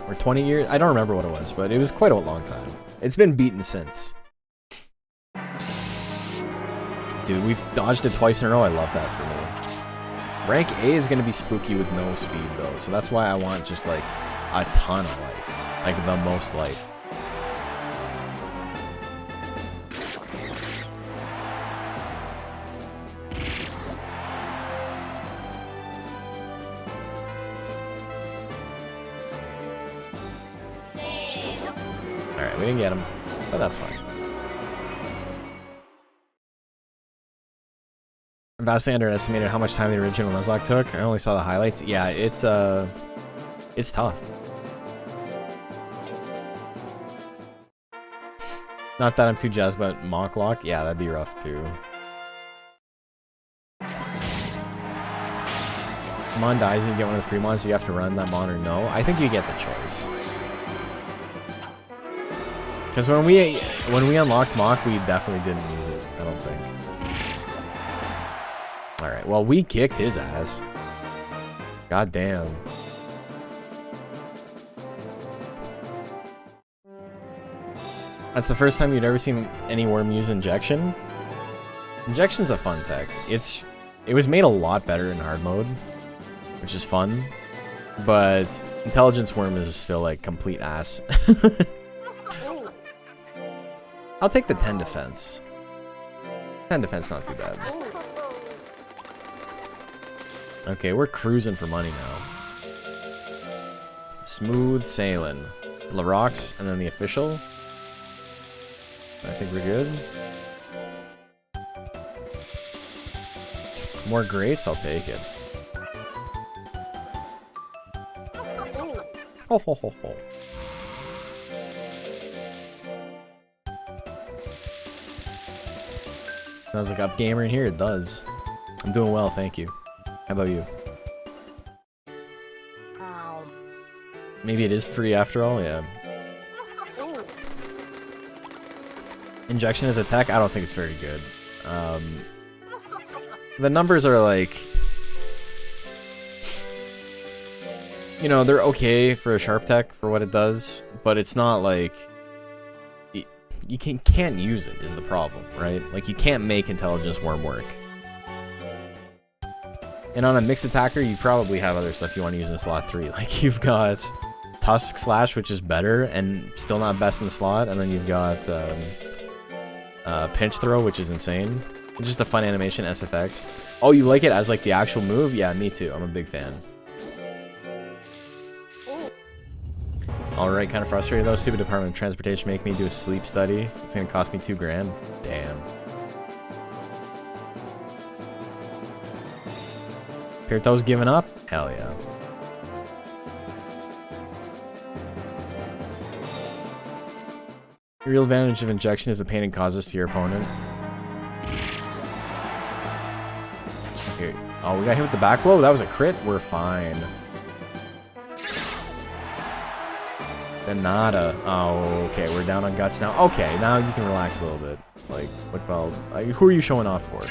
Or 20 years? I don't remember what it was, but it was quite a long time. It's been beaten since. Dude, we've dodged it twice in a row. I love that for me. Rank A is going to be spooky with no speed, though. So that's why I want just, like, a ton of life. Like, the most life. Alright, we didn't get him, but that's fine. I vastly underestimated how much time the original Nuzlocke took. I only saw the highlights. Yeah, it's tough. Not that I'm too jazzed about Mock Lock. Yeah, that'd be rough too. Mon dies and you get one of the free mons, you have to run that mon or no? I think you get the choice. Because when we unlocked Mock, we definitely didn't use it, I don't think. Alright, well, we kicked his ass. God damn. That's the first time you'd ever seen any worm use injection? Injection's a fun tech. It was made a lot better in hard mode, which is fun. But intelligence worm is still like complete ass. I'll take the 10 defense. 10 defense, not too bad. Okay, we're cruising for money now. Smooth sailing. Larox, and then the official. I think we're good. More greats, I'll take it. Ho ho ho ho. Sounds like up gamer in here, it does. I'm doing well, thank you. How about you? Maybe it is free after all, yeah. Injection as a tech? I don't think it's very good. The numbers are like... you know, they're okay for a sharp tech for what it does, but it's not like... you can't use it is the problem, right? Like, you can't make intelligence worm work. And on a mixed attacker, you probably have other stuff you want to use in slot 3. Like, you've got Tusk Slash, which is better, and still not best in the slot, and then you've got pinch throw, which is insane. It's just a fun animation, SFX. Oh, you like it as like the actual move? Yeah, me too. I'm a big fan. Alright, kind of frustrated though. Stupid Department of Transportation make me do a sleep study. It's gonna cost me $2,000. Damn. Pirto's giving up? Hell yeah. The real advantage of injection is the pain it causes to your opponent. Okay. Oh, we got hit with the back blow? That was a crit? We're fine. Nada. Oh, okay. We're down on guts now. Okay, now you can relax a little bit. Like, what about... who are you showing off for?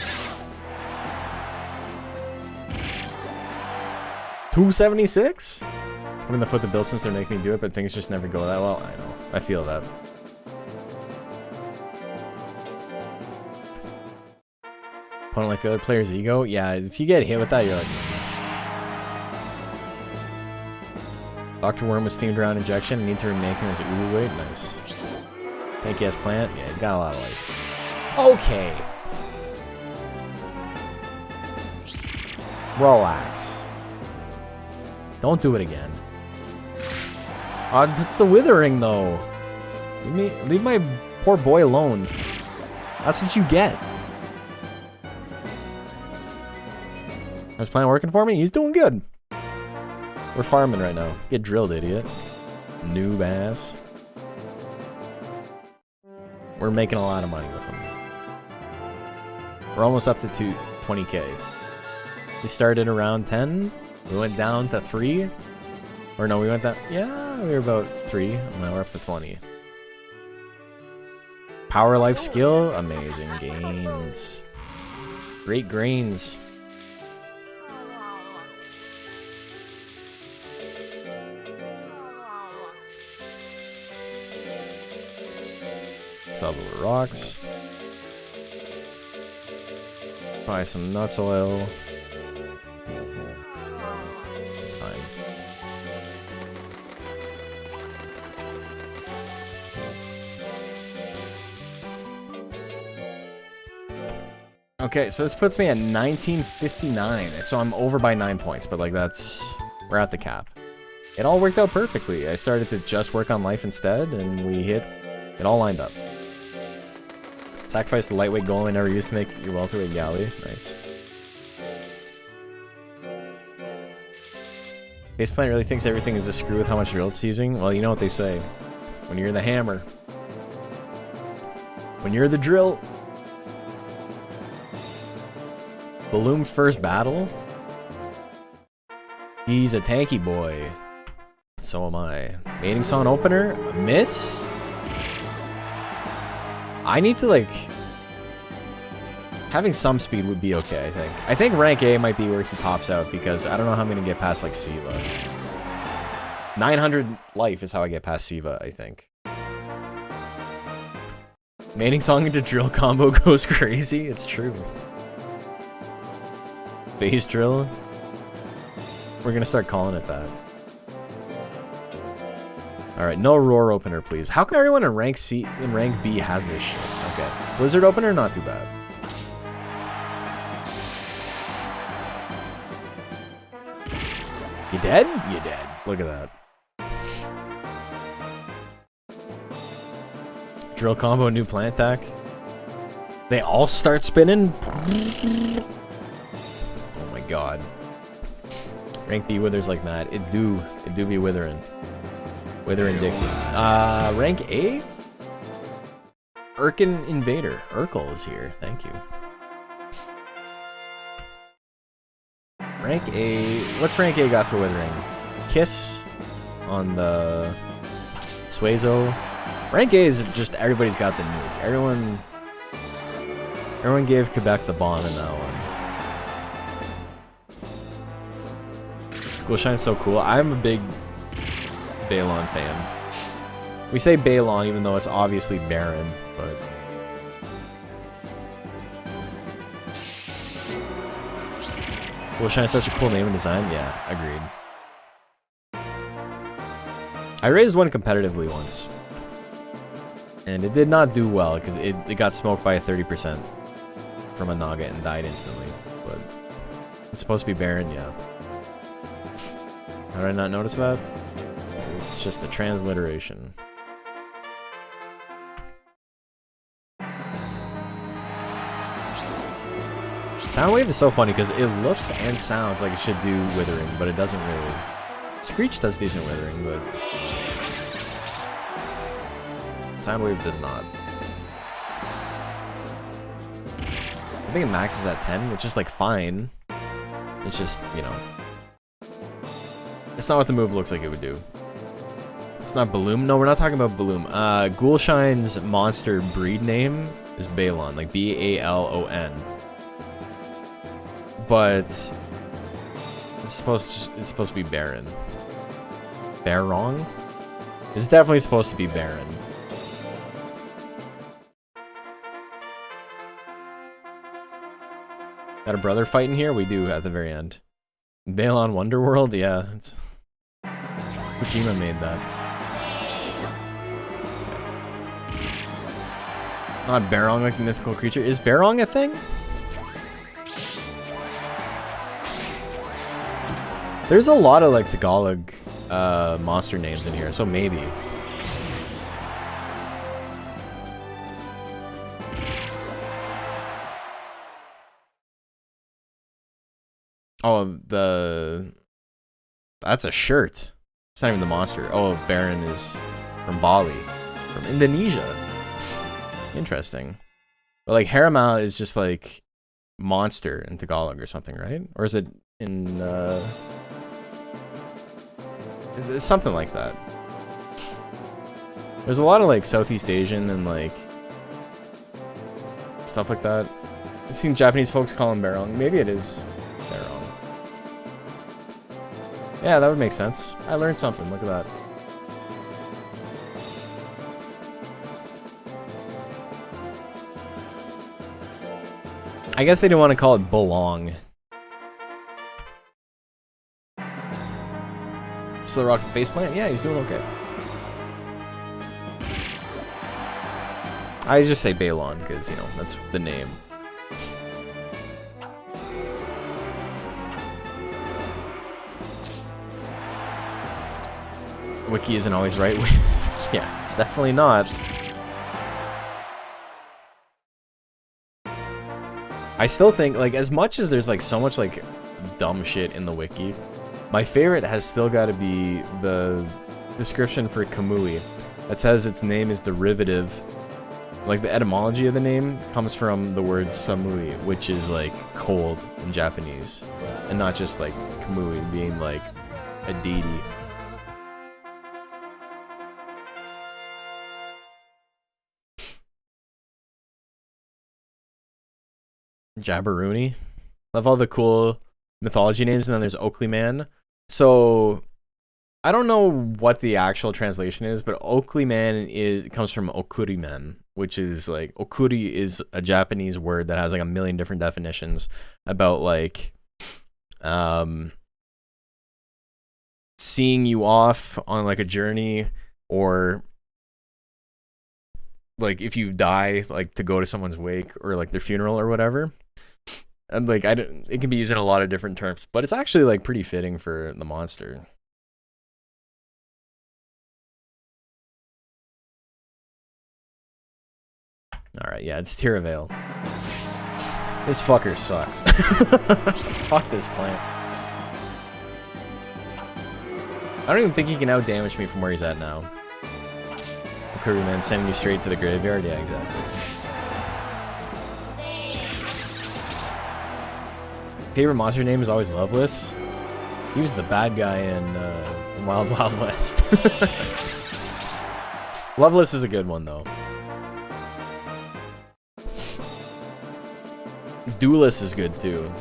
276? I'm in the foot the bill since they're making me do it, but things just never go that well. I know. I feel that. Opponent like the other player's ego? Yeah, if you get hit with that, you're like... Dr. Worm was themed around injection. Need to remake him as Uwu weight. Nice. Tanky ass plant. Yeah, he's got a lot of life. Okay. Relax. Don't do it again. The withering though. Leave my poor boy alone. That's what you get. How's plan working for me? He's doing good. We're farming right now. Get drilled, idiot. Noob ass. We're making a lot of money with him. We're almost up to 20k. We started around 10. We went down to 3. Or no, we went down... Yeah, we were about 3. Now we're up to 20. Power life skill. Amazing gains. Great grains. Sell the rocks. Buy some nuts oil. It's fine. Okay, so this puts me at 1959. So I'm over by 9 points, but like we're at the cap. It all worked out perfectly. I started to just work on life instead, and we hit it all lined up. Sacrifice the lightweight golem I never used to make your welterweight galley. Nice. Base Plant really thinks everything is a screw with how much drill it's using. Well, you know what they say. When you're the hammer. When you're the drill. Balloon first battle? He's a tanky boy. So am I. Mating Song opener? A miss? I need to, like... Having some speed would be okay, I think. I think rank A might be where he tops out, because I don't know how I'm going to get past, like, Siva. 900 life is how I get past Siva, I think. Mating Song into drill combo goes crazy? It's true. Base drill? We're going to start calling it that. Alright, no roar opener, please. How come everyone in rank C and rank B has this shit? Okay. Blizzard opener, not too bad. You dead? You dead. Look at that. Drill combo, new plant attack. They all start spinning? Oh my god. Rank B withers like mad. It do be withering. Withering Dixie. Rank A? Urkin Invader. Urkel is here. Thank you. Rank A. What's rank A got for withering? Kiss on the Suezo. Rank A is just everybody's got the nuke. Everyone gave Quebec the bomb in that one. Ghoulshine's so cool. I'm a big Balon fan. We say Balon even though it's obviously Baron, but... Ghoulshine is such a cool name and design. Yeah, agreed. I raised one competitively once. And it did not do well because it got smoked by a 30% from a Naga and died instantly. But it's supposed to be Baron, yeah. How did I not notice that? It's just a transliteration. Soundwave is so funny because it looks and sounds like it should do Withering, but it doesn't really. Screech does decent Withering, but Soundwave does not. I think it maxes at 10, which is like fine. It's just, you know, it's not what the move looks like it would do. It's not Balloon. No, we're not talking about Balloon. Ghoulshine's monster breed name is Balon, like B-A-L-O-N. But it's supposed to be Baron. Barong? It's definitely supposed to be Baron. Got a brother fighting here? We do at the very end. Balon Wonderworld? Yeah, it's Kojima made that. Not Barong like a mythical creature. Is Barong a thing? There's a lot of like Tagalog monster names in here, so maybe. Oh, that's a shirt. It's not even the monster. Oh, Baron is from Bali, from Indonesia. Interesting. But like Haramau is just like monster in Tagalog or something, right? Or is it in it's something like that. There's a lot of like Southeast Asian and like stuff like that. I've seen Japanese folks call him Barong. Maybe it is Barong. Yeah, that would make sense. I learned something. Look at that. I guess they didn't want to call it Belong. So the Rock faceplant? Yeah, he's doing okay. I just say Balon because, you know, that's the name. Wiki isn't always right. Yeah, it's definitely not. I still think, like, as much as there's, like, so much, like, dumb shit in the wiki, my favorite has still got to be the description for Kamui. It says its name is derivative. Like, the etymology of the name comes from the word Samui, which is, like, cold in Japanese. And not just, like, Kamui being, like, a deity. Jabberwoony. Love all the cool mythology names, and then there's Oakley Man. So I don't know what the actual translation is, but Oakley Man comes from Okuri Man, which is like Okuri is a Japanese word that has like a million different definitions about like seeing you off on like a journey, or like if you die, like to go to someone's wake or like their funeral or whatever. And like it can be used in a lot of different terms, but it's actually like pretty fitting for the monster. All right, yeah, it's Tiravale. This fucker sucks. Fuck this plant. I don't even think he can out damage me from where he's at now. Kirby Man sending you straight to the graveyard? Yeah, exactly. Favorite monster name is always Loveless. He was the bad guy in Wild Wild West. Loveless is a good one though. Duelist is good too.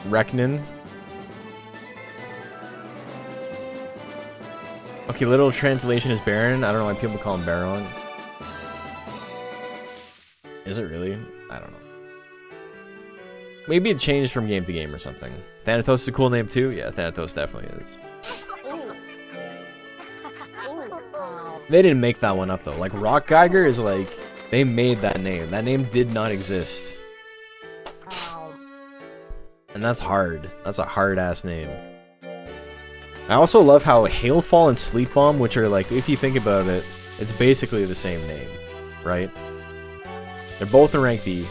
Reknin. Okay, literal translation is Baron. I don't know why people call him Baron. Is it really? I don't know. Maybe it changed from game to game or something. Thanatos is a cool name too? Yeah, Thanatos definitely is. They didn't make that one up though. Like, Rock Geiger is like, they made that name. That name did not exist. And that's hard. That's a hard-ass name. I also love how Hailfall and Sleep Bomb, which are like, if you think about it, it's basically the same name, right? They're both in rank B.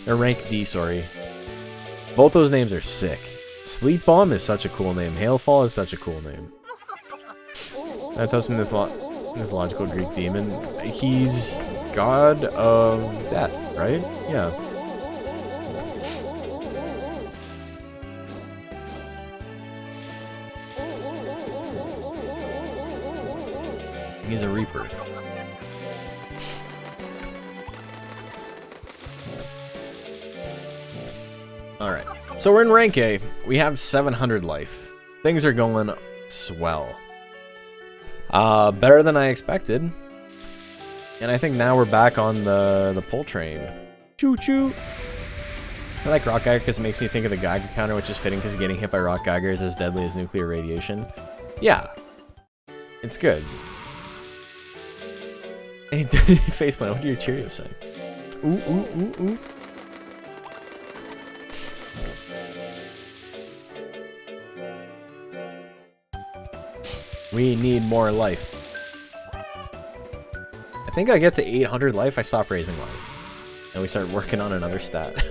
They're rank D, sorry. Both those names are sick. Sleep Bomb is such a cool name. Hailfall is such a cool name. Thanatos, mythological Greek demon. He's god of death, right? Yeah. He's a reaper. Alright. So we're in rank A. We have 700 life. Things are going swell. Better than I expected. And I think now we're back on the pull train. Choo choo! I like Rock Geiger because it makes me think of the Geiger counter, which is fitting because getting hit by Rock Geiger is as deadly as nuclear radiation. Yeah. It's good. Hey, faceplant, what do your Cheerios say? Ooh, ooh, ooh, ooh. We need more life. I think I get to 800 life, I stop raising life. And we start working on another stat.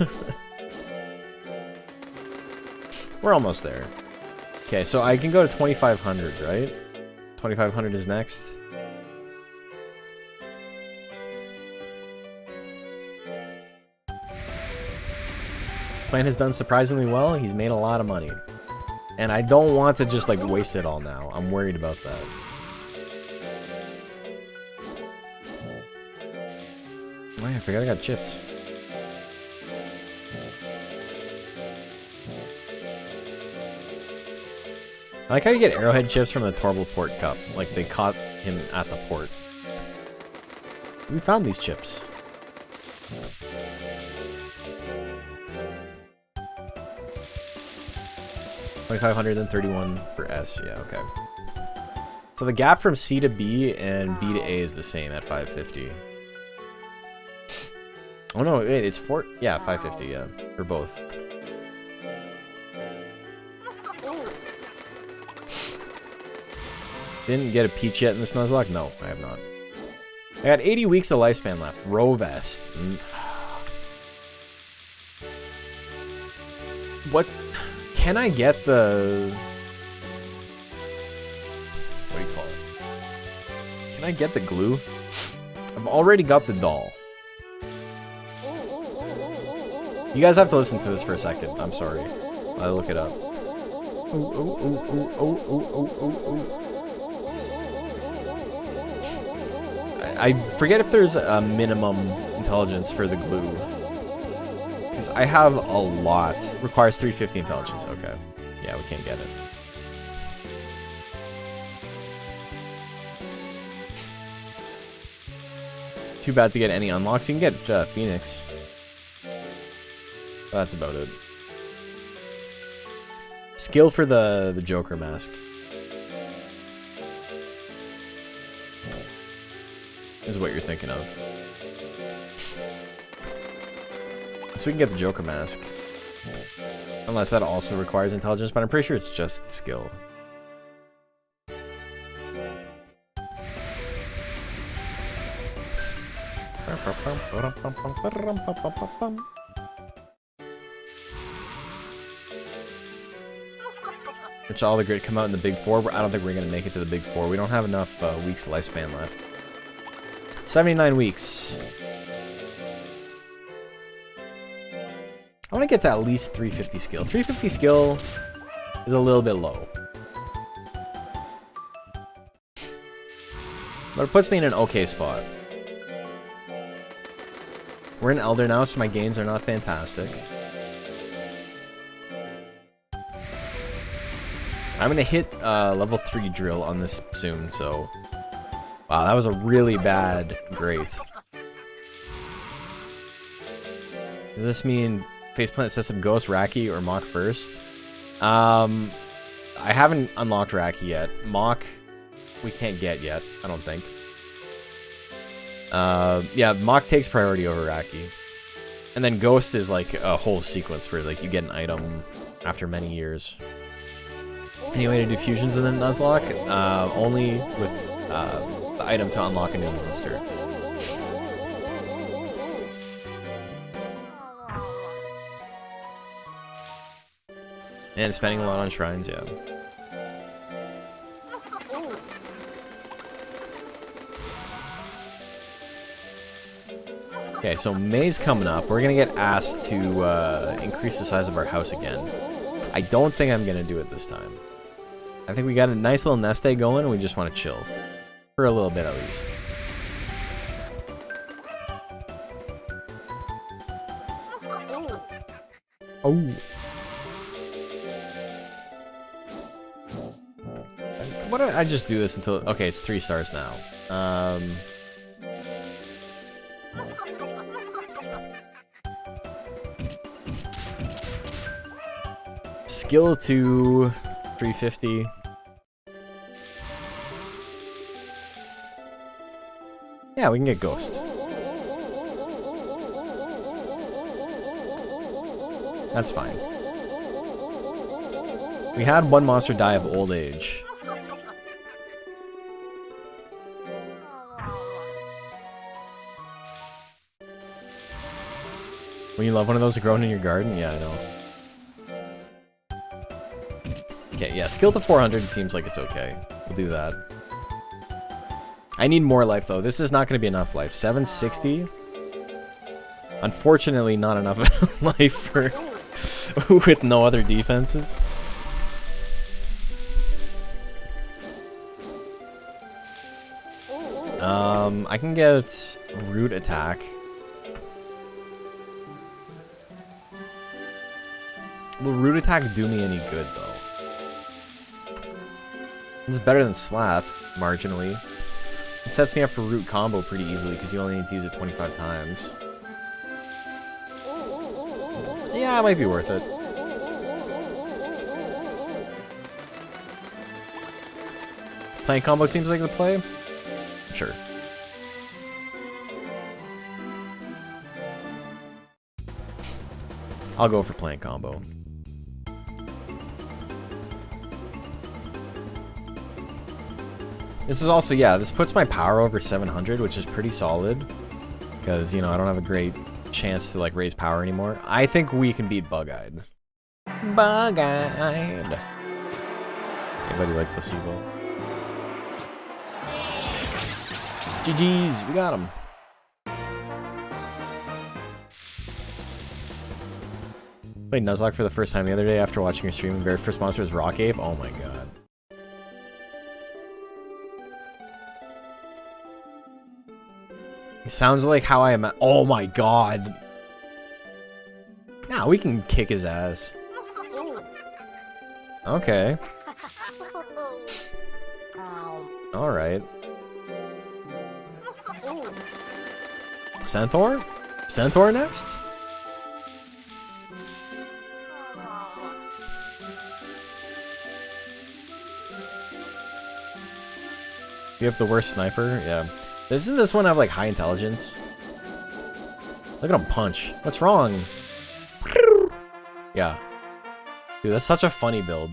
We're almost there. Okay, so I can go to 2500, right? 2500 is next. Plan has done surprisingly well. He's made a lot of money. And I don't want to just, like, waste it all now. I'm worried about that. Oh yeah, I forgot I got chips. I like how you get arrowhead chips from the Torble Port Cup. Like, they caught him at the port. We found these chips. $2,531 for S. Yeah, okay. So the gap from C to B and B to A is the same at 550. Oh no, wait, it's 4. Yeah, 550, yeah, for both. Didn't get a peach yet in this Nuzlocke? No, I have not. I got 80 weeks of lifespan left. Row vest. What? Can I get the... What do you call it? Can I get the glue? I've already got the doll. You guys have to listen to this for a second. I'm sorry. I'll look it up. I forget if there's a minimum intelligence for the glue. Because I have a lot. Requires 350 intelligence. Okay. Yeah, we can't get it. Too bad to get any unlocks. You can get Phoenix. But that's about it. Skill for the Joker mask. Is what you're thinking of. So we can get the Joker mask. Unless that also requires intelligence, but I'm pretty sure it's just skill. Which all the grid come out in the Big Four. I don't think we're going to make it to the Big Four. We don't have enough weeks lifespan left. 79 weeks. I want to get to at least 350 skill. 350 skill is a little bit low. But it puts me in an okay spot. We're in Elder now, so my gains are not fantastic. I'm going to hit level 3 drill on this soon, so... Wow, that was a really bad great. Does this mean Faceplant sets up Ghost, Raki, or Mach first? I haven't unlocked Raki yet. Mach, we can't get yet, I don't think. Yeah, Mach takes priority over Raki. And then Ghost is like a whole sequence where like you get an item after many years. Any way to do fusions in the Nuzlocke? Only with the item to unlock a new monster. And spending a lot on shrines, yeah. Okay, so May's coming up. We're gonna get asked to increase the size of our house again. I don't think I'm gonna do it this time. I think we got a nice little nest egg going and we just want to chill. For a little bit at least. Oh. What do I just do this until... Okay, it's 3 stars now. Skill to 350. Yeah, we can get Ghost. That's fine. We had one monster die of old age. When you love one of those growing in your garden? Yeah, I know. Okay, yeah, skill to 400 seems like it's okay. We'll do that. I need more life, though. This is not going to be enough life. 760? Unfortunately, not enough life for... with no other defenses. I can get root attack. Will root attack do me any good, though? It's better than slap, marginally. It sets me up for root combo pretty easily, because you only need to use it 25 times. Yeah, it might be worth it. Playing combo seems like the play? Sure. I'll go for playing combo. This is also, yeah, this puts my power over 700, which is pretty solid. Because, you know, I don't have a great chance to, like, raise power anymore. I think we can beat Bug-Eyed. Bug-Eyed. Anybody like Placebo? GG's, we got him. Played Nuzlocke for the first time the other day after watching your stream. The very first monster was Rock Ape. Oh my god. It sounds like how I am. Oh my god. Nah, we can kick his ass. Okay. Alright. Centaur? Centaur next? You have the worst sniper? Yeah. Doesn't this one have like high intelligence? Look at him punch. What's wrong? Yeah. Dude, that's such a funny build.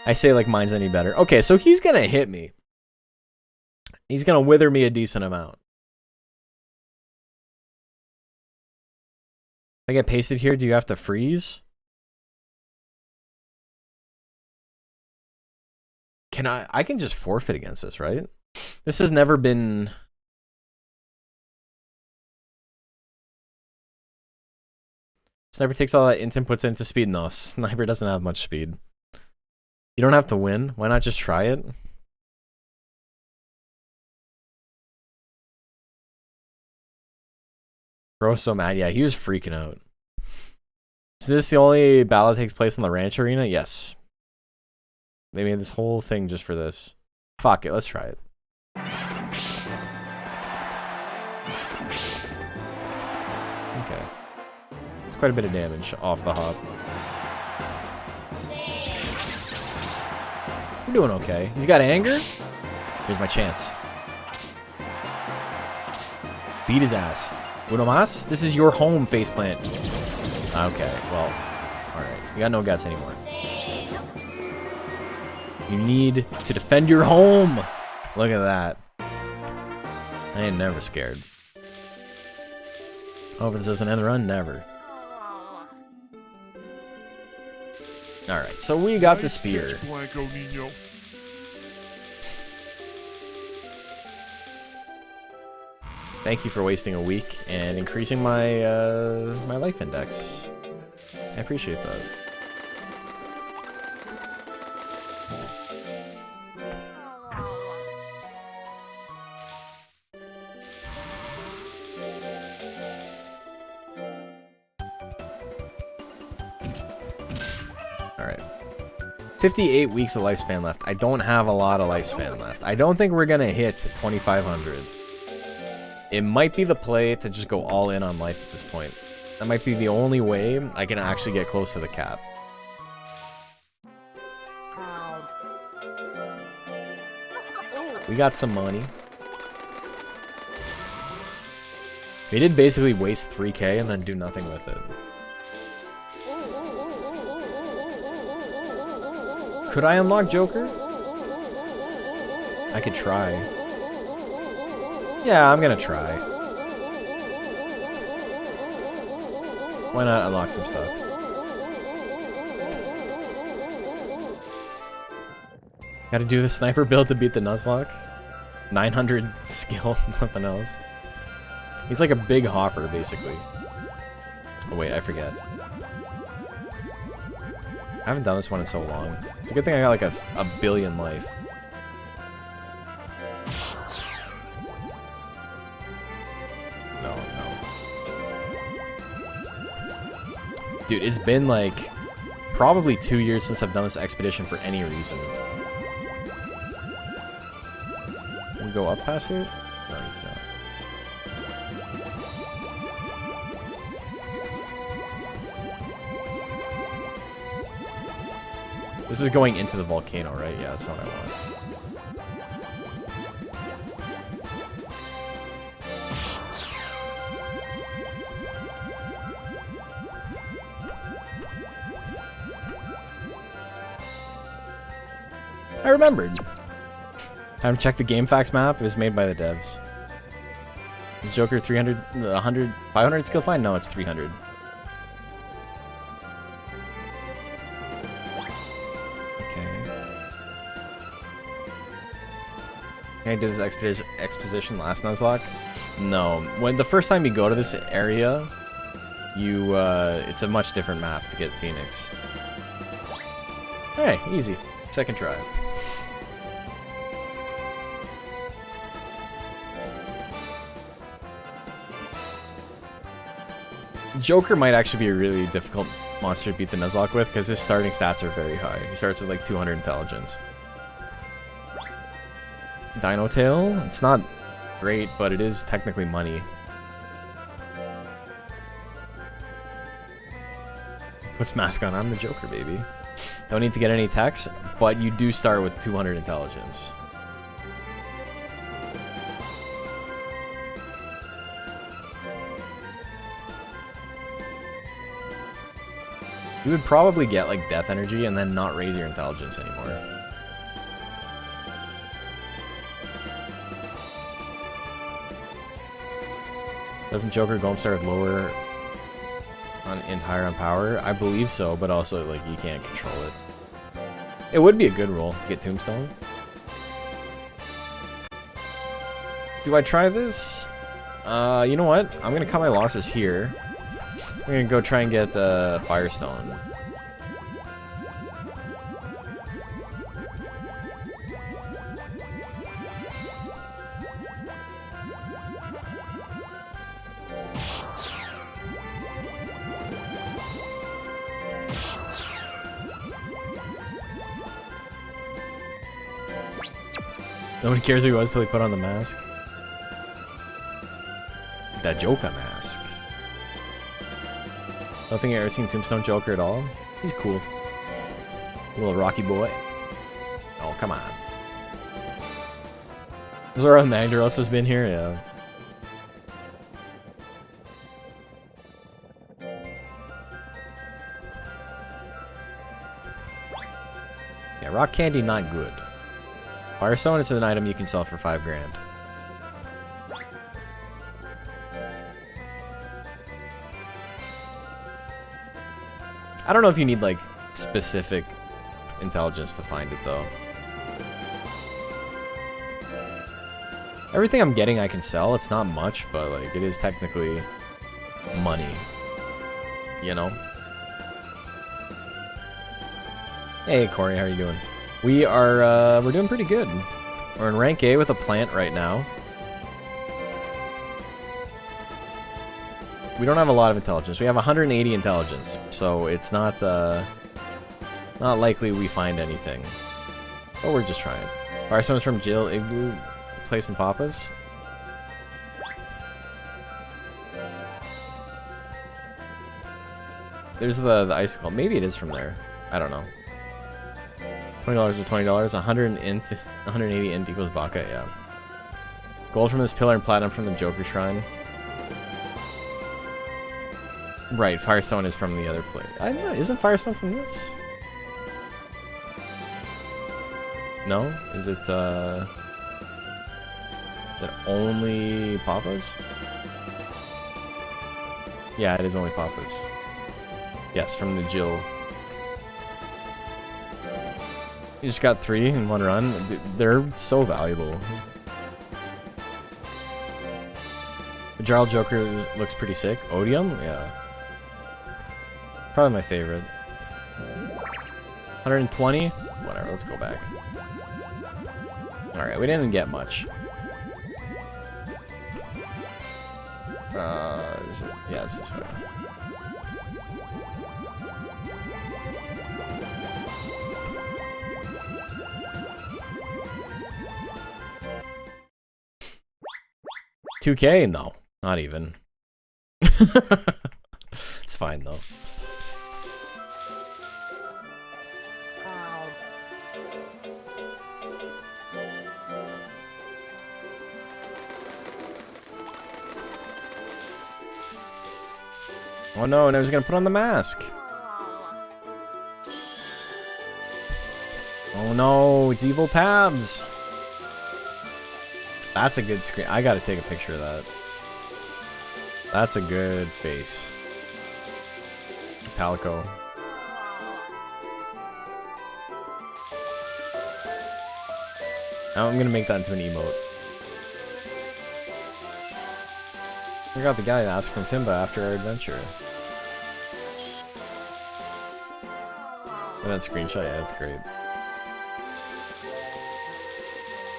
I say like mine's any better. Okay, so he's gonna hit me. He's gonna wither me a decent amount. If I get pasted here, do you have to freeze? Can I can just forfeit against this, right? This has never been... Sniper takes all that int and puts it into speed. No, Sniper doesn't have much speed. You don't have to win. Why not just try it? Bro's so mad. Yeah, he was freaking out. Is this the only battle that takes place in the ranch arena? Yes. They made this whole thing just for this. Fuck it, let's try it. Okay. It's quite a bit of damage off the hop. We're doing okay. He's got anger? Here's my chance. Beat his ass. Uno mas? This is your home, faceplant. Okay, well, alright. You got no guts anymore. You need to defend your home! Look at that. I ain't never scared. Hope this doesn't end the run? Never. Alright, so we got the spear. Catch, Blanco Nino. Thank you for wasting a week and increasing my my life index. I appreciate that. Alright. 58 weeks of lifespan left. I don't have a lot of lifespan left. I don't think we're gonna hit 2,500. It might be the play to just go all in on life at this point. That might be the only way I can actually get close to the cap. We got some money. We did basically waste 3K and then do nothing with it. Could I unlock Joker? I could try. Yeah, I'm gonna try. Why not unlock some stuff? Gotta do the sniper build to beat the Nuzlocke. 900 skill, nothing else. He's like a big hopper, basically. Oh wait, I forget. I haven't done this one in so long. It's a good thing I got like a billion life. No. Dude, it's been like probably 2 years since I've done this expedition for any reason. Can we go up past here? No, you cannot. This is going into the volcano, right? Yeah, that's not what I want. I remembered. Time to check the GameFAQs map. It was made by the devs. Is Joker 300, 100, 500 skill fine? No, it's 300. I did this exposition last Nuzlocke. No, when the first time you go to this area, you it's a much different map to get Phoenix. Hey, easy, second try. Joker might actually be a really difficult monster to beat the Nuzlocke with because his starting stats are very high. He starts with like 200 intelligence. Dino Tail? It's not great, but it is technically money. Puts mask on. I'm the Joker, baby. Don't need to get any attacks, but you do start with 200 intelligence. You would probably get like death energy and then not raise your intelligence anymore. Doesn't Joker Golem start with lower and higher on power? I believe so, but also like you can't control it. It would be a good roll to get Tombstone. Do I try this? You know what? I'm gonna cut my losses here. We're gonna go try and get the Firestone. Nobody cares who he was till he put on the mask. That Joker mask. Don't think I've ever seen Tombstone Joker at all. He's cool. Little Rocky boy. Oh, come on. Zora Magdaros has been here, yeah. Yeah, rock candy not good. Firestone, it's an item you can sell for 5 grand. I don't know if you need like specific intelligence to find it though. Everything I'm getting I can sell. It's not much, but like it is technically money. You know? Hey Corey, how are you doing? We are we're doing pretty good. We're in rank A with a plant right now. We don't have a lot of intelligence. We have 180 intelligence, so it's not not likely we find anything. But we're just trying. Firestone's from Jill Igloo Place in Papa's. There's the icicle. Maybe it is from there. I don't know. $20 is $20. 180 int equals Baka. Yeah. Gold from this pillar and platinum from the Joker Shrine. Right, Firestone is from the other place. I don't know, isn't Firestone from this? No? Is it only Papa's? Yeah, it is only Papa's. Yes, from the Jill. You just got 3 in one run. They're so valuable. The Jarl Joker looks pretty sick. Odium? Yeah. Probably my favorite. 120? Whatever, let's go back. Alright, we didn't get much. Is it? Yeah, it's this way. $2K? No, not even. It's fine though. Oh no, now he's gonna put on the mask. Oh no, it's Evil Pabs. That's a good screen. I gotta take a picture of that. That's a good face. Metallico. Now I'm gonna make that into an emote. I got the guy to ask from Fimba after our adventure. And that screenshot, yeah, that's great.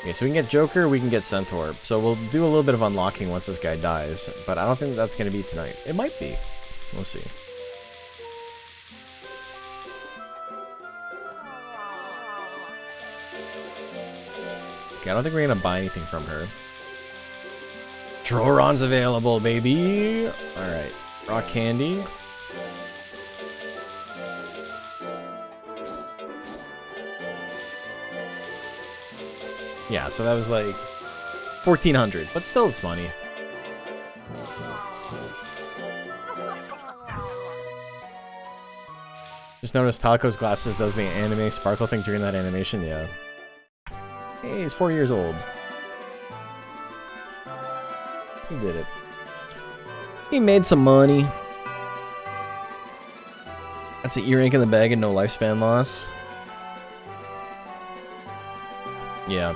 Okay, so we can get Joker, we can get Centaur. So we'll do a little bit of unlocking once this guy dies, but I don't think that's going to be tonight. It might be. We'll see. Okay, I don't think we're going to buy anything from her. Troron's available, baby! Alright, rock candy. Yeah, so that was like 1,400, but still it's money. Just noticed Taco's glasses does the anime sparkle thing during that animation, yeah. Hey, he's 4 years old. He did it. He made some money. That's an E-rank in the bag and no lifespan loss. Yeah.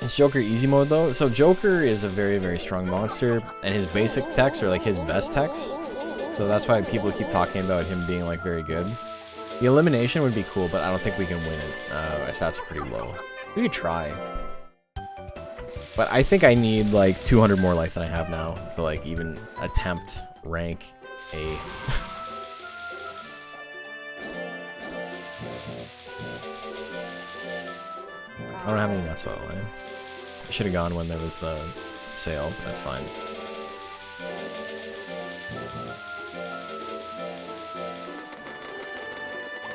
Is Joker easy mode though? So Joker is a very, very strong monster, and his basic techs are like his best techs. So that's why people keep talking about him being like very good. The elimination would be cool, but I don't think we can win it. Our stats are pretty low. We could try. But I think I need like 200 more life than I have now to like even attempt rank A. I don't have any nut soil, eh? I should have gone when there was the sale. That's fine.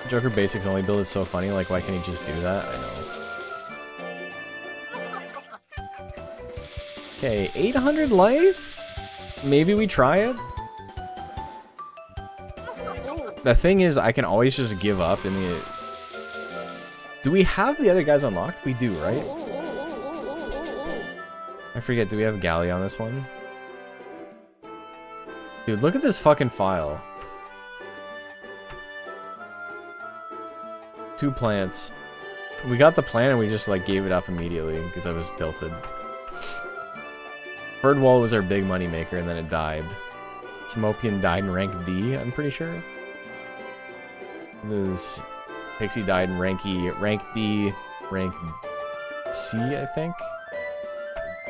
Joker Basics only build is so funny. Like, why can't he just do that? I know. Okay, 800 life? Maybe we try it? The thing is, I can always just give up in the... Do we have the other guys unlocked? We do, right? I forget, do we have Galley on this one? Dude, look at this fucking file. 2 plants. We got the plant and we just like gave it up immediately because I was tilted. Bird Wall was our big money maker and then it died. Smopian died in rank D, I'm pretty sure. This Pixie died in rank D, rank C, I think.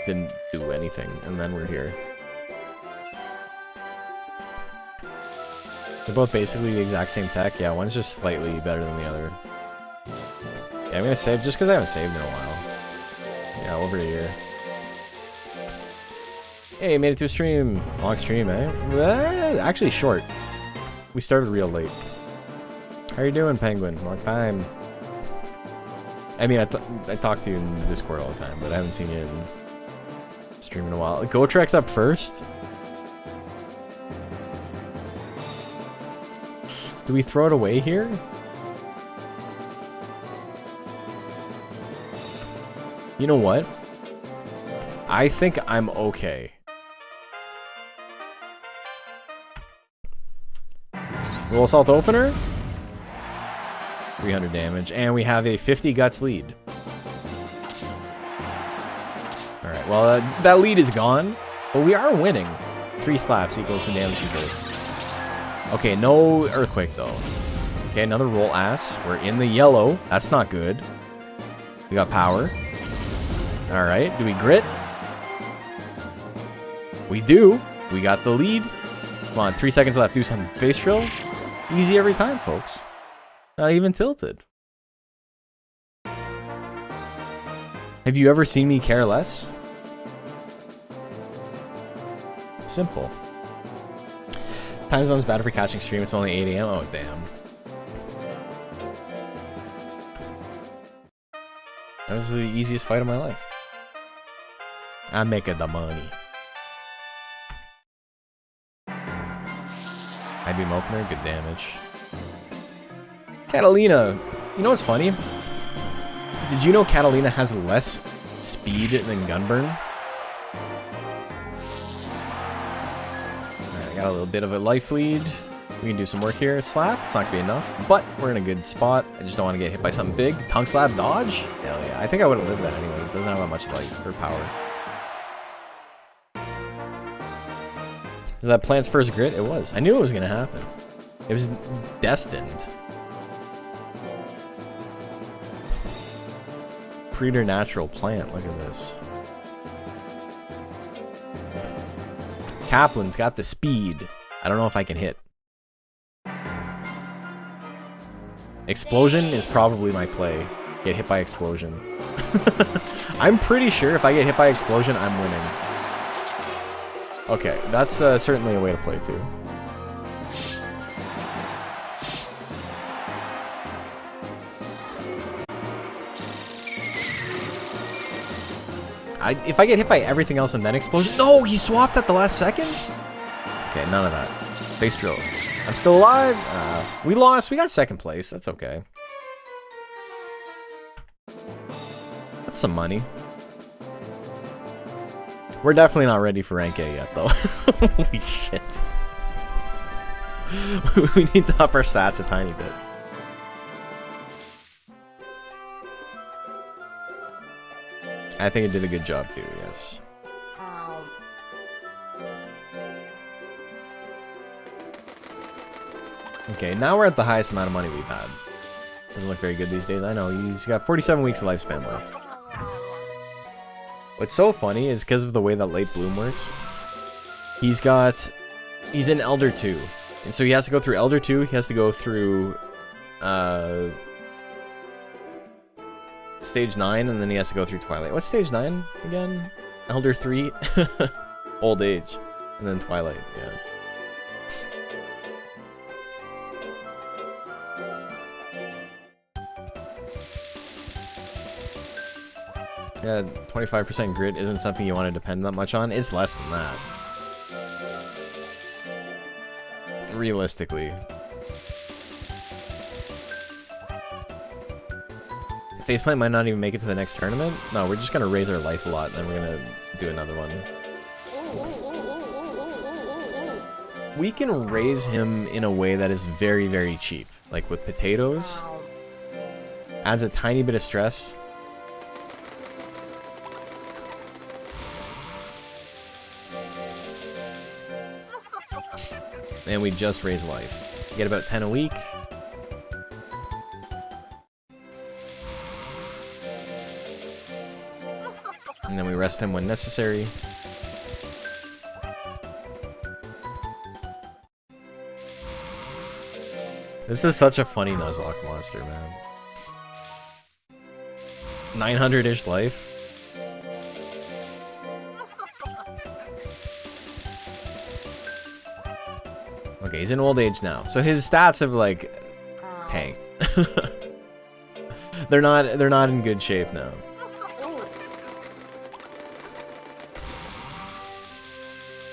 Didn't do anything, and then we're here. They're both basically the exact same tech. Yeah, one's just slightly better than the other. Yeah, I'm gonna save just because I haven't saved in a while. Yeah, over a year. Hey, made it to a stream. Long stream, eh? Actually short. We started real late. How you doing, Penguin? Long time. I mean, I talk to you in Discord all the time, but I haven't seen you in stream in a while. Gotrek's up first. Do we throw it away here? You know what? I think I'm okay. Roll Assault Opener. 300 damage. And we have a 50 guts lead. Alright, well, that lead is gone. But we are winning. 3 slaps equals the damage you did. Okay, no Earthquake, though. Okay, another roll ass. We're in the yellow. That's not good. We got power. Alright, do we grit? We do. We got the lead. Come on, 3 seconds left. Do some face drill. Easy every time, folks. Not even tilted. Have you ever seen me care less? Simple. Time zone's bad for catching stream. It's only 8 AM. Oh, damn. That was the easiest fight of my life. I'm making the money. IBM opener, good damage. Catalina. You know what's funny? Did you know Catalina has less speed than Gunburn? Alright, I got a little bit of a life lead. We can do some work here. Slap, it's not gonna be enough, but we're in a good spot. I just don't want to get hit by something big. Tongue slap, dodge? Hell yeah. I think I would have lived that anyway. It doesn't have that much life or power. Is that plant's first grit? It was. I knew it was gonna happen. It was destined. Preternatural plant, look at this. Kaplan's got the speed. I don't know if I can hit. Explosion is probably my play. Get hit by explosion. I'm pretty sure if I get hit by explosion, I'm winning. Okay, that's certainly a way to play too. If I get hit by everything else and then explosion... No! He swapped at the last second? Okay, none of that. Face drill. I'm still alive? We lost. We got second place. That's okay. That's some money. We're definitely not ready for rank A yet, though. Holy shit. We need to up our stats a tiny bit. I think it did a good job too, yes. Okay, now we're at the highest amount of money we've had. Doesn't look very good these days, I know. He's got 47 weeks of lifespan left. What's so funny is because of the way that late bloom works, he's in Elder 2. And so he has to go through Elder 2, he has to go through stage 9, and then he has to go through Twilight. What's stage 9 again? Elder 3? Old age. And then Twilight, yeah. Yeah, 25% grit isn't something you want to depend that much on. It's less than that. Realistically. Faceplant might not even make it to the next tournament. No, we're just gonna raise our life a lot, and then we're gonna do another one. We can raise him in a way that is very, very cheap. Like with potatoes. Adds a tiny bit of stress. And we just raise life. You get about 10 a week. And then we rest him when necessary. This is such a funny Nuzlocke monster, man. 900-ish life. Okay, he's in old age now. So his stats have like tanked. They're not in good shape now.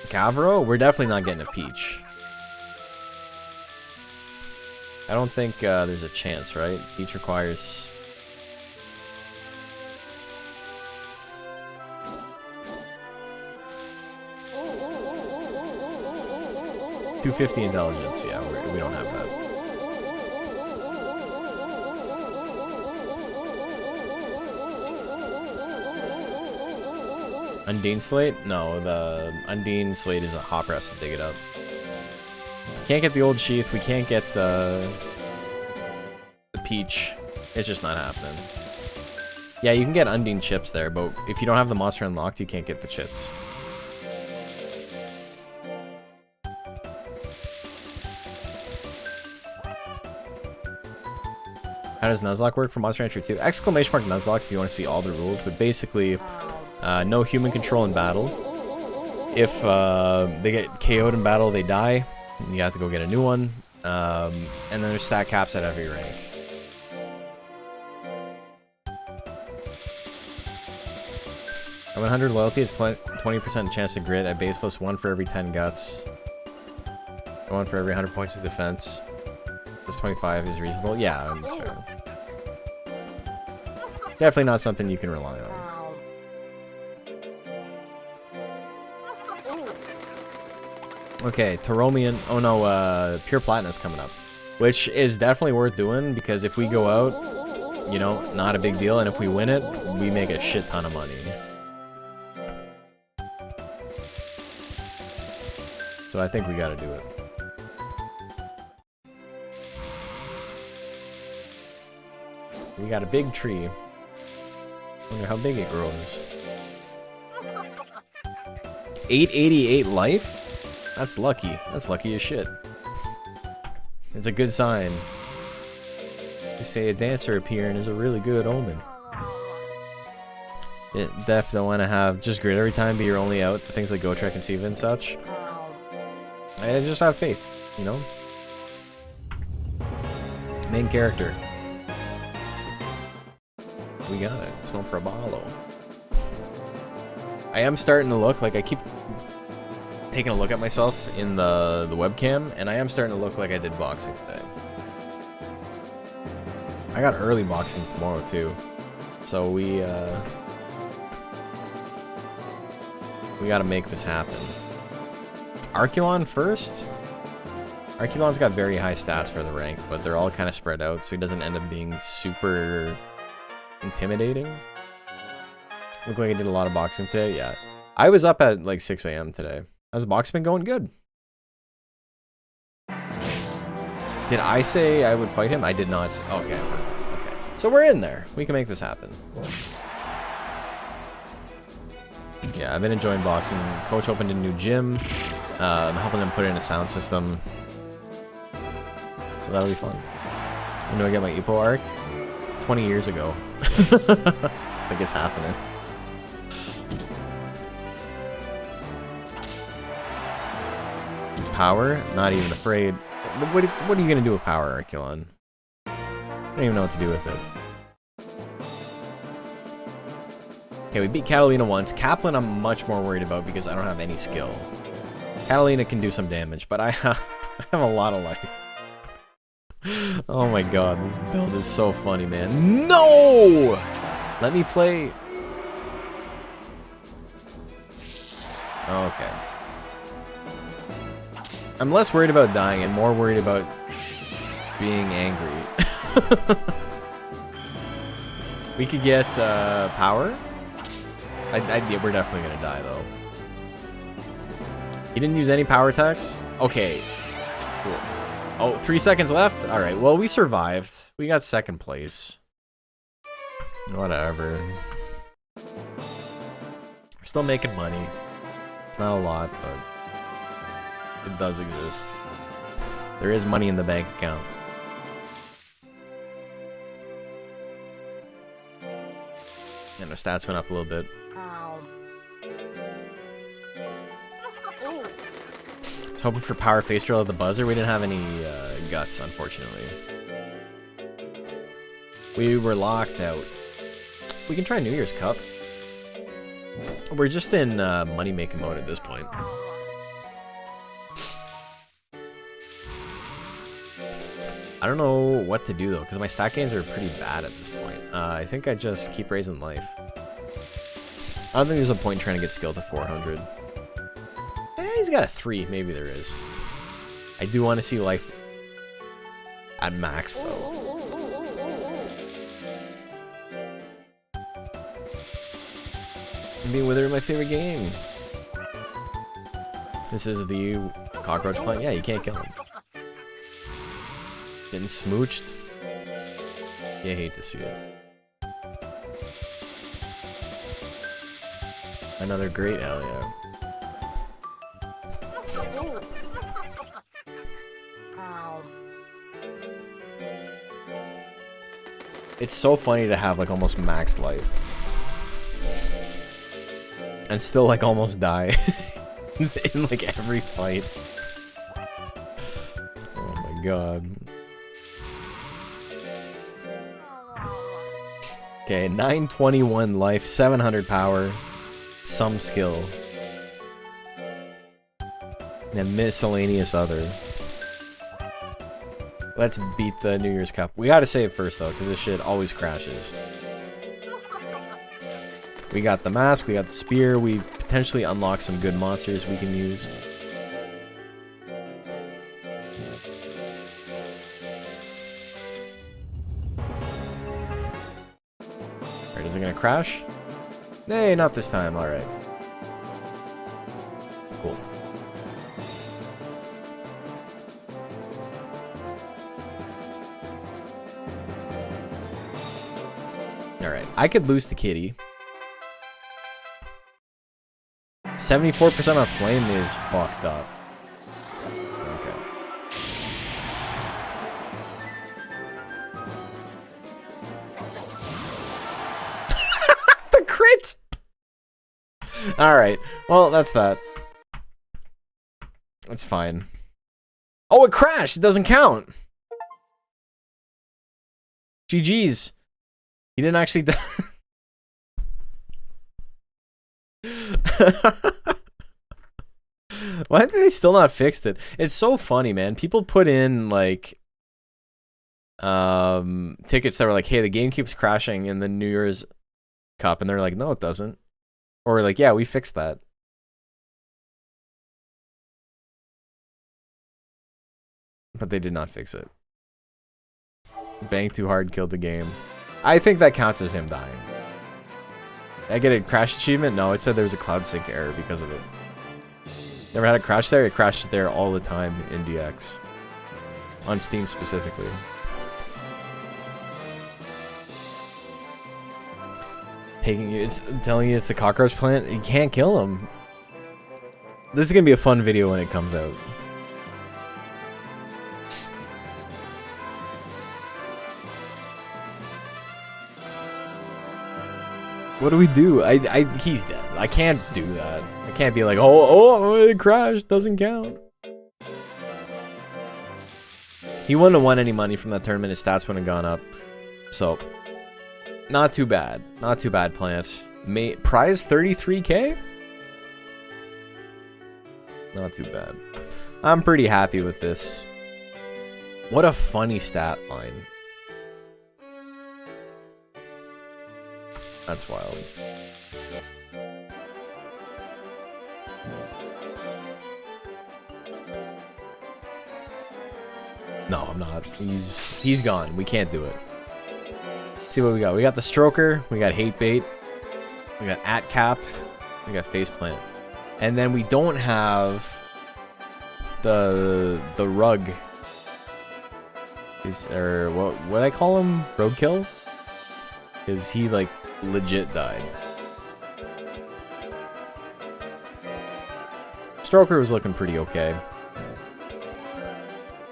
Cavro? We're definitely not getting a Peach. I don't think there's a chance, right? Peach requires... $250 intelligence, yeah, we don't have that. Undine Slate? No, the Undine Slate is a hopper, has to dig it up. Can't get the old sheath, we can't get the Peach. It's just not happening. Yeah, you can get Undine chips there, but if you don't have the monster unlocked, you can't get the chips. How does Nuzlocke work for Monster Rancher 2? Exclamation mark Nuzlocke if you want to see all the rules, but basically, no human control in battle. If they get KO'd in battle, they die. You have to go get a new one. And then there's stat caps at every rank. At 100 loyalty, it's 20% chance to grit. At base plus 1 for every 10 guts. 1 for every 100 points of defense. Plus 25 is reasonable. Yeah, that's fair. Definitely not something you can rely on. Okay, Taromian. Oh no, Pure Platinum is coming up. Which is definitely worth doing, because if we go out, you know, not a big deal. And if we win it, we make a shit ton of money. So I think we gotta do it. We got a big tree. Wonder how big it grows. 888 life? That's lucky. That's lucky as shit. It's a good sign. They say a dancer appearing is a really good omen. It def don't want to have just grit every time, be your only out to things like Go Trek and Siva and such. I just have faith, you know? Main character. We got it. It's not for a balo. I am starting to look like I keep taking a look at myself in the webcam, and I am starting to look like I did boxing today. I got early boxing tomorrow too, so we got to make this happen. Arculon first. Arculon's got very high stats for the rank, but they're all kind of spread out, so he doesn't end up being super intimidating. Look like I did a lot of boxing today. Yeah, I was up at like 6 a.m. today. How's the box been going? Good. Did I say I would fight him? I did not say. Oh, okay, perfect. Okay, so we're in there. We can make this happen. Yeah, I've been enjoying boxing. Coach opened a new gym. I'm helping them put in a sound system. So that'll be fun. When do I get my Epo arc? 20 years ago. I think it's happening. Power? Not even afraid. What are you gonna do with power, Arculon? I don't even know what to do with it. Okay, we beat Catalina once. Kaplan I'm much more worried about because I don't have any skill. Catalina can do some damage, but I have a lot of life. Oh my god, this build is so funny, man. No! Let me play. Okay. I'm less worried about dying and more worried about being angry. We could get power. Yeah, we're definitely gonna die though. He didn't use any power attacks? Okay. Cool. Oh, 3 seconds left? Alright, well, we survived. We got second place. Whatever. We're still making money. It's not a lot, but it does exist. There is money in the bank account. And the stats went up a little bit. Hoping for power face drill at the buzzer. We didn't have any guts, unfortunately. We were locked out. We can try New Year's Cup. We're just in money-making mode at this point. I don't know what to do, though, because my stat gains are pretty bad at this point. I think I just keep raising life. I don't think there's a point in trying to get skill to 400. He's got a 3. Maybe there is. I do want to see life at max, though. Being Wither, my favorite game. This is the cockroach plant. Yeah, you can't kill him. Getting smooched. You hate to see it. Another great hell yeah. It's so funny to have like almost max life and still like almost die in like every fight. Oh my god. Okay, 921 life, 700 power, some skill, and miscellaneous other. Let's beat the New Year's Cup. We gotta save first, though, because this shit always crashes. We got the mask, we got the spear, we potentially unlocked some good monsters we can use. Alright, is it gonna crash? Nay, not this time, alright. Cool. Alright, I could lose the kitty. 74% on flame is fucked up. Okay. The crit! Alright, well, that's that. That's fine. Oh, it crashed! It doesn't count! GG's. He didn't actually die. Why have they still not fixed it? It's so funny, man. People put in like tickets that were like, hey, the game keeps crashing in the New Year's Cup, and they're like, no, it doesn't. Or like, yeah, we fixed that. But they did not fix it. Bang too hard killed the game. I think that counts as him dying. Did I get a crash achievement? No, it said there was a cloud sync error because of it. Never had a crash there? It crashes there all the time in DX. On Steam specifically. It's telling you it's a cockroach plant. You can't kill him. This is gonna be a fun video when it comes out. What do we do? He's dead. I can't do that. I can't be like, oh, it crashed, doesn't count. He wouldn't have won any money from that tournament. His stats wouldn't have gone up. So, not too bad. Not too bad, Plant. Prize 33K? Not too bad. I'm pretty happy with this. What a funny stat line. That's wild. No, I'm not. He's gone. We can't do it. Let's see what we got. We got the Stroker. We got Hate Bait. We got At Cap. We got Faceplant. And then we don't have the Rug. Or what I call him? Roadkill? Because he like legit died. Stroker was looking pretty okay.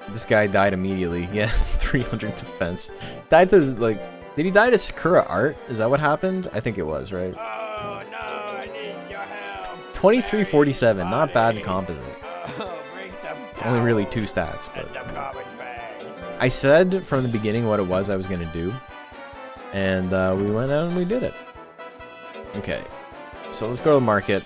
This guy died immediately. Yeah, 300 defense. Died to, like, did he die to Sakura art? Is that what happened? I think it was, right? Oh no, I need your help. 2347, not bad in composite. Bring some It's only really 2 stats, but and some garbage bags. I said from the beginning what it was I was gonna do, and we went out and we did it. Okay, so let's go to the market.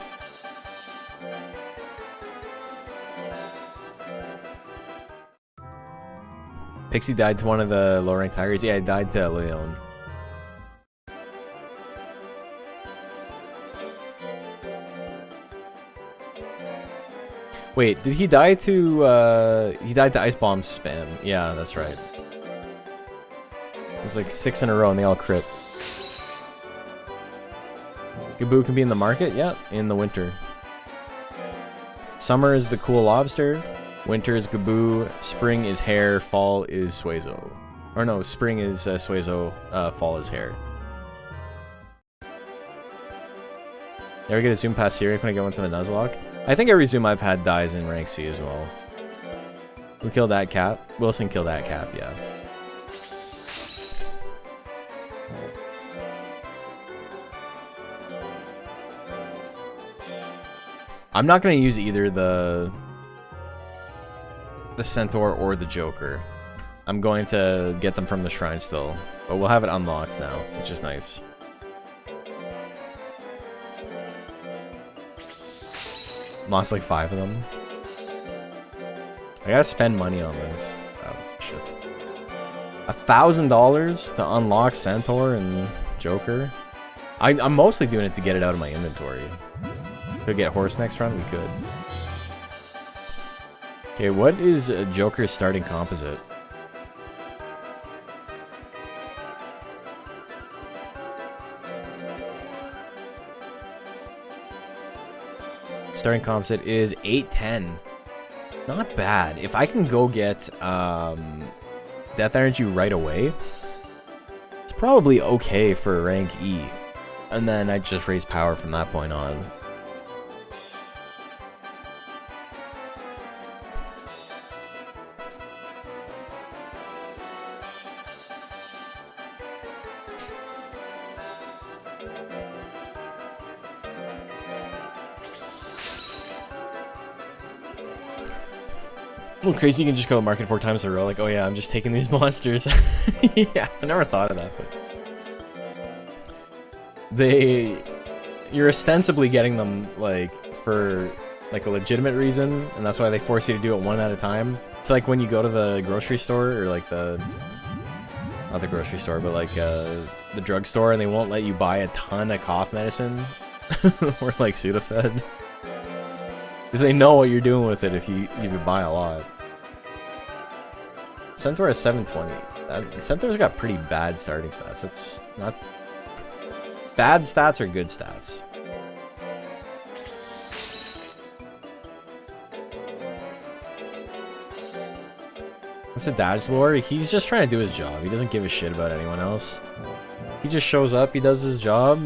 Pixie died to one of the low-ranked tigers. Yeah, he died to Leon. Wait, did he die to, he died to Ice Bomb spam. Yeah, that's right. It was like 6 in a row and they all crit. Gaboo can be in the market? Yeah, in the winter. Summer is the cool lobster. Winter is Gaboo. Spring is hair. Fall is Suezo. Or no, spring is Suezo. Fall is hair. Ever get a zoom past Syriac when I go into the Nuzlocke? I think every zoom I've had dies in rank C as well. Who killed that cap? Wilson killed that cap, yeah. I'm not going to use either the Centaur or the Joker. I'm going to get them from the shrine still, but we'll have it unlocked now, which is nice. Lost like 5 of them. I gotta spend money on this. Oh shit! $1,000 to unlock Centaur and Joker. I'm mostly doing it to get it out of my inventory. Could get horse next run. We could. Okay, what is Joker's starting composite? Starting composite is 810. Not bad. If I can go get Death Energy right away, it's probably okay for rank E. And then I just raise power from that point on. A little crazy, you can just go to the market 4 times in a row, like, oh yeah, I'm just taking these monsters. Yeah, I never thought of that, but... You're ostensibly getting them, like, for, like, a legitimate reason, and that's why they force you to do it one at a time. It's like when you go to the grocery store, or like the... Not the grocery store, but like, the drugstore, and they won't let you buy a ton of cough medicine. Or like Sudafed. Because they know what you're doing with it if you buy a lot. Centaur has 720. Centaur's got pretty bad starting stats. It's not... Bad stats are good stats. What's the Dodge lore? He's just trying to do his job. He doesn't give a shit about anyone else. He just shows up, he does his job.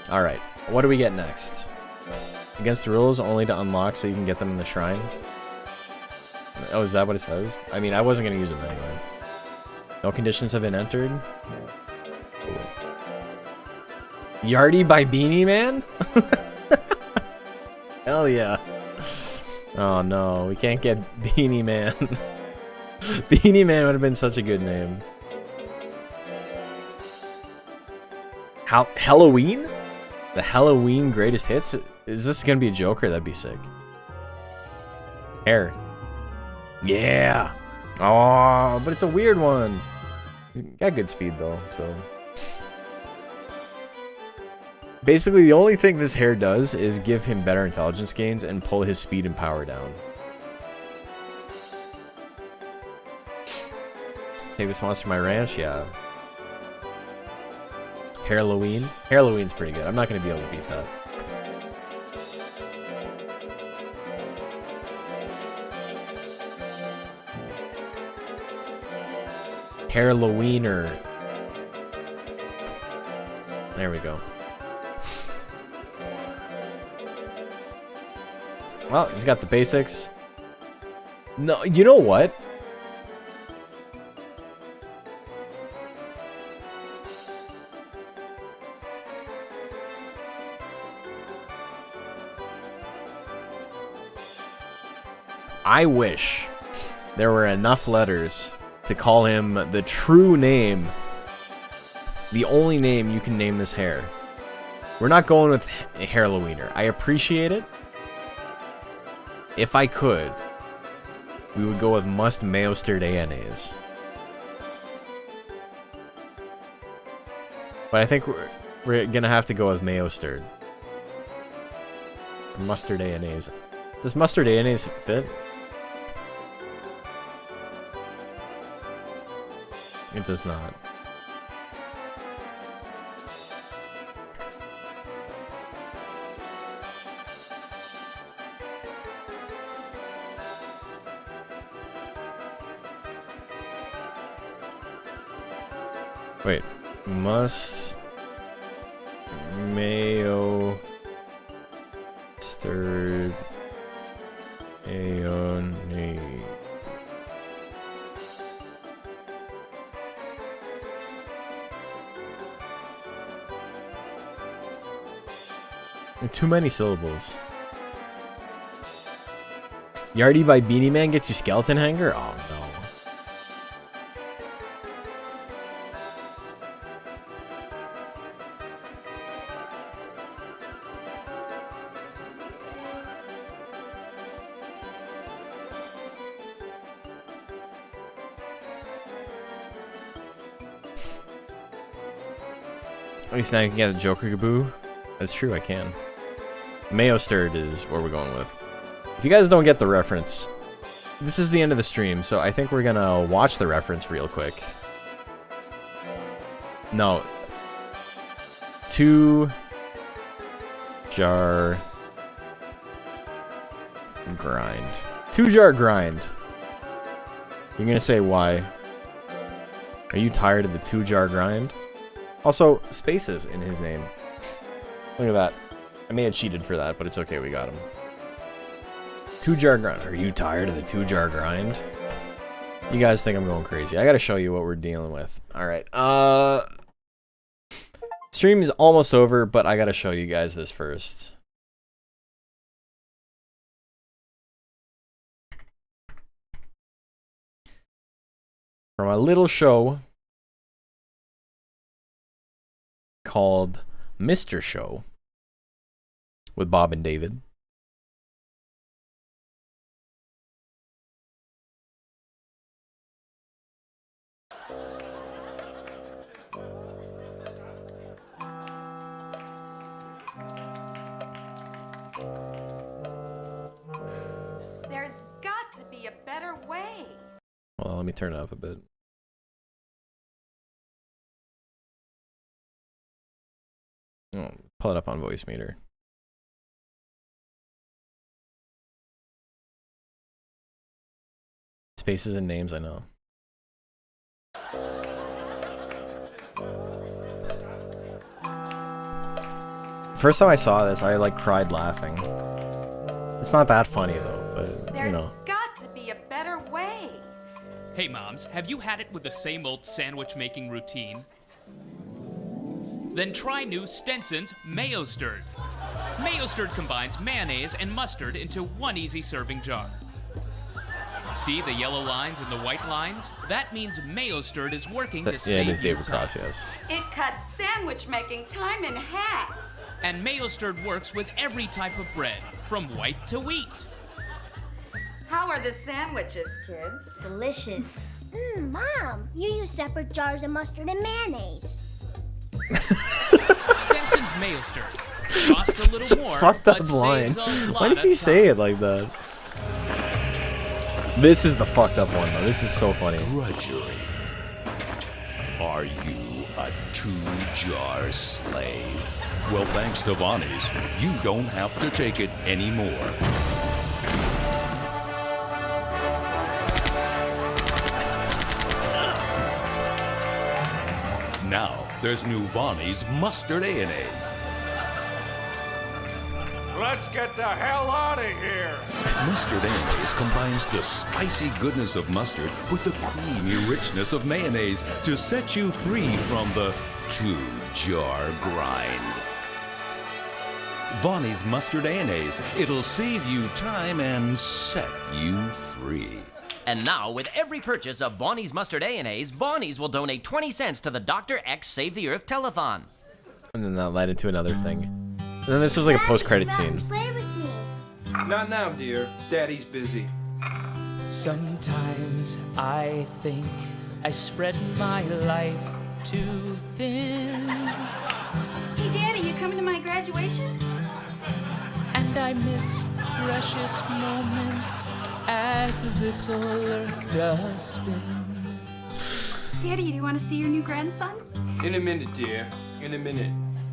Alright, what do we get next? Against the rules, only to unlock so you can get them in the shrine. Oh, is that what it says? I mean, I wasn't going to use them anyway. No conditions have been entered. Cool. Yardie by Beanie Man? Hell yeah. Oh no, we can't get Beanie Man. Beanie Man would have been such a good name. Halloween? The Halloween greatest hits? Is this gonna be a Joker? That'd be sick. Hair. Yeah. Oh, but it's a weird one. Got good speed though, still. Basically, the only thing this hair does is give him better intelligence gains and pull his speed and power down. Take this monster to my ranch? Yeah. Halloween? Halloween's pretty good. I'm not going to be able to beat that. Halloweener. There we go. Well, he's got the basics. No, you know what? I wish there were enough letters to call him the true name. The only name you can name this hair. We're not going with Halloweener. I appreciate it. If I could, we would go with Must Mayoster ANAs. But I think we're gonna have to go with Mayoster. Mustard ANAs. Does Mustard ANAs fit? It does not. Wait, must mayo stirred aeone. Too many syllables. Yardie by Beanie Man gets you skeleton hanger? Oh no. At least now you can get a Joker Gaboo. That's true, I can. Mayo stirred is what we're going with. If you guys don't get the reference, this is the end of the stream, so I think we're gonna watch the reference real quick. No. 2-jar grind. 2-jar grind. You're gonna say why? Are you tired of the 2-jar grind? Also, spaces in his name. Look at that. I may have cheated for that, but it's okay, we got him. 2-jar grind. Are you tired of the 2-jar grind? You guys think I'm going crazy. I gotta show you what we're dealing with. Alright, stream is almost over, but I gotta show you guys this first. From a little show called Mr. Show with Bob and David. There's got to be a better way. Well, let me turn it up a bit. Oh, pull it up on voice meter. Spaces and names, I know. First time I saw this, I like cried laughing. It's not that funny though, but you know. There's got to be a better way. Hey moms, have you had it with the same old sandwich making routine? Then try new Stenson's Mayo Stirred. Mayo Stirred combines mayonnaise and mustard into one easy serving jar. See the yellow lines and the white lines? That means Mayo Stirred is working to Yeah, it save is you David time. Cross, yes. It cuts sandwich making time in half. And Mayo Stirred works with every type of bread, from white to wheat. How are the sandwiches, kids? Delicious. Mom, you use separate jars of mustard and mayonnaise. Stenson's Mayo Stirred. Costs a little more, Fucked but up line. saves a lot Why does of he say time. it like that? This is the fucked up one, though. This is so funny. Drudgery. Are you a two-jar slave? Well, thanks to Vonnie's, you don't have to take it anymore. Now, there's new Vonnie's Mustard A&A's. Let's get the hell out of here. Mustard A&A's combines the spicy goodness of mustard with the creamy richness of mayonnaise to set you free from the two-jar grind. Vonnie's Mustard A&A's. It'll save you time and set you free. And now, with every purchase of Vonnie's Mustard A&A's, Vonnie's will donate 20 cents to the Dr. X Save the Earth Telethon. And then that led into another thing. And then this was like a post-credit scene. Play with me. Not now, dear. Daddy's busy. Sometimes I think I spread my life too thin. Hey, Daddy, you coming to my graduation? And I miss precious moments as this earth does spin. Daddy, do you want to see your new grandson? In a minute, dear. In a minute.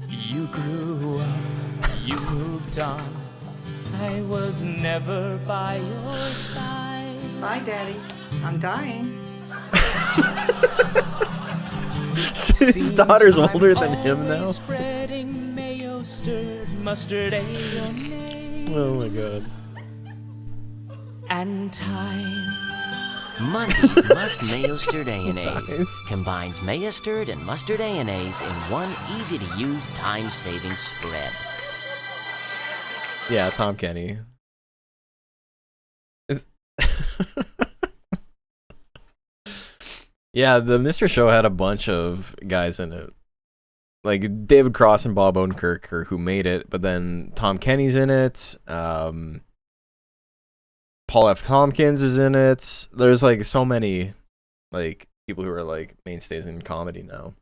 You grew up, you moved on. I was never by your side. Bye, Daddy. I'm dying. His daughter's older than him now. Spreading mayo stirred mustard A&A. Oh my god. And time. Monty's Must Mayo Stirred A&A's Nice. combines Mayo Stirred and Mustard A&A's in one easy-to-use, time-saving spread. Yeah, Tom Kenny. Yeah, the Mr. Show had a bunch of guys in it. Like David Cross and Bob Odenkirk are who made it, but then Tom Kenny's in it. Paul F. Tompkins is in it. There's like so many like people who are like mainstays in comedy now.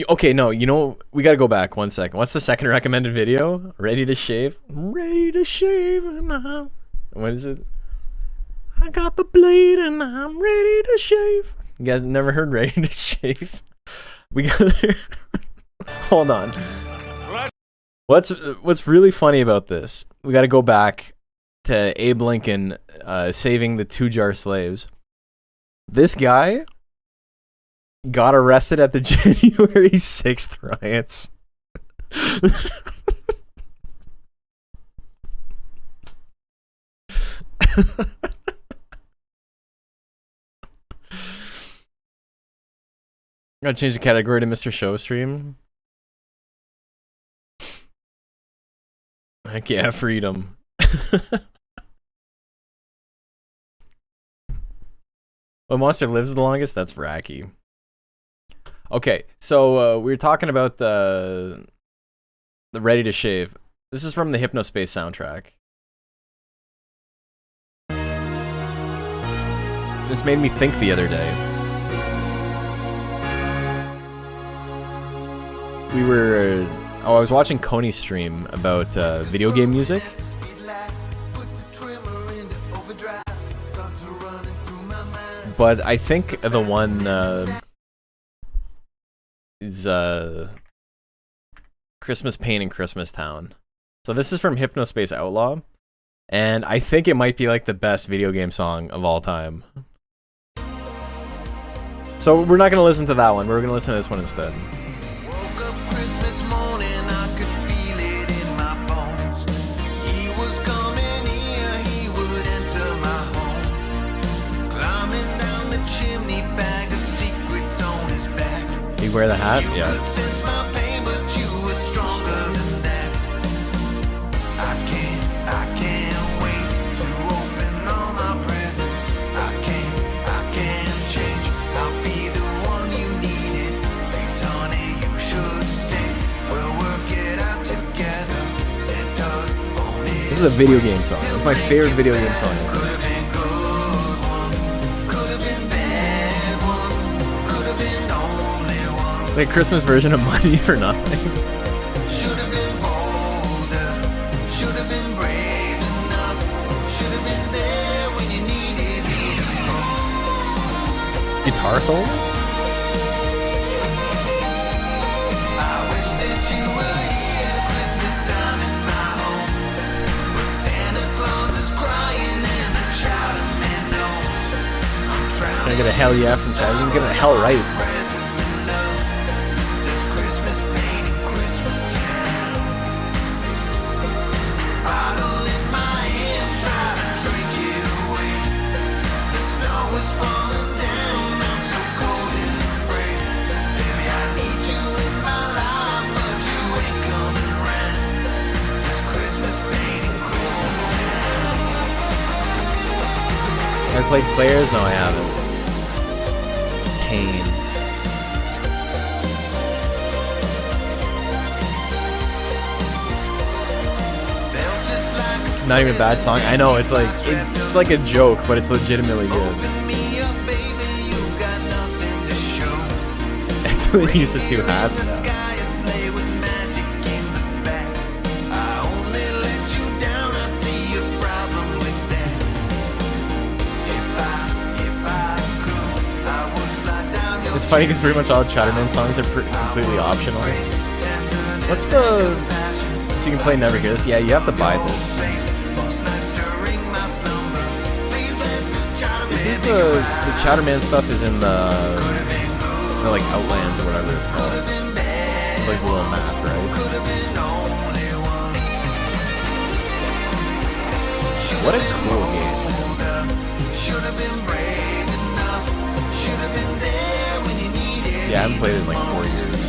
Okay, no, we gotta go back 1 second. What's the second recommended video? Ready to shave? I'm ready to shave now. What is it? I got the blade and I'm ready to shave. You guys never heard Ready to Shave? We gotta hold on. What's really funny about this? We got to go back to Abe Lincoln saving the two-jar slaves. This guy got arrested at the January 6th riots. Gotta change the category to Mr. Show Stream. Heck yeah, freedom. What monster lives the longest? That's Racky. Okay, so we were talking about the Ready to Shave. This is from the Hypnospace soundtrack. This made me think the other day. I was watching Coney's stream about video game music. But I think the one is Christmas Pain in Christmas Town. So this is from Hypnospace Outlaw. And I think it might be like the best video game song of all time. So we're not going to listen to that one. We're going to listen to this one instead. He You wear the hat? Yeah. This is a video game song. It's my favorite video game song ever. Like Christmas version of Money for Nothing. Guitar solo? Can I get a hell yeah from Chad? You can get a hell right. Have I played Slayers? No, I haven't. Kane. Not even a bad song. I know it's like a joke, but it's legitimately good. That's what they used to two hats. It's funny because pretty much all Chatterman songs are completely optional. What's the... So you can play Never Hear This? Yeah, you have to buy this. Isn't the Chatterman stuff is in the like Outlands or whatever it's called? It's like a little map, right? What a cool game. Yeah, I haven't played it in like 4 years.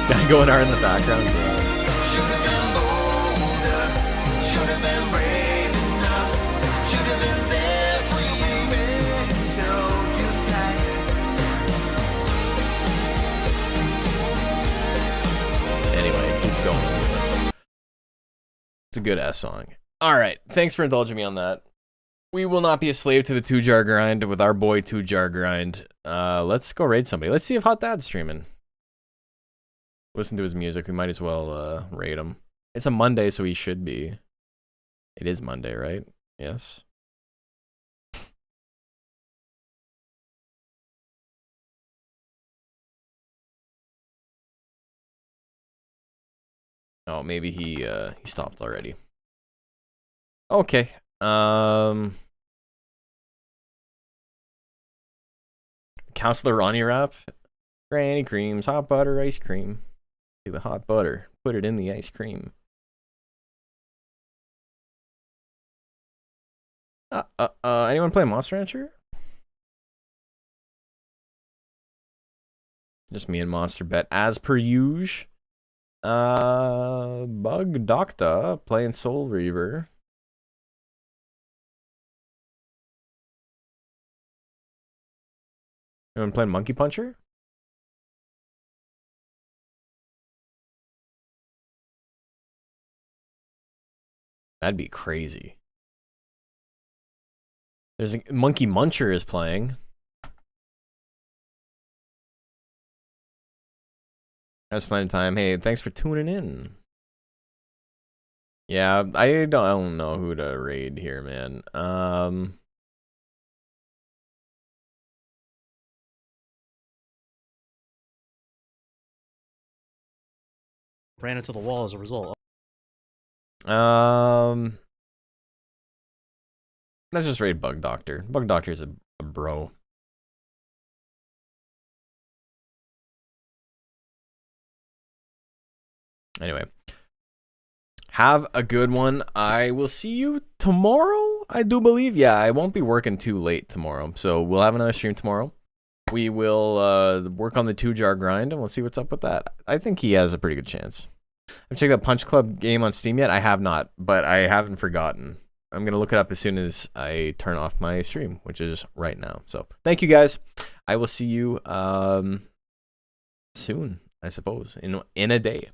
Gotta go in art in the background. Anyway, it keeps going. It's a good ass song. Alright, thanks for indulging me on that. We will not be a slave to the 2-jar grind with our boy 2-jar grind. Let's go raid somebody. Let's see if Hot Dad's streaming. Listen to his music. We might as well raid him. It's a Monday, so he should be. It is Monday, right? Yes. Oh, maybe he stopped already. Okay. Counselor Ronnie rap. Granny creams, hot butter, ice cream. Take the hot butter, put it in the ice cream. Anyone play Monster Rancher? Just me and Monster Bet as per usual. Bug Doctor playing Soul Reaver. Anyone playing Monkey Puncher? That'd be crazy. There's a Monkey Muncher is playing. That's plenty of time. Hey, thanks for tuning in. Yeah, I don't know who to raid here, man. Ran into the wall as a result. Let's just raid Bug Doctor. Bug Doctor's a bro. Anyway. Have a good one. I will see you tomorrow, I do believe. Yeah, I won't be working too late tomorrow. So we'll have another stream tomorrow. We will work on the 2-jar grind, and we'll see what's up with that. I think he has a pretty good chance. I've checked out Punch Club game on Steam yet. I have not, but I haven't forgotten. I'm going to look it up as soon as I turn off my stream, which is right now. So thank you, guys. I will see you soon, I suppose, in a day.